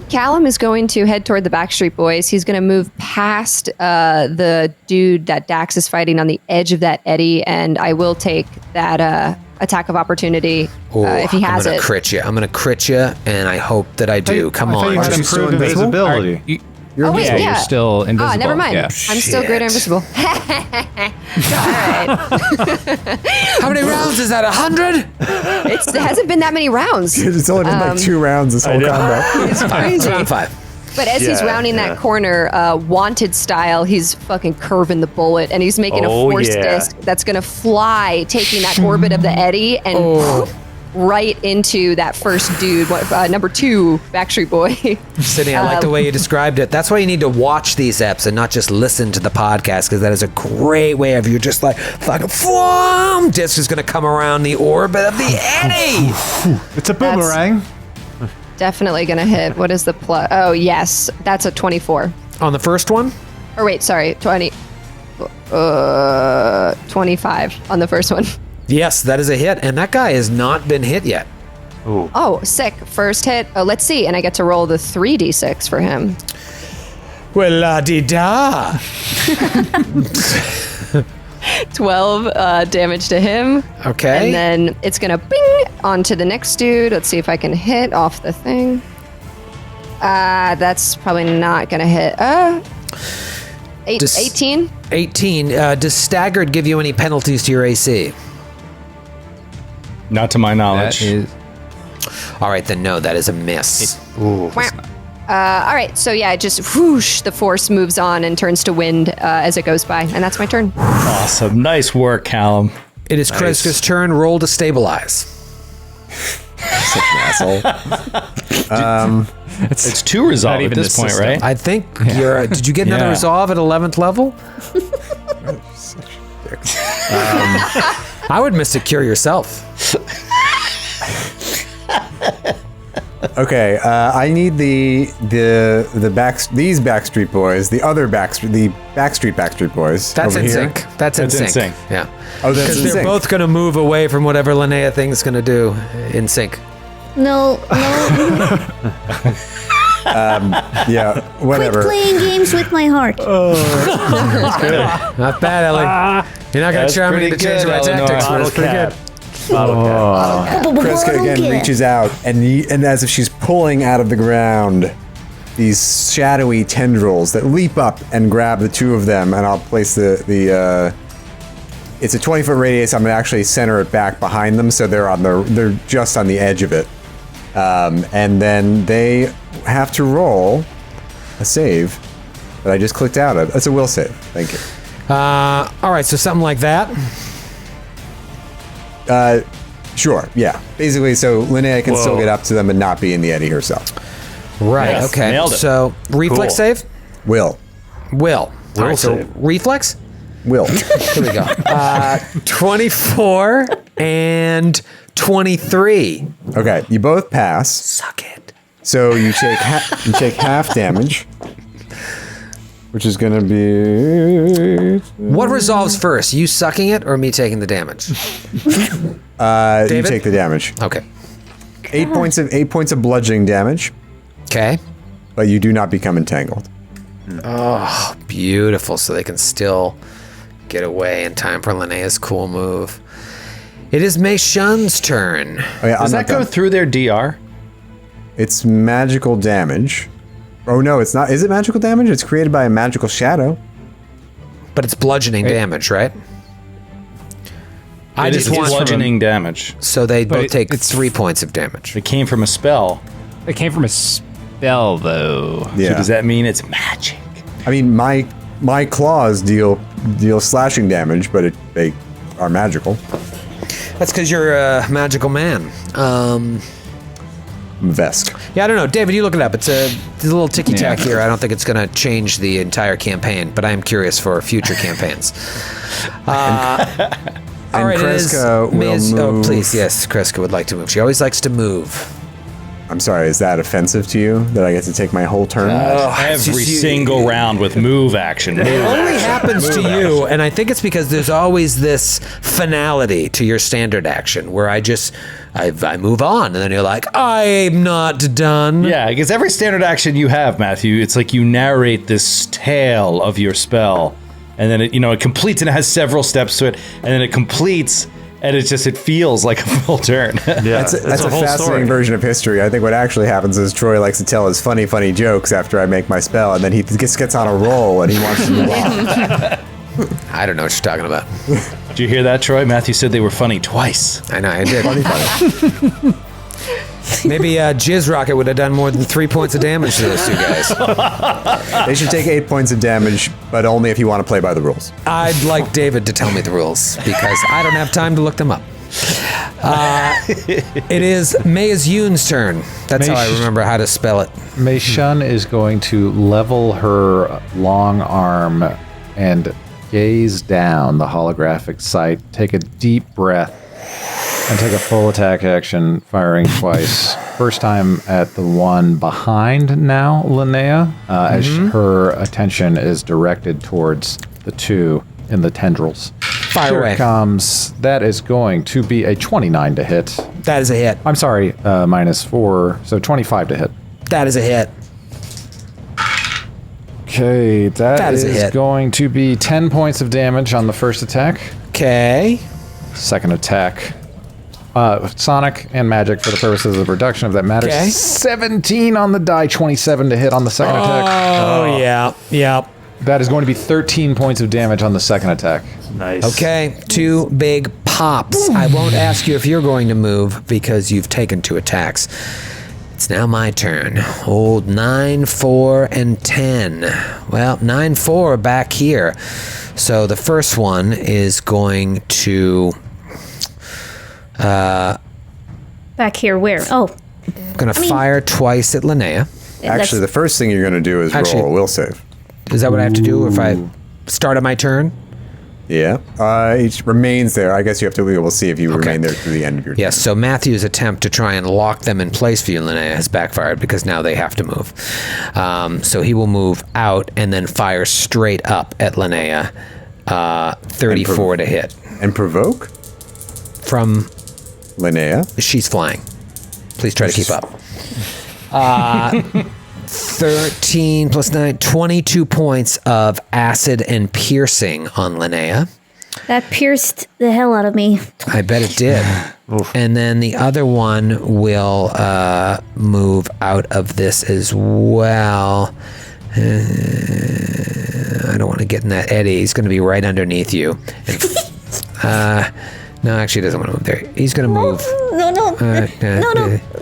Callum is going to head toward the Backstreet Boys. He's going to move past the dude that Dax is fighting on the edge of that eddy, and I will take that attack of opportunity if he has I'm gonna crit you, and I hope that I do. Come on. Aren't you still invisibility? You're still invisible. Oh, never mind. Yeah. I'm still greater invisible. All right. How many rounds is that? 100? It hasn't been that many rounds. It's only been like 2 rounds this whole combat. It's crazy. Round 5. But as he's rounding that corner, wanted style, he's fucking curving the bullet, and he's making a force disc that's going to fly, taking that orbit of the eddy and right into that first dude, number 2, Backstreet Boy. Sydney, I like the way you described it. That's why you need to watch these eps and not just listen to the podcast, because that is a great way of you just like, fucking, disc is going to come around the orbit of the eddy. It's a boomerang. Definitely going to hit. What is the plus? Oh, yes. That's a 24. On the first one? Or wait, sorry, 25 on the first one. Yes, that is a hit, and that guy has not been hit yet. Ooh. Oh, sick. First hit. Oh, let's see. And I get to roll the 3d6 for him. Well, la-di-da. 12 damage to him. Okay. And then it's going to bing onto the next dude. Let's see if I can hit off the thing. That's probably not going to hit. 18? 18. Does staggered give you any penalties to your AC? Not to my knowledge. All right, then no, that is a miss. All right, so yeah, just whoosh, the force moves on and turns to wind as it goes by, and that's my turn. Awesome. Nice work, Callum. It is Kreska's turn. Roll to stabilize. Such an asshole. It's 2 resolve at this point, right? I think you're. Did you get another resolve at 11th level? I would Mystic Cure yourself. Okay, I need these Backstreet Boys, the Backstreet Boys. That's over in here. sync. That's in sync. Yeah. Oh, that's Because in they're sync. both going to move away from whatever Linnea thinks going to do in sync. No. Yeah, whatever. Quit playing games with my heart. Not bad, Ellie. You're not going to charm me into changing my tactics, but it's pretty good. Kreska again reaches out, and as if she's pulling out of the ground these shadowy tendrils that leap up and grab the 2 of them, and I'll place the it's a 20-foot radius. I'm gonna actually center it back behind them, so they're just on the edge of it, and then they have to roll a save that I just clicked out of. It's a will save. Thank you. All right, so something like that. Sure, yeah. Basically, so Linnea can still get up to them and not be in the eddy herself. Right, Yes, okay. nailed it. So, reflex Cool. save? Will. All right, so save. reflex? Will. Here we go. 24 and 23. Okay, you both pass. Suck it. So you take half damage, which is going to be What resolves first? You sucking it or me taking the damage? you David? take the damage. Okay. 8 points of bludgeoning damage, Okay. but you do not become entangled. Oh, beautiful. So they can still get away in time for Linnea's cool move. It is Meishan's turn. Oh, yeah, Does that go through their DR? It's magical damage. Oh no, it's not. Is it magical damage? It's created by a magical shadow. But it's bludgeoning damage, right? I It just is want bludgeoning damage. So they both take it's 3 points of damage. It came from a spell. It came from a spell, though. Yeah. So does that mean it's magic? I mean, my claws deal slashing damage, but they are magical. That's because you're a magical man. Vesk. Yeah, I don't know. David, you look it up. It's a little ticky-tack here. I don't think it's going to change the entire campaign, but I am curious for future campaigns. All right, Kreska will Oh, move. please, yes, Kreska would like to move. She always likes to move. I'm sorry, is that offensive to you that I get to take my whole turn? Every single round with move action. It only happens to you, and I think it's because there's always this finality to your standard action where I move on, and then you're like, I'm not done. Yeah, because every standard action you have, Matthew, it's like you narrate this tale of your spell, and then it completes, and it has several steps to it, and then it completes. And it feels like a full turn. Yeah, that's a fascinating story. version of history. I think what actually happens is Troy likes to tell his funny jokes after I make my spell, and then he gets on a roll and he wants to move on. I don't know what you're talking about. Did you hear that, Troy? Matthew said they were funny twice. I know, I did. Funny. Maybe Jizz Rocket would have done more than 3 points of damage to those two guys. They should take 8 points of damage, but only if you want to play by the rules. I'd like David to tell me the rules, because I don't have time to look them up. It is Mei's Yoon's turn. That's how I remember how to spell it. Meishan is going to level her long arm and gaze down the holographic sight, take a deep breath, and take a full attack action, firing twice. First time at the one behind now, Linnea, as her attention is directed towards the two in the tendrils. Fire away. Here it comes. That is going to be a 29 to hit. That is a hit. I'm sorry, -4, so 25 to hit. That is a hit. Okay, that is a is hit. going to be 10 points of damage on the first attack. Okay. Second attack. Sonic and magic for the purposes of reduction of that matter. Okay. 17 on the die, 27 to hit on the second attack. Oh, yeah. That is going to be 13 points of damage on the second attack. Nice. Okay, 2 big pops. I won't ask you if you're going to move because you've taken 2 attacks. It's now my turn. Old 9, 4, and 10. Well, 9, 4 back here. So the first one is going to... Back here, where? Oh, going to fire twice at Linnea. Actually, the first thing you're going to do is roll a will save. Is that what I have to do if I start on my turn? Yeah. It remains there. I guess you have to. We'll see if you remain there through the end of your turn. Yes, so Matthew's attempt to try and lock them in place for you, Linnea, has backfired because now they have to move. So he will move out and then fire straight up at Linnea. 34 to hit. And provoke? From Linnea. She's flying. Please try to keep up. 13 plus 9, 22 points of acid and piercing on Linnea. that pierced the hell out of me. I bet it did. And then the other one will move out of this as well. I don't want to get in that eddy. He's going to be right underneath you. And, no, actually, he doesn't want to move there. He's going to move. No.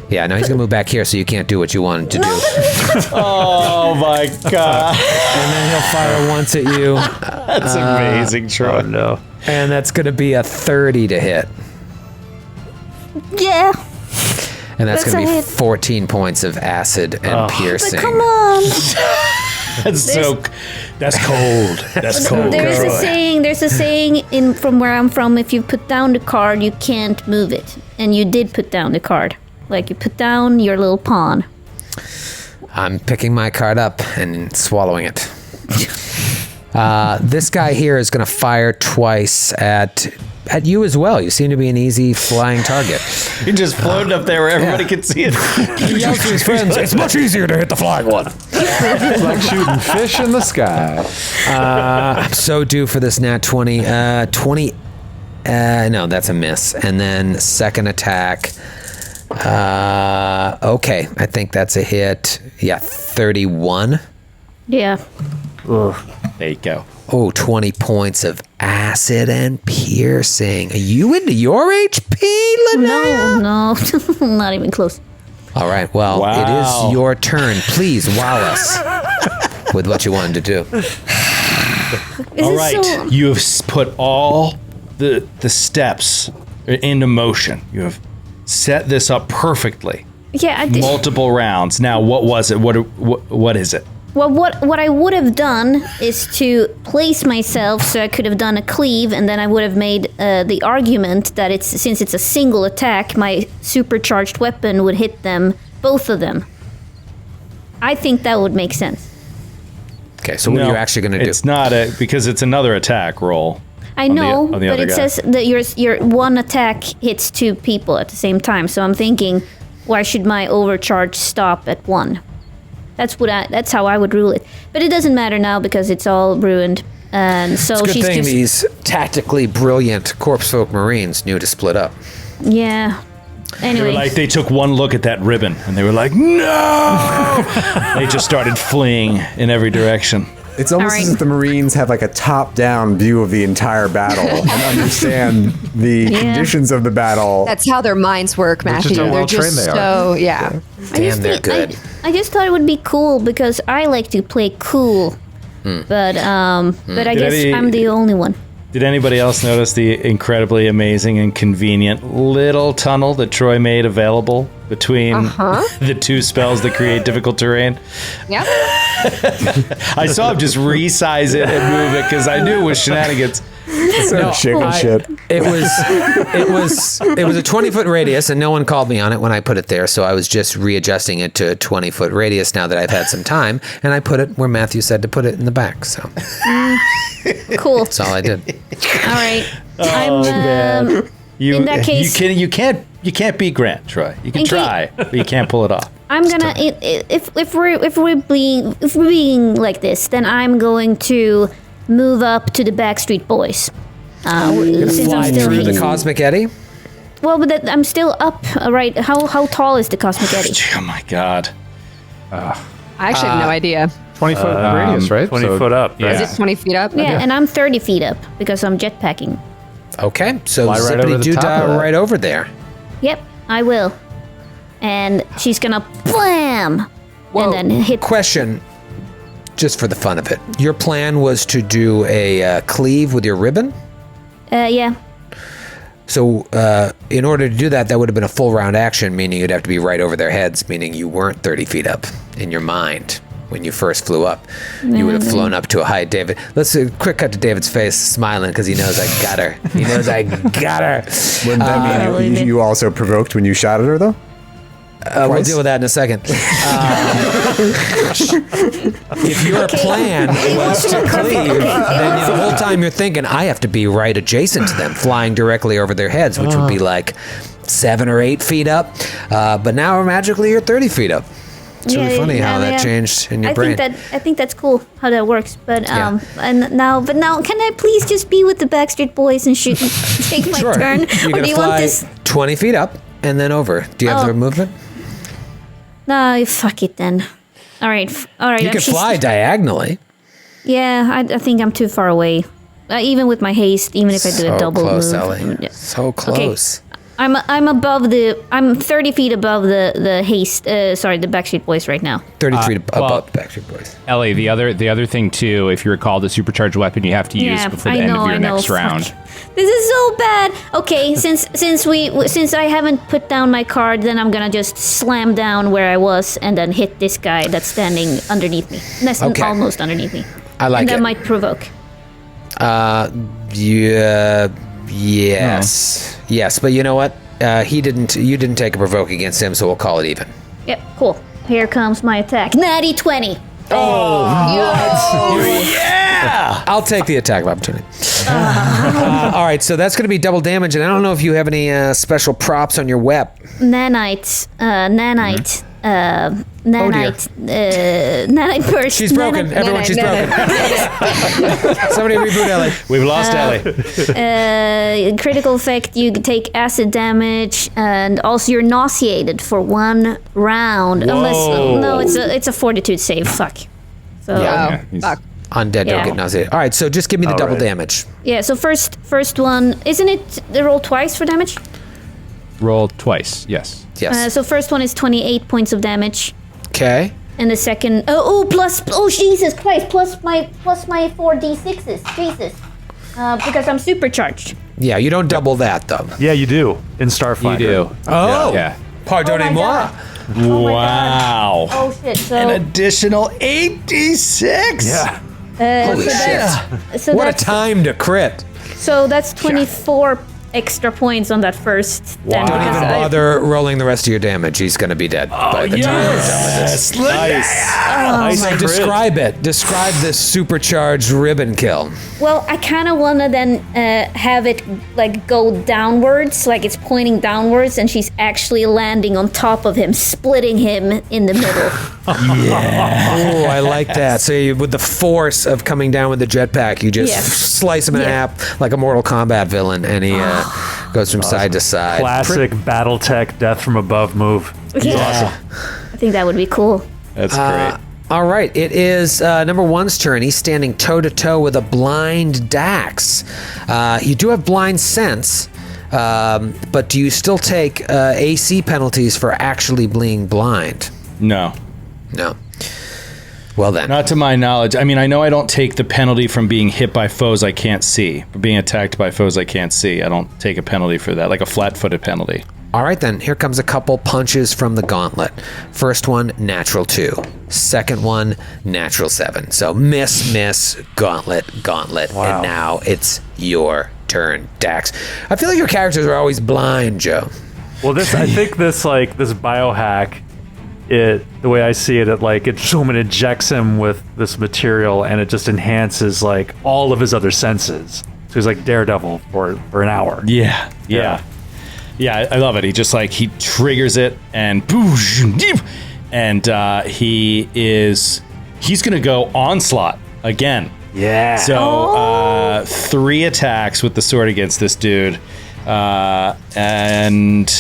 Yeah, no, he's going to move back here so you can't do what you wanted to do. Oh my god. And then he'll fire once at you. That's amazing, Troy. Oh no. And that's going to be a 30 to hit. Yeah. And that's going to be a hit. 14 points of acid and piercing. But come on. That's cold. That's cold. There's a saying from where I'm from, if you put down the card, you can't move it. And you did put down the card. Like you put down your little pawn. I'm picking my card up and swallowing it. This guy here is going to fire twice at you as well. You seem to be an easy flying target. You're just floating up there where everybody can see it. He yells to his friends, it's much easier to hit the flying one. It's like shooting fish in the sky. I'm so due for this nat 20. No, that's a miss. And then second attack. Okay, I think that's a hit. Yeah, 31. Yeah. There you go. Oh, 20 points of acid and piercing. Are you into your HP, Linnea? No, not even close. All right, well, Wow. it is your turn. Please wow us with what you wanted to do. All right, you have put all the steps into motion. You have set this up perfectly. Yeah, I did. Multiple rounds. Now, what was it? What is it? Well, what I would have done is to place myself so I could have done a cleave, and then I would have made the argument that since it's a single attack, my supercharged weapon would hit them both of them. I think that would make sense. Okay, so what are you actually going to do? It's not because it's another attack roll. I know, on the but other it guy. says that your one attack hits 2 people at the same time. So I'm thinking, why should my overcharge stop at 1? That's how I would rule it. But it doesn't matter now because it's all ruined. And so it's a good she's thing just these tactically brilliant corpse folk Marines knew to split up. yeah. They were Anyway, like, they took one look at that ribbon and they were like, no! They just started fleeing in every direction. It's almost Alright. as if the Marines have like a top-down view of the entire battle and understand the conditions of the battle. That's how their minds work, Matthew. just how They're well-trained just they are. so yeah. Damn, they're good. I just thought it would be cool because I like to play cool. But I guess Eddie- I'm the only one. Did anybody else notice the incredibly amazing and convenient little tunnel that Troy made available between the 2 spells that create difficult terrain? Yeah. I saw him just resize it and move it because I knew it was shenanigans. Shit. It was a 20-foot radius, and no one called me on it when I put it there. So I was just readjusting it to a 20-foot radius now that I've had some time, and I put it where Matthew said to put it in the back. So Cool. that's all I did. All right. You, In that case- you can't beat Grant, Troy. You can In ca- try, but you can't pull it off. I'm gonna if we're being like this, then I'm going to move up to the Backstreet Boys. Since Fly I'm still through the here. Cosmic Eddy. Well, but I'm still up, right? How tall is the Cosmic Eddy? Oh my god! I actually have no idea. 20-foot radius, right? 20 So- foot up. Right? Is it 20 feet up? Yeah, and I'm 30 feet up because I'm jetpacking. Okay, so Fly right over zippity the doo top of dah that. right over there. Yep, I will. And she's gonna blam, and then hit. Question, just for the fun of it. Your plan was to do a cleave with your ribbon? Yeah. So in order to do that, that would have been a full round action, meaning you'd have to be right over their heads, meaning you weren't 30 feet up in your mind when you first flew up. You would have flown up to a height. David, let's quick cut to David's face, smiling because he knows I got her. He knows I got her. Wouldn't that mean you also provoked when you shot at her, though? We'll deal with that in a second. If your plan was to cleave, then the whole time you're thinking, I have to be right adjacent to them, flying directly over their heads, which would be like 7 or 8 feet up. But now magically you're 30 feet up. It's really funny how that changed in your brain. I think that's cool how that works. But Yeah. and now, can I please just be with the Backstreet Boys and shoot, take my Sure. turn? You're Or going do to you want fly this? 20 feet up and then over. Do you have the movement? No, fuck it then. All right, all right. You can she's- fly diagonally. Yeah, I think I'm too far away. Even with my haste, even if I do So a double close, move. Ellie. So close. I'm above I'm 30 feet above the haste. Sorry, the Backstreet Boys right now. 30 feet well- above Backstreet Boys. Ellie, the other thing too, if you recall, the supercharged weapon you have to use before the end of your next round. Fuck. This is so bad. Okay, since I haven't put down my card, then I'm gonna just slam down where I was and then hit this guy that's standing underneath me. That's Okay. almost underneath me. I like and that it. might provoke. Yeah. Yes. Yes, but you know what? You didn't take a provoke against him, so we'll call it even. Yep, cool. Here comes my attack. Natty 20. Yeah! I'll take the attack of opportunity. All right, so that's going to be double damage, and I don't know if you have any special props on your web. Nanite. Nanite burst. She's broken. Nanite- Everyone, she's broken. Somebody reboot Ellie. We've lost Ellie. Critical effect, you take acid damage, and also you're nauseated for 1 round. Unless it's a fortitude save. Fuck. So Yeah. Fuck. Undead Yeah. don't get nauseated. All right, so just give me the double damage. yeah. So first one, isn't it the roll twice for damage? Roll twice, yes. Yes. So first one is 28 points of damage, Okay. and the second Jesus Christ, plus my 4d6s. Jesus. Because I'm supercharged. Yeah, you don't double that, though. Yeah, you do in Starfinder. You do. Oh. Yeah. Pardonnez-moi. Wow. Oh shit. So An additional 86. Yeah. Holy shit. so What a that's time to crit. So that's 24 extra points on that first. Wow. Don't even bother rolling the rest of your damage. He's going to be dead by the time we're done with this. Nice. So describe it. Describe this supercharged ribbon kill. Well, I kind of want to then have it like go downwards, like it's pointing downwards, and she's actually landing on top of him, splitting him in the middle. Oh, I like that. So with the force of coming down with the jetpack, you just slice him in half like a Mortal Kombat villain, and he goes from side to side. Classic BattleTech death from above move. Yeah. Awesome. I think that would be cool. That's great. All right, it is number one's turn. He's standing toe-to-toe with a blind Dax. You do have blind sense, but do you still take AC penalties for actually being blind? No. No. Well then. Not to my knowledge. I mean, I know I don't take the penalty from being hit by foes I can't see. For being attacked by foes I can't see. I don't take a penalty for that, like a flat-footed penalty. All right, then. Here comes a couple punches from the gauntlet. First one, natural 2. Second one, natural 7. So miss, gauntlet. Wow. And now it's your turn, Dax. I feel like your characters are always blind, Joe. Well, I think this biohack, the way I see it, it zoom and ejects him with this material, and it just enhances like all of his other senses. So he's like Daredevil for an hour. Yeah, I love it. He just he triggers it and he's gonna go onslaught again. Yeah. So 3 attacks with the sword against this dude, and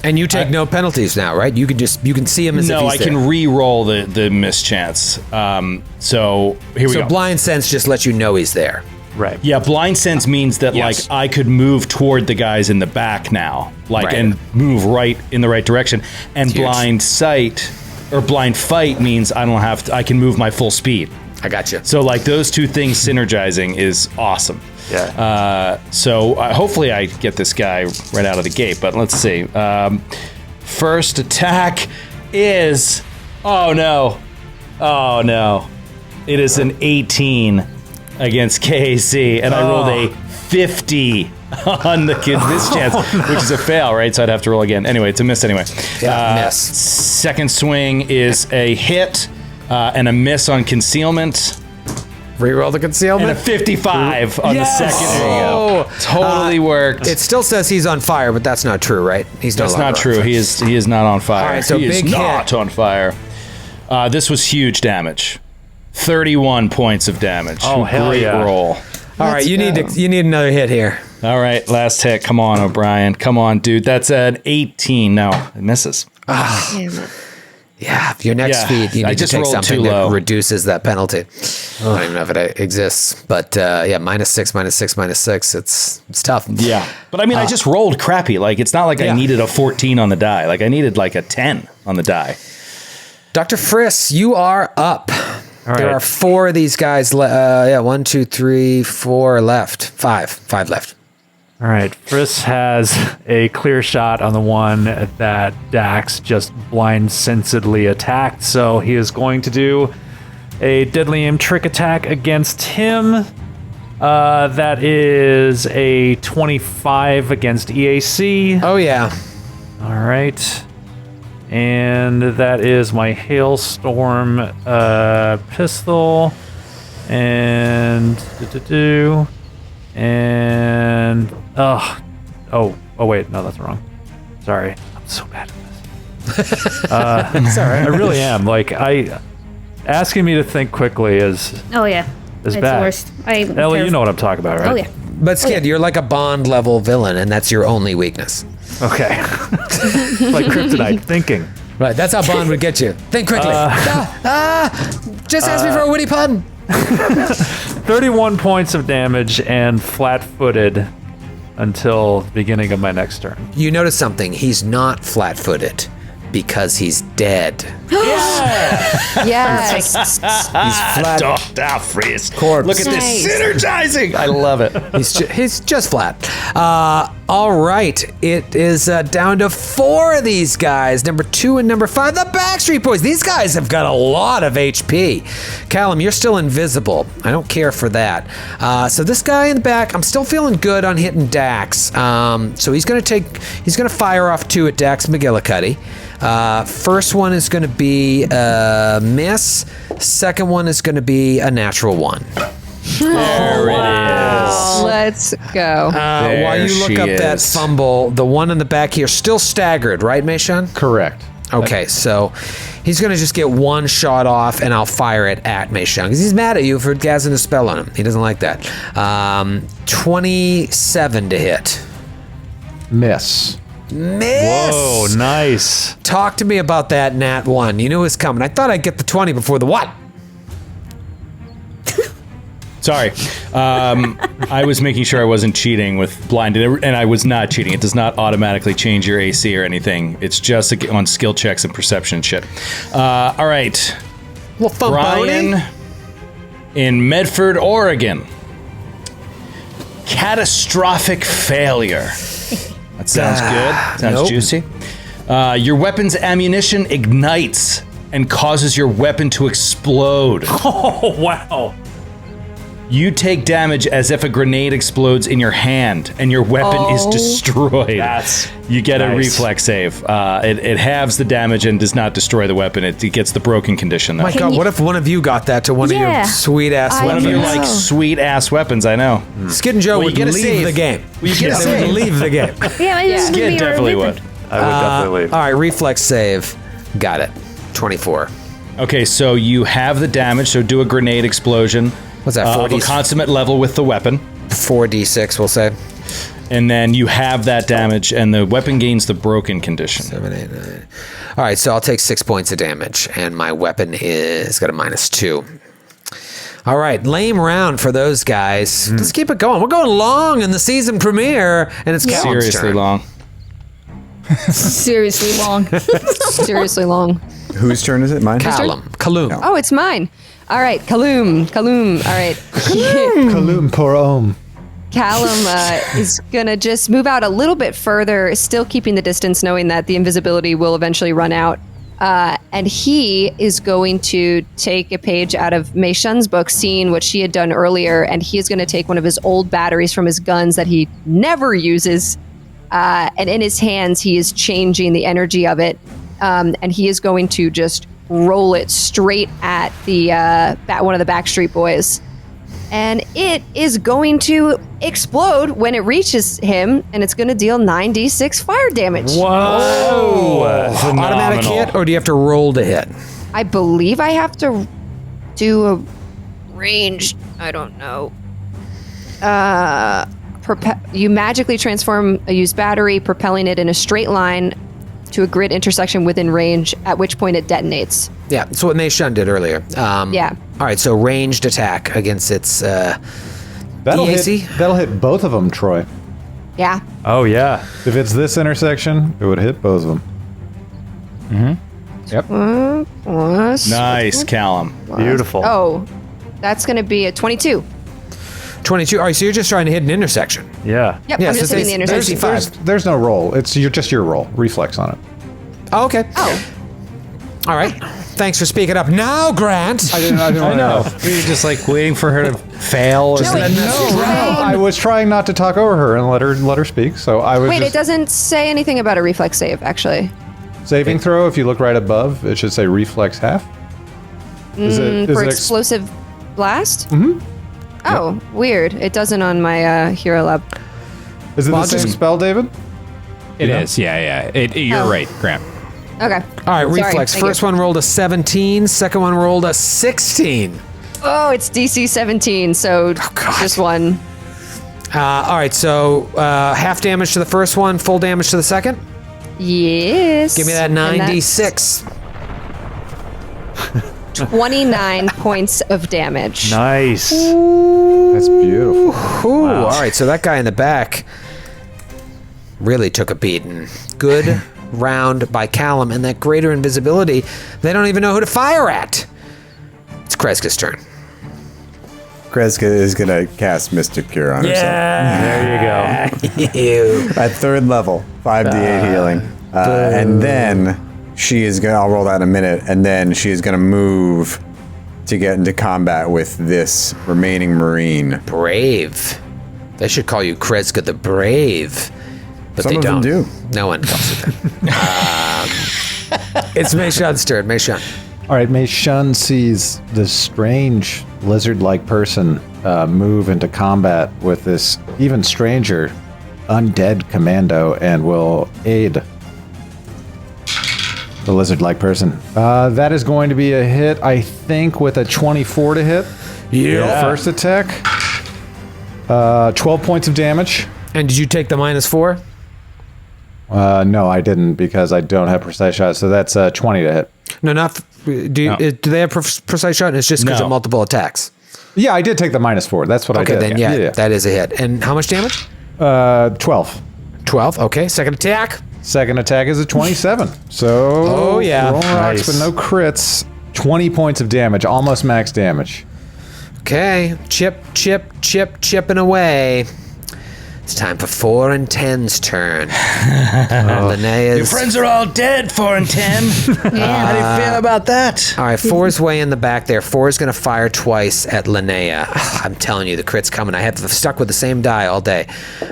you take no penalties now, right? You can see him as if he's I can re-roll the mischance. So here we go. So blind sense just lets you know he's there. Right. Yeah, blind sense means that I could move toward the guys in the back now, and move right in the right direction. And blind sight or blind fight means I don't have to. I can move my full speed. I got you. So those two things synergizing is awesome. Yeah. So hopefully I get this guy right out of the gate. But let's see. First attack is oh no, it is an 18. Against KAC, and I rolled a 50 on the mischance, which is a fail, right? So I'd have to roll again. Anyway, it's a miss anyway. Miss. Second swing is a hit and a miss on concealment. Reroll the concealment. And a 55 on the second. There you go. Totally worked. It still says he's on fire, but that's not true, right? That's not true. He is not on fire. All right, so he big is not on fire. This was huge damage. 31 points of damage. Oh, hell Great yeah. roll. All right, you need another hit here. All right, last hit. Come on, O'Brien. Come on, dude. That's an 18. No, it misses. Yeah, your next feed, you need to take something that reduces that penalty. I don't even know if it exists, but -6. It's tough. Yeah, but I mean, I just rolled crappy. It's not like I needed a 14 on the die. I needed a 10 on the die. Dr. Friss, you are up. All there right. are 4 of these guys. 1, 2, 3, 4 left. 5 left. All right. Friss has a clear shot on the one that Dax just blind sensedly attacked. So he is going to do a deadly aim trick attack against him. That is a 25 against EAC. Oh, yeah. All right. And that is my Hailstorm pistol. And and oh wait, no, that's wrong. Sorry, I'm so bad at this. It's all right. I really am. Asking me to think quickly is it's bad. the worst. Ellie, you know what I'm talking about, right? Oh yeah. But Skid, you're like a Bond level villain, and that's your only weakness. Okay. Like kryptonite, thinking. Right, that's how Bond would get you. Think quickly. Just ask me for a witty pun. 31 points of damage and flat-footed until the beginning of my next turn. You notice something. He's not flat-footed because he's dead. Yes. He's flat. Freeze. Corpse. Look at this synergizing. I love it. He's just flat. All right, it is down to 4 of these guys. Number 2 and number 5, the Backstreet Boys. These guys have got a lot of HP. Callum, you're still invisible. I don't care for that. So this guy in the back, I'm still feeling good on hitting Dax. So he's gonna fire off 2 at Dax McGillicuddy. First one is gonna be a miss. Second one is gonna be a natural 1. There it is. Let's go. While you look up that fumble, the one in the back here still staggered, right, Meishan? Correct. Okay, so he's going to just get 1 shot off, and I'll fire it at Meishan because he's mad at you for casting a spell on him. He doesn't like that. 27 to hit. Miss. Miss! Whoa, nice. Talk to me about that nat 1. You knew it was coming. I thought I'd get the 20 before the what? Sorry. I was making sure I wasn't cheating with blinded, and I was not cheating. It does not automatically change your AC or anything. It's just on skill checks and perception shit. All right. Well, Brian in Medford, Oregon. Catastrophic failure. That sounds good. Sounds juicy. Your weapon's ammunition ignites and causes your weapon to explode. Oh, wow. You take damage as if a grenade explodes in your hand, and your weapon is destroyed. You get a reflex save. It halves the damage and does not destroy the weapon. It gets the broken condition, though. My God, what if one of you got that to one of your sweet-ass weapons? One of your, sweet-ass weapons, I know. Skid and Joe would leave the game. Well, you get a save. They would leave the game. Skid definitely would. I would definitely leave. All right, reflex save. Got it. 24. Okay, so you have the damage, so do a grenade explosion. What's that, of a consummate level with the weapon. 4d6, we'll say. And then you have that damage, and the weapon gains the broken condition. 7, 8, 9. All right, so I'll take 6 points of damage, and my weapon is got a -2. All right, lame round for those guys. Let's keep it going. We're going long in the season premiere, and it's Callum's seriously turn. long. Seriously long. Seriously long. Whose turn is it? Mine? Callum. Oh, it's mine. All right, Kaloom. All right. Kaloom Porom. Callum is going to just move out a little bit further, still keeping the distance, knowing that the invisibility will eventually run out. And he is going to take a page out of Meishan's book, seeing what she had done earlier, and he is going to take one of his old batteries from his guns that he never uses, and in his hands, he is changing the energy of it, and he is going to just roll it straight at the one of the Backstreet Boys. And it is going to explode when it reaches him, and it's going to deal 9d6 fire damage. Whoa! Automatic hit, or do you have to roll to hit? I believe I have to do a range. I don't know. You magically transform a used battery, propelling it in a straight line to a grid intersection within range, at which point it detonates. Yeah, that's what Meishan did earlier. Yeah. All right, so ranged attack against its That'll EAC? hit both of them, Troy. Yeah. Oh, yeah. If it's this intersection, it would hit both of them. Nice, Callum. Beautiful. Oh, that's going to be a 22. 22. All right, so you're just trying to hit an intersection. Yeah. Yep, Yeah, I'm so just hitting the there's- intersection. There's no roll. It's just your roll. Reflex on it. Oh, okay. Oh. All right. Thanks for speaking up. Now, Grant. I didn't know. Were you just like waiting for her to fail? Or something? I was trying not to talk over her and let her speak. So I was Wait, just it doesn't say anything about a reflex save, actually. saving throw. If you look right above, it should say reflex half. Is For it explosive blast? Mm-hmm. Oh, weird. It doesn't on my Hero Lab. Is it Well, the same just- spell, David? It is, yeah. You're Oh. right, Grant. Okay. All right, Sorry, reflex. thank First you. one rolled a 17. Second one rolled a 16. Oh, it's DC 17, so just one. All right, so half damage to the first one, full damage to the second. Yes. Give me that And that's 96. 29 points of damage. Nice. That's beautiful. Ooh, all right, so that guy in the back really took a beating. Good round by Callum, and that greater invisibility, they don't even know who to fire at. It's Kreska's turn. Kreska is going to cast Mystic Cure on herself. There you go. At 3rd level, 5d8 healing. And then she is going to, I'll roll that in a minute, and then she is going to move to get into combat with this remaining Marine. Brave. They should call you Kreska the Brave. But Some they of don't. them do. No one calls you that. It's Meishan's turn. Meishan. All right, Meishan sees this strange lizard-like person move into combat with this even stranger undead commando and will aid the lizard-like person. That is going to be a hit, I think, with a 24 to hit. Yeah. First attack. 12 points of damage. And did you take the -4? No, I didn't because I don't have precise shot, so that's 20 to hit. No, not. Do they have precise shot? It's just because of multiple attacks. Yeah, I did take the -4. That's what I did. Okay, then yeah, that is a hit. And how much damage? 12. 12. Okay, second attack. Second attack is a 27. So, Oh, yeah. roll rocks, Nice. but no crits. 20 points of damage, almost max damage. Okay, chipping away. It's time for 4 and 10's turn. Linnea's. Your friends are all dead, 4 and 10. How do you feel about that? All right, 4's way in the back there. 4 is going to fire twice at Linnea. I'm telling you, the crit's coming. I have stuck with the same die all day.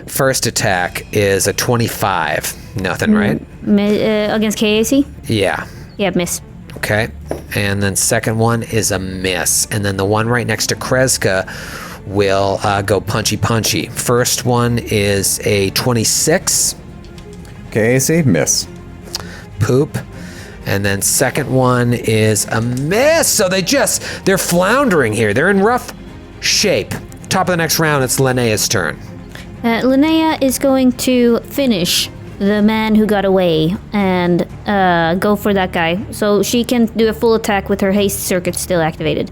First attack is a 25. Nothing, right? Against KAC? Yeah. Yeah, miss. Okay. And then second one is a miss. And then the one right next to Kreska will go punchy. First one is a 26. KAC, miss. Poop. And then second one is a miss. So they're floundering here. They're in rough shape. Top of the next round, it's Linnea's turn. Linnea is going to finish the man who got away and go for that guy. So she can do a full attack with her haste circuit still activated.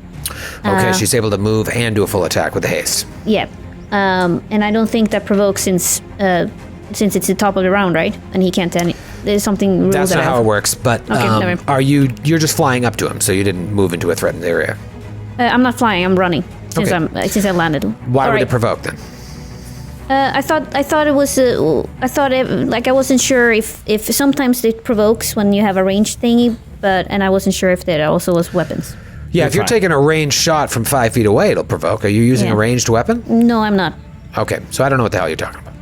Okay, she's able to move and do a full attack with the haste. Yeah. And I don't think that provokes since it's the top of the round, right? And he can't there's something rule That's that not I how have. it works, but Okay, never. you're just flying up to him, so you didn't move into a threatened area. I'm not flying, I'm running since Okay. since I landed. Why All would right. it provoke then? I thought it was I wasn't sure if sometimes it provokes when you have a ranged thingy, and I wasn't sure if that also was weapons. Yeah, if you're taking a ranged shot from 5 feet away, it'll provoke. Are you using a ranged weapon? No, I'm not. Okay, so I don't know what the hell you're talking about.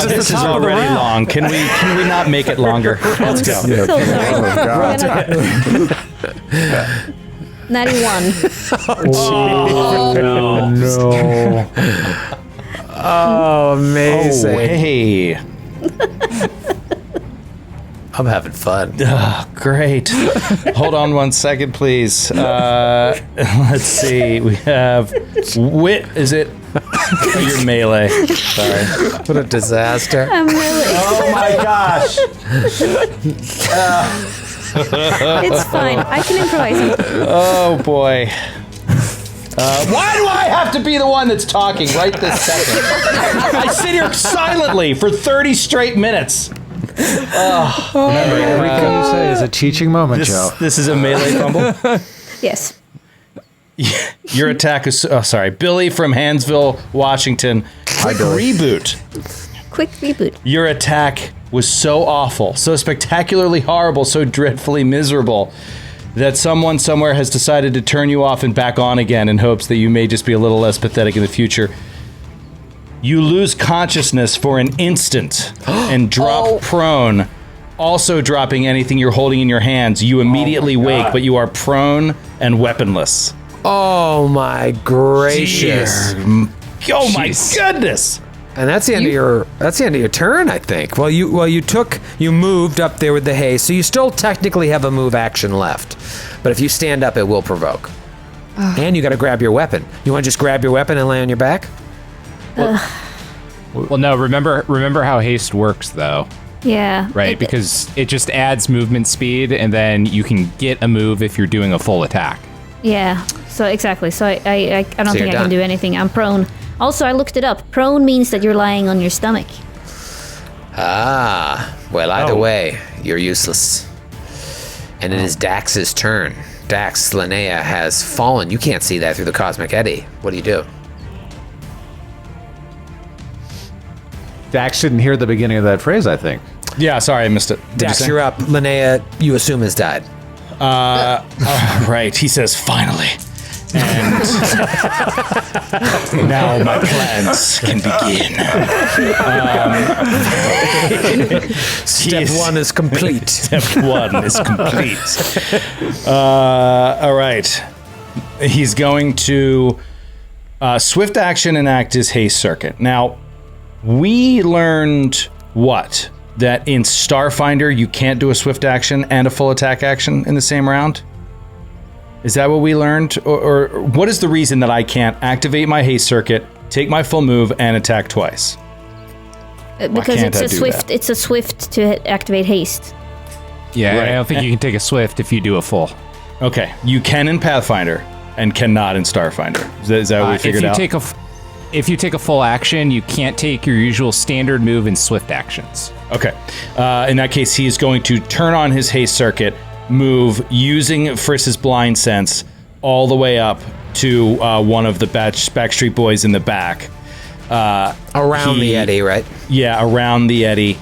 This is already long. Can we not make it longer? Let's go. So sorry. Oh, God. 91. No. Oh, amazing. Hey. I'm having fun. Great. Hold on 1 second, please. Let's see. We have wit. Is it? Your melee. Sorry. What a disaster. I'm really. Oh my gosh. It's fine. I can improvise. Oh boy. Why do I have to be the one that's talking right this second? I sit here silently for 30 straight minutes. Remember, everything you say is a teaching moment, Joe. This is a melee fumble. Yes. Your attack is. Oh, sorry. Billy from Hansville, Washington. Quick reboot. Quick reboot. Your attack was so awful, so spectacularly horrible, so dreadfully miserable that someone somewhere has decided to turn you off and back on again in hopes that you may just be a little less pathetic in the future. You lose consciousness for an instant and drop prone, also dropping anything you're holding in your hands. You immediately wake, but you are prone and weaponless. Oh my gracious. Oh my goodness. And that's the end of your turn, I think. Well, you moved up there with the haste, so you still technically have a move action left. But if you stand up, it will provoke. And you got to grab your weapon. You want to just grab your weapon and lay on your back? Well, no. Remember how haste works, though, Yeah. right? Because it just adds movement speed, and then you can get a move if you're doing a full attack. Yeah. So exactly. So I don't So think you're I done. can do anything. I'm prone. Also, I looked it up. Prone means that you're lying on your stomach. Ah, well, either way, you're useless. And it is Dax's turn. Dax, Linnea has fallen. You can't see that through the Cosmic Eddy. What do you do? Dax didn't hear the beginning of that phrase, I think. Yeah, sorry, I missed it. Dax, you're up. Linnea, you assume has died. Right, he says, finally. And now my plans can begin. Step one is complete. Step one is complete. All right. He's going to swift action enact his haste circuit. Now, we learned what? That in Starfinder, you can't do a swift action and a full attack action in the same round? Is that what we learned? Or what is the reason that I can't activate my haste circuit, take my full move, and attack twice? Because it's a swift to activate haste. Yeah, Right. I don't think you can take a swift if you do a full. Okay, you can in Pathfinder and cannot in Starfinder. Is that what we figured out? If you take a full action, you can't take your usual standard move in swift actions. Okay. In that case, he is going to turn on his haste circuit, move using Friss's blind sense all the way up to one of the Backstreet Boys in the back. Around the Eddy, right? Yeah, around the Eddy.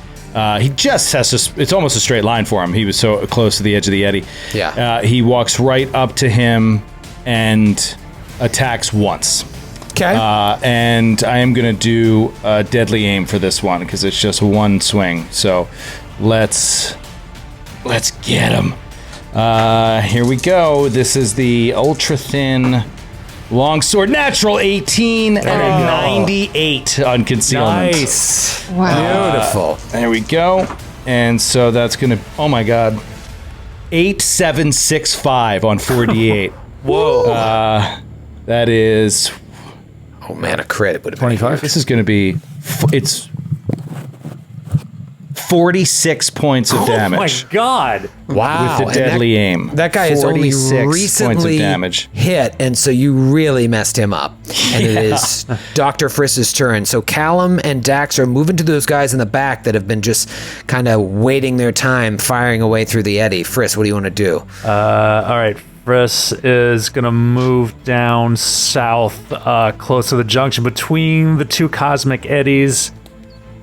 He just has to, it's almost a straight line for him. He was so close to the edge of the Eddy. Yeah. He walks right up to him and attacks once. Okay. And I am going to do a deadly aim for this one because it's just one swing. So let's get him. Here we go. This is the ultra thin longsword. Natural 18 and a 98 on concealment. Nice. Wow. Beautiful. There we go. And so that's going to, oh my God, 8765 on 4d8. Whoa. That is, Oh man, a crit would have 25? this is going to be, it's 46 points of damage. Oh my God. Wow. With the and deadly aim. That guy is only 46 recently points of damage. hit, and so you really messed him up. And it is Dr. Friss's turn. So Callum and Dax are moving to those guys in the back that have been just kind of waiting their time, firing away through the Eddy. Friss, what do you want to do? All right. Friss is going to move down south, close to the junction between the two cosmic eddies.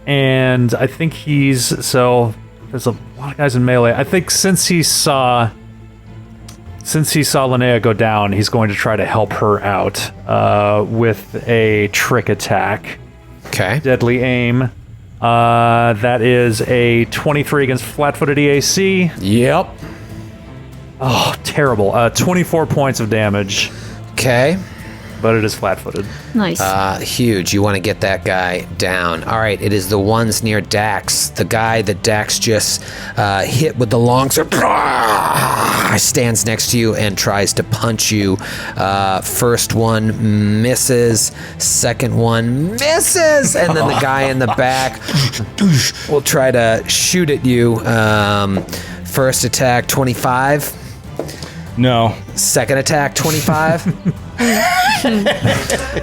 And I think there's a lot of guys in melee. I think since he saw Linnea go down, he's going to try to help her out with a trick attack. Okay. Deadly aim. That is a 23 against flat-footed EAC. Yep. Oh, terrible. 24 points of damage, Okay. but it is flat-footed. Nice. Huge. You want to get that guy down. All right, it is the ones near Dax. The guy that Dax just hit with the longsword stands next to you and tries to punch you. First one misses. Second one misses. And then the guy in the back will try to shoot at you. First attack, 25. No. Second attack, 25. All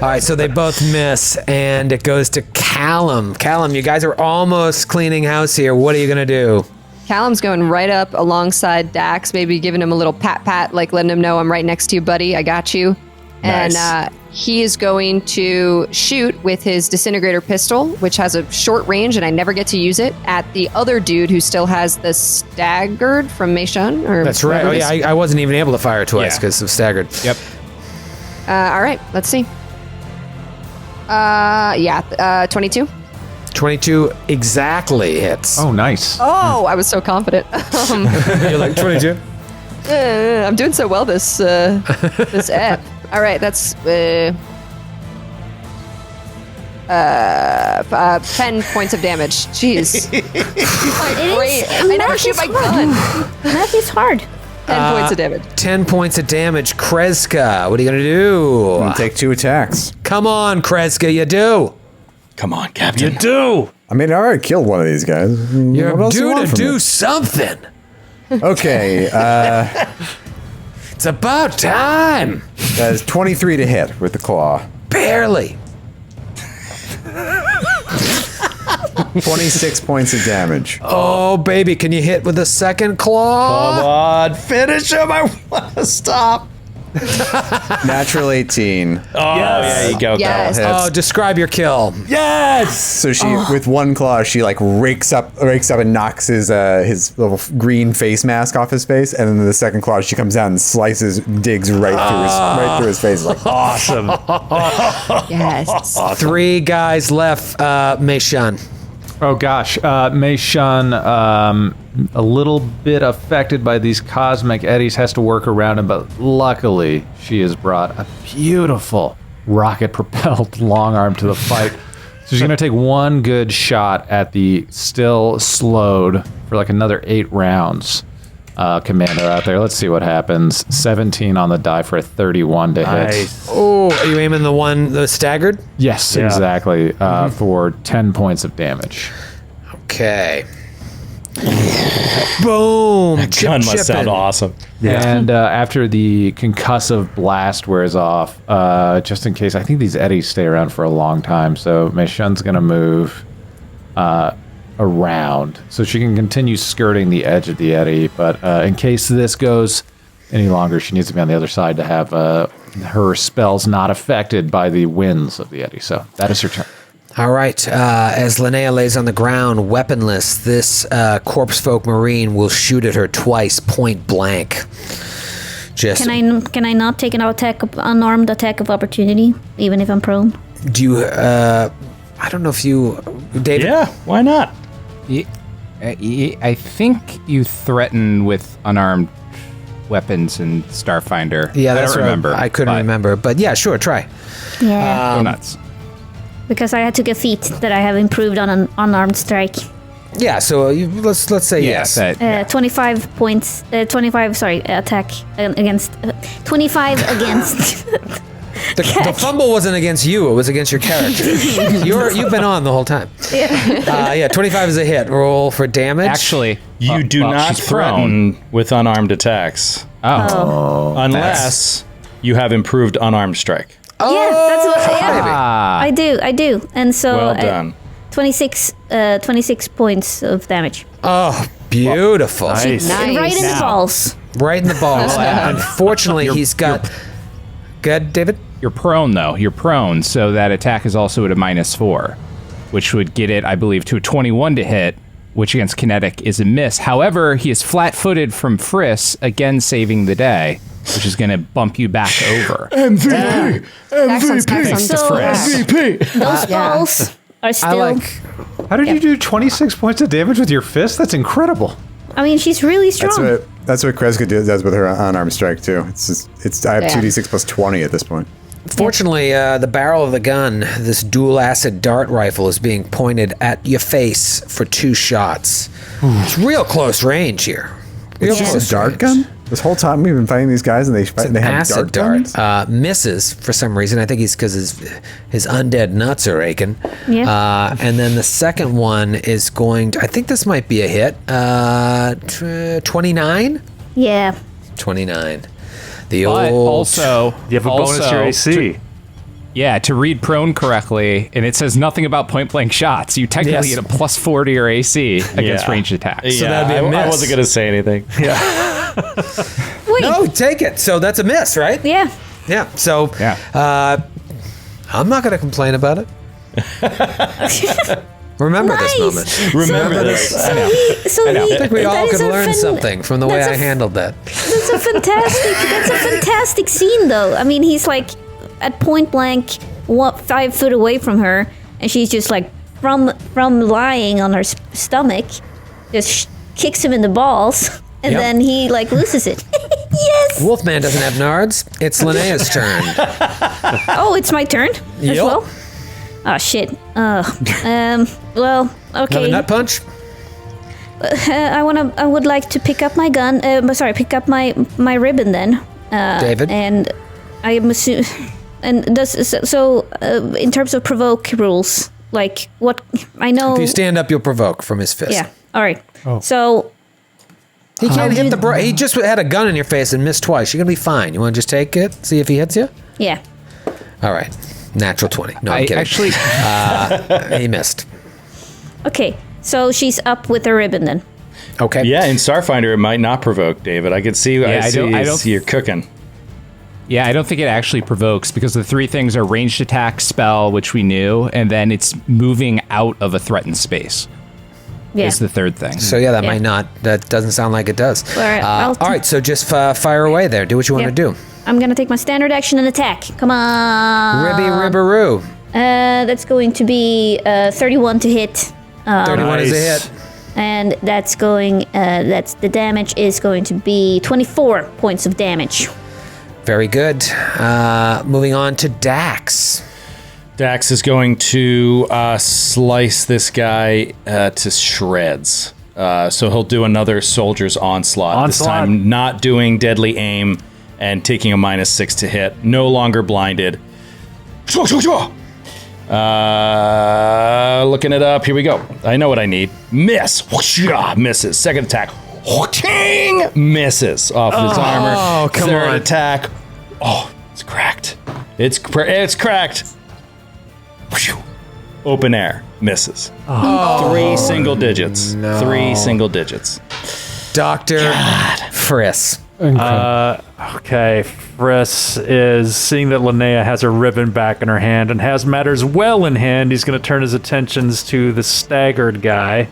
right, so they both miss, and it goes to Callum. Callum, you guys are almost cleaning house here. What are you going to do? Callum's going right up alongside Dax, maybe giving him a little pat, like letting him know I'm right next to you, buddy. I got you. Nice. And he is going to shoot with his disintegrator pistol, which has a short range, and I never get to use it, at the other dude who still has the staggered from Meishan. That's right. Oh, yeah, I wasn't even able to fire twice Yeah. because of staggered. Yep. All right, let's see. 22. 22 exactly hits. Oh, nice. Oh, I was so confident. You're like, 22? I'm doing so well this app. All right, that's 10 points of damage. Jeez. Great. I never shoot my gun. Math is hard. 10 points of damage. 10 points of damage. Kreska, what are you going to do? I'm gonna take 2 attacks. Come on, Kreska, you do. Come on, Captain. You do. I mean, I already killed one of these guys. You're What else you due want to from do me? something. Okay, It's about time. that is 23 to hit with the claw. Barely. 26 points of damage. Oh, baby, can you hit with a second claw? Come on, finish him. I want to stop. Natural 18. Oh, yeah, you go. Yes. Oh, describe your kill. Yes. So she, with one claw, she like rakes up and knocks his little green face mask off his face, and then the second claw, she comes down and digs right through his face. Like, Awesome. Yes. 3 guys left. Meishan. Oh gosh, Meishan, a little bit affected by these cosmic eddies, has to work around him, but luckily she has brought a beautiful rocket-propelled long arm to the fight. So she's going to take one good shot at the still slowed for like another 8 rounds. Commander out there. Let's see what happens. 17 on the die for a 31 to hit. Nice. Oh, are you aiming the staggered? Yes, Yeah. exactly. For 10 points of damage. Okay. Boom. Gun must sound awesome. And after the concussive blast wears off, just in case, I think these eddies stay around for a long time. So Meishan's going to move around so she can continue skirting the edge of the eddy. But in case this goes any longer, she needs to be on the other side to have her spells not affected by the winds of the eddy. So that is her turn. All right. As Linnea lays on the ground, weaponless, this corpse folk marine will shoot at her twice, point blank. Just Can I not take an unarmed attack of opportunity, even if I'm prone? do you? I don't know if you, David. Yeah, why not? I think you threaten with unarmed weapons in Starfinder. Yeah, that's I don't right. remember. I couldn't remember, but yeah, sure, try. Yeah, Go nuts. because I took a feat that I have improved on an unarmed strike. Yeah, so let's say yes. 25 points. 25. Sorry, attack against. 25 against. The fumble wasn't against you; it was against your character. You've been on the whole time. Yeah, 25 is a hit. Roll for damage. Actually, You do not she's prone. threaten with unarmed attacks unless you have improved unarmed strike. Yeah, that's what. Yeah, Ah, I do. And so Well done. 26 points of damage. Oh, beautiful! Nice. Nice. Right in the balls. Right in the balls. Unfortunately, he's got. Good, David. you're prone though. You're prone, so that attack is also at a -4, which would get it, I believe, to a 21 to hit, which against kinetic is a miss. However, he is flat-footed from Friss, again saving the day, which is going to bump you back over. MVP! Excellent, Thanks to So, Friss. MVP! Those balls are still. How did you do 26 points of damage with your fist? That's incredible. I mean, she's really strong. that's what Kreska does with her unarmed strike too. I have Yeah. 2d6 plus 20 at this point. Fortunately, the barrel of the gun, this dual acid dart rifle, is being pointed at your face for 2 shots. It's real close range here. Real It's just close a dart range. gun. This whole time we've been fighting these guys, and they have Acid dart guns? misses for some reason. I think he's because his undead nuts are aching. Yeah. And then the second one is going to, I think this might be a hit. 29? Yeah. 29. The But old. also, You have a bonus to your AC. to read prone correctly, and it says nothing about point blank shots. You technically Yes. get a +4 to your AC against Yeah. ranged attacks. So that'd be a I miss. wasn't going to say anything. Wait. No, take it. So that's a miss, right? Yeah. Yeah. So Yeah. I'm not going to complain about it. Remember this Nice. moment. Remember this. I think we all that is could a learn something from the way I handled that. That's a fantastic scene, though. I mean, he's like at point blank, 5 foot away from her, and she's just like from lying on her stomach, just kicks him in the balls, and Yep. then he like loses it. Yes. Wolfman doesn't have nards. It's Linnea's turn. Oh, it's my turn as Yup. well. Oh shit. Well, okay. Another nut punch? I would like to pick up my gun. Pick up my ribbon then. David? And I am assuming. And in terms of provoke rules, like what I know. If you stand up, you'll provoke from his fist. Yeah. All right. So He can't hit he just had a gun in your face and missed twice. You're going to be fine. You want to just take it? See if he hits you? yeah. All right. Natural 20. No, I'm kidding. Actually, He missed. Okay, so she's up with a ribbon then. Okay. Yeah, in Starfinder, it might not provoke, David. I can see. Yeah, I see you're cooking. Yeah, I don't think it actually provokes because the three things are ranged attack, spell, which we knew, and then it's moving out of a threatened space. Yeah. Is the third thing. So yeah, that might not. That doesn't sound like it does. All right, all right, so just fire away there. Do what you want to do. I'm gonna take my standard action and attack. Come on. Ribby ribberoo. That's going to be 31 to hit. 31 is a hit. And that's going. That's the damage is going to be 24 points of damage. Very good. Moving on to Dax. Dax is going to slice this guy to shreds. So he'll do another soldier's onslaught. This time not doing deadly aim and taking a -6 to hit. No longer blinded. Looking it up. Here we go. I know what I need. Miss. Misses. Second attack. Misses off of his armor. Oh, come Third on. attack. Oh, it's cracked. It's cracked. Open air. Misses. 3 single digits. No. 3 single digits. Dr. Friss. Okay, Friss is seeing that Linnea has her ribbon back in her hand and has matters well in hand. He's going to turn his attentions to the staggered guy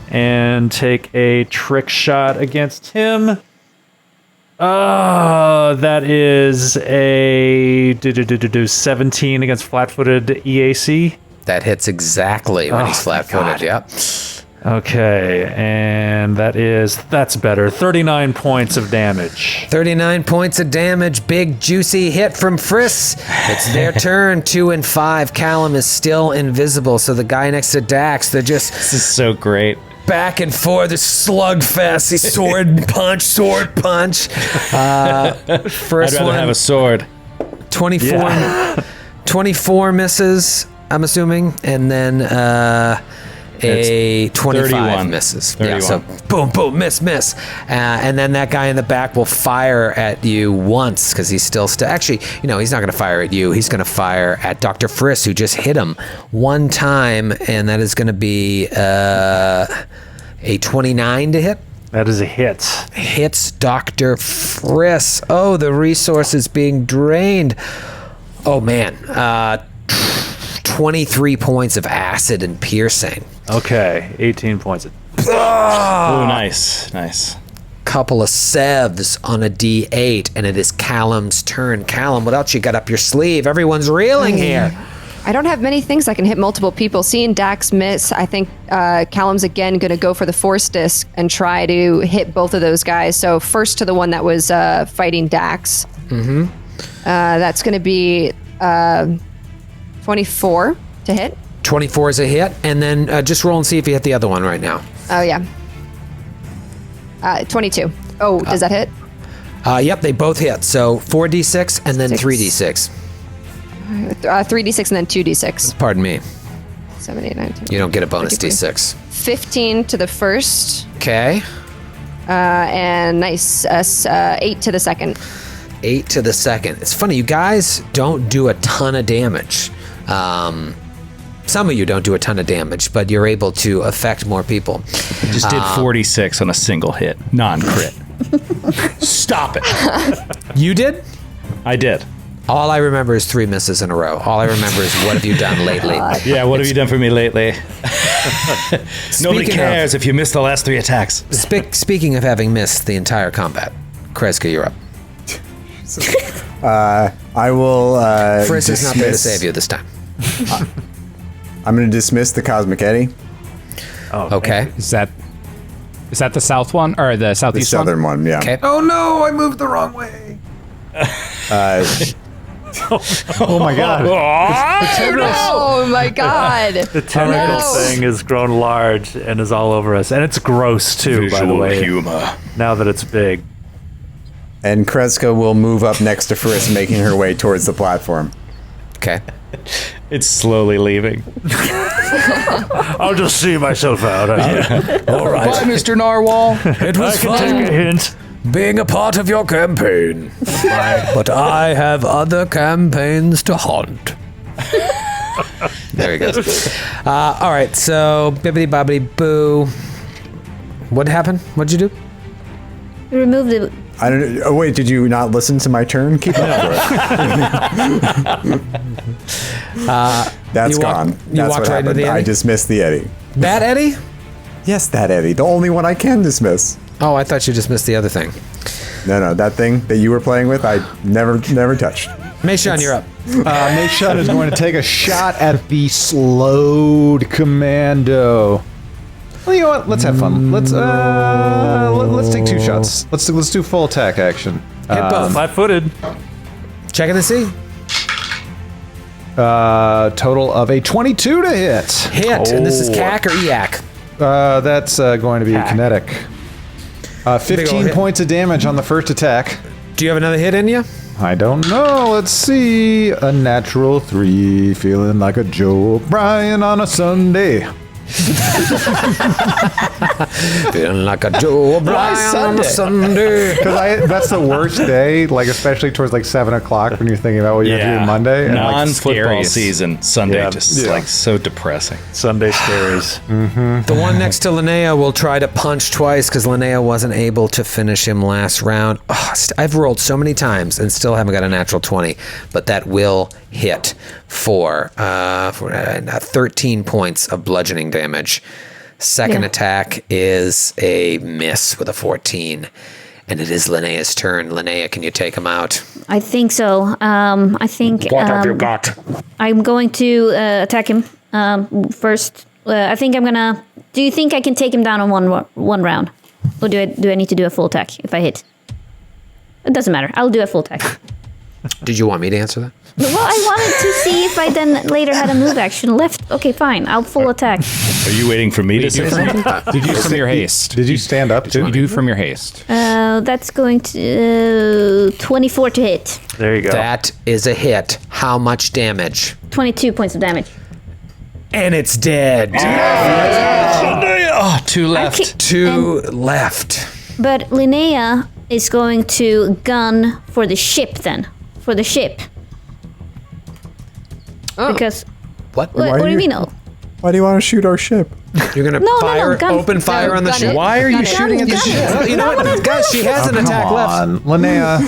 and take a trick shot against him. That is a 17 against flat-footed EAC. That hits exactly when he's flat-footed. Yep. Okay, and that's better. 39 points of damage. 39 points of damage. Big juicy hit from Friss. It's their turn. 2 and 5. Callum is still invisible. So the guy next to Dax, they're just This is so great. back and forth. This slugfest. He's sword punch. First I'd rather one, have a sword. 24 misses, I'm assuming, and then a 25 31. misses. 31. Yeah, so boom, miss. And then that guy in the back will fire at you once because he's still actually, he's not going to fire at you. He's going to fire at Dr. Friss, who just hit him one time, and that is going to be a 29 to hit. That is a hit. Hits Dr. Friss. Oh, the resource is being drained. Oh, man. 23 points of acid and piercing. Okay, 18 points. Oh, nice. Couple of sevs on a D8, and it is Callum's turn. Callum, what else you got up your sleeve? Everyone's reeling here. I don't have many things that can hit multiple people. Seeing Dax miss, I think Callum's again going to go for the Force Disc and try to hit both of those guys. So first to the one that was fighting Dax. Mm-hmm. That's going to be 24 to hit. 24 is a hit, and then just roll and see if you hit the other one right now. Oh, yeah. 22. Oh, does that hit? Yep, they both hit. So 4d6 and then 3d6. 3d6 and then 2d6. Pardon me. 7, 8, 9, 10. You don't get a bonus 33. d6. 15 to the first. Okay. And nice. 8 to the second. 8 to the second. It's funny, you guys don't do a ton of damage. Some of you don't do a ton of damage, but you're able to affect more people. Just did 46 on a single hit. Non-crit. Stop it. You did? I did. All I remember is 3 misses in a row. All I remember is what have you done lately? Yeah, what have you done for me lately? Nobody cares if you missed the last 3 attacks. Speaking of having missed the entire combat, Kreska, you're up. I will. Friss is not there to save you this time. I'm going to dismiss the Cosmic Eddy. Oh, Okay. Is that the south one or the The southeast southern one, yeah. Okay. Oh no, I moved the wrong way. Oh my god. Oh my god. The tentacle thing has grown large and is all over us. And it's gross too, by the way. Humor. Now that it's big. And Kreska will move up next to Friss, making her way towards the platform. Okay. It's slowly leaving. I'll just see myself out. All right. Bye, Mr. Narwhal. It I was can take fun a hint. being a part of your campaign. But I have other campaigns to haunt. There he goes. All right, so bibbidi bobbidi boo. What happened? What'd you do? Remove the. I don't know. Oh, wait, did you not listen to my turn? Keep up for it. That's gone. You walked right into the I eddy? dismissed the eddy. That Eddie? Yes, that eddy. The only one I can dismiss. Oh, I thought you just missed the other thing. No, that thing that you were playing with, I never touched. Meishan, you're up. Meishan is going to take a shot at the slowed commando. Well, you know what? Let's have fun. Let's take 2 shots. Let's do full attack action. Hit both. Flat-footed. Checking to see. Total of a 22 to hit. Hit, and this is CAC or EAC? That's going to be kinetic. Big ol' 15 hit. points of damage on the first attack. Do you have another hit in you? I don't know. Let's see. A natural 3. Feeling like a Joe O'Brien on a Sunday. Feeling like a Joe O'Brien on a Sunday. Because that's the worst day, like especially towards like 7 o'clock when you're thinking about what you have to do Monday. And like, Non-football season, Sunday, just like so depressing. Sunday scaries. The one next to Linnea will try to punch twice because Linnea wasn't able to finish him last round. Oh, I've rolled so many times and still haven't got a natural 20, but that will hit for 13 points of bludgeoning damage. Second attack is a miss with a 14. And it is Linnea's turn. Linnea, can you take him out? I think so. I think. What have you got? I'm going to attack him first. I think I'm gonna. Do you think I can take him down in one round, or do I need to do a full attack if I hit? It doesn't matter. I'll do a full attack. Did you want me to answer that? Well, I wanted to see if I then later had a move action left. Okay, fine. I'll full attack. Are you waiting for me to say something? Did you from your haste? Did you stand up too? You do from your haste. That's going to 24 to hit. There you go. That is a hit. How much damage? 22 points of damage. And it's dead. Oh, 2 left. 2 left. But Linnea is going to gun for the ship then. For the ship. Oh. Because What? what do you mean? Oh, Why do you want to shoot our ship? You're gonna No, fire, open fire on the gun ship. it. Why are you Gun it. shooting at the Gun it. ship? Well, you know what, guys? She has an attack Come left. on, Linnea.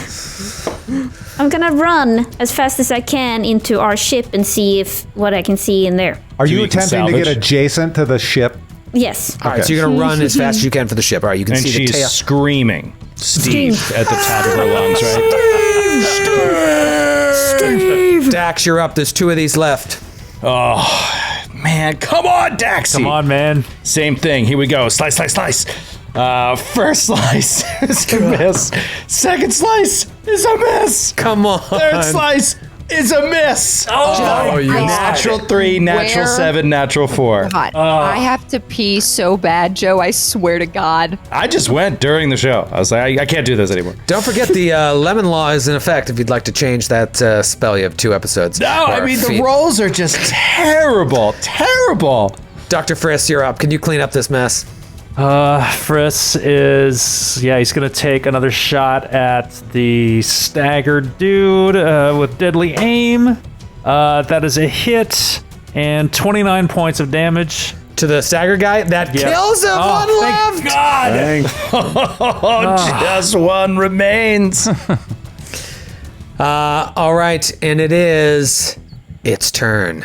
I'm gonna run as fast as I can into our ship and see what I can see in there. Are Do you you can attempting to get salvage? adjacent to the ship? Yes. All right, so you're gonna run as fast as you can for the ship. All right, you can And see the she's tail. screaming Steve Steve. at the top of her lungs, right? Steve! Dax, you're up. There's 2 of these left. Man, come on, Daxie. Come on, man. Same thing. Here we go. Slice, slice, slice. First slice is a miss. Second slice is a miss. Come on. Third slice is a miss. Oh, you Natural 3, natural Where- 7, natural 4. God, I have to pee so bad, Joe. I swear to God. I just went during the show. I was like, I can't do this anymore. Don't forget the lemon law is in effect if you'd like to change that spell. You have 2 episodes. No, I Or mean, the feet. rolls are just terrible. Terrible. Dr. Friss, you're up. Can you clean up this mess? Friss is, he's going to take another shot at the staggered dude with deadly aim. That is a hit and 29 points of damage. To the stagger guy? That Yep. kills him. Oh, One thank left. God. Just one remains. All right, and it is its turn.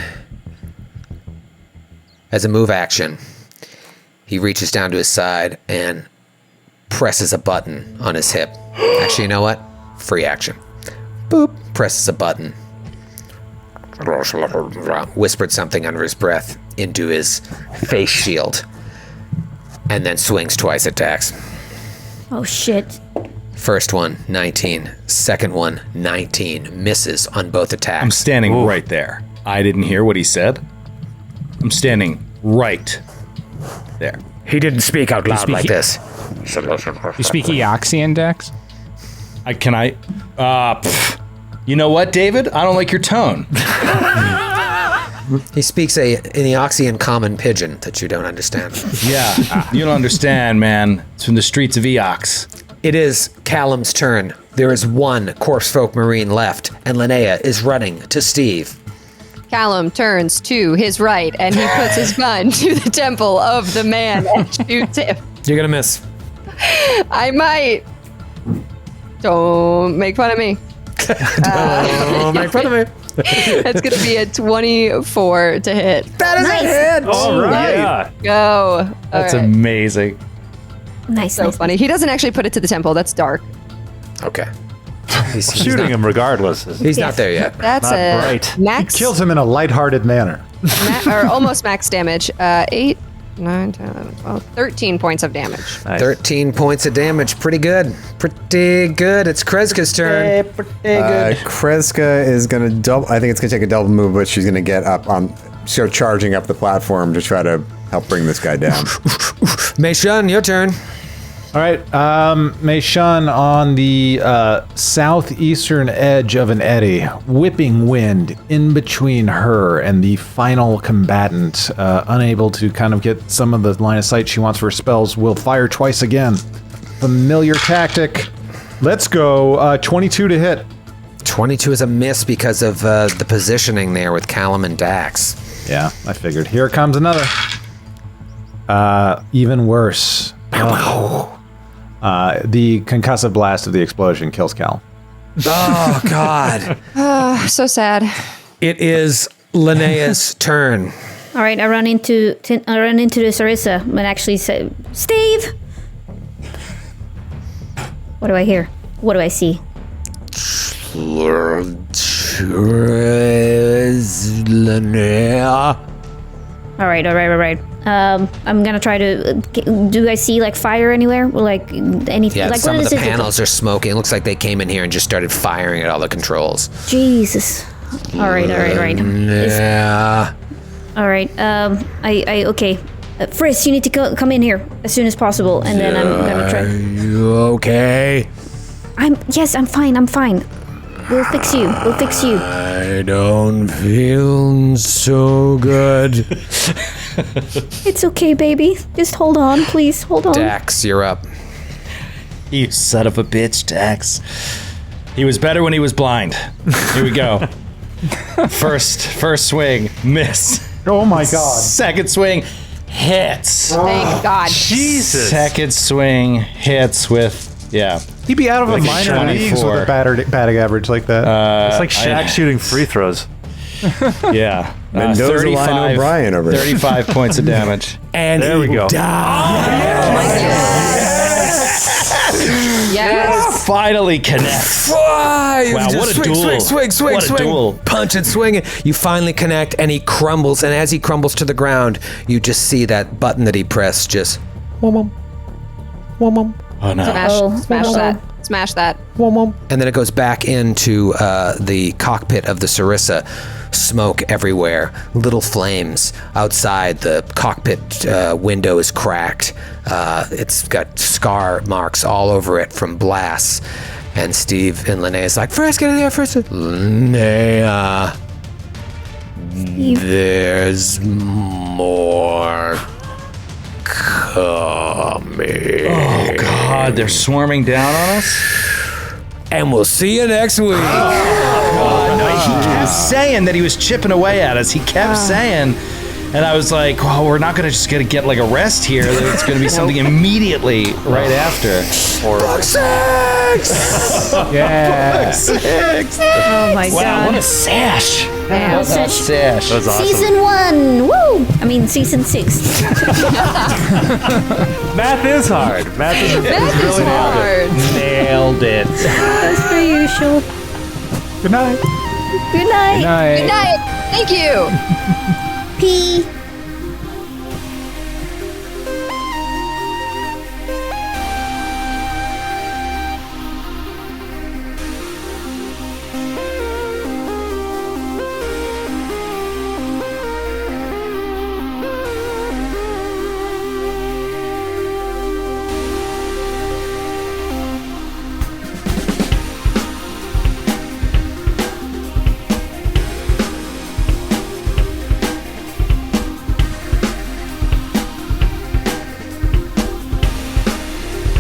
As a move action, he reaches down to his side and presses a button on his hip. Actually, you know what? Free action. Boop. Presses a button. Whispered something under his breath into his face shield. And then swings twice at Dax. Oh shit. First one, 19. Second one, 19. Misses on both attacks. I'm standing right there. I didn't hear what he said. I'm standing right there. He didn't speak out loud speak- like this. You speak Eoxian, Dex? You know what, David? I don't like your tone. He speaks an Eoxian common pigeon that you don't understand. Yeah, you don't understand, man. It's from the streets of Eox. It is Callum's turn. There is one Corpse Folk Marine left, and Linnea is running to Steve. Callum turns to his right and he puts his gun to the temple of the man and shoots him. You're going to miss. I might. Don't make fun of me. Don't make fun of me. That's going to be a 24 to hit. That is a hit. All right. Yeah. Go. That's All right. amazing. Nice. So funny. He doesn't actually put it to the temple. That's dark. Okay. He's Shooting not, him regardless. He's not there yet. That's Not a bright. max. Kills him in a lighthearted manner. Or almost max damage. 8, 9, 10, 11, 12, 13 points of damage. Nice. 13 points of damage. Pretty good. Pretty good. It's Kreska's turn. Kreska is going to double. I think it's going to take a double move, but she's going to get up on. So charging up the platform to try to help bring this guy down. Meishan, your turn. All right, Meishan on the southeastern edge of an eddy, whipping wind in between her and the final combatant, unable to kind of get some of the line of sight she wants for her spells, will fire twice again. Familiar tactic. Let's go. 22 to hit. 22 is a miss because of the positioning there with Callum and Dax. Yeah, I figured. Here comes another. Even worse. The concussive blast of the explosion kills Cal. Oh, God. So sad. It is Linnea's turn. All right, I run into the Sarissa and actually say, Steve! What do I hear? What do I see? Linnea. All right. I'm gonna try to. Do I see like fire anywhere? Or, like anything? Yeah, like some what of is the it? panels are smoking. It looks like they came in here and just started firing at all the controls. Jesus. All right. Yeah. All right. I okay. Frisk, you need to come in here as soon as possible, and then I'm gonna try. You okay? I'm fine. We'll fix you. I don't feel so good. It's okay, baby. Just hold on, please. Hold on. Dax, you're up. You son of a bitch, Dax. He was better when he was blind. Here we go. First swing, miss. Oh my god. Second swing, hits. Thank God. Jesus. Second swing, hits with, yeah. He'd be out of the Like minor leagues with a 24. batting average like that. It's like Shaq shooting free throws. Yeah. Mendoza Line O'Brien over here. 35 points of damage. And There we go. Yes. Finally connects. Wow, what a duel. Swing. What a duel. Punch and swing it. You finally connect, and he crumbles. And as he crumbles to the ground, you just see that button that he pressed just. Wom. Oh no. Smash that. And then it goes back into the cockpit of the Sarissa. Smoke everywhere, little flames outside. The cockpit window is cracked. It's got scar marks all over it from blasts. And Steve and Linnea is like, Frisk, get in there, Frisk. Linnea, there's more coming. Oh god, they're swarming down on us. And we'll see you next week. He kept saying that he was chipping away at us. He kept saying, and I was like, well, we're not gonna just get like a rest here. It's gonna be something immediately right after. Book 6! Yeah. Oh my Wow, god. what a sash. Damn. That sash. That's awesome. Season 1. Woo! I mean season 6. Math is hard. Math is That is hard. Nailed it. As per usual. Good night. Good night. Night. Good night. Thank you. P.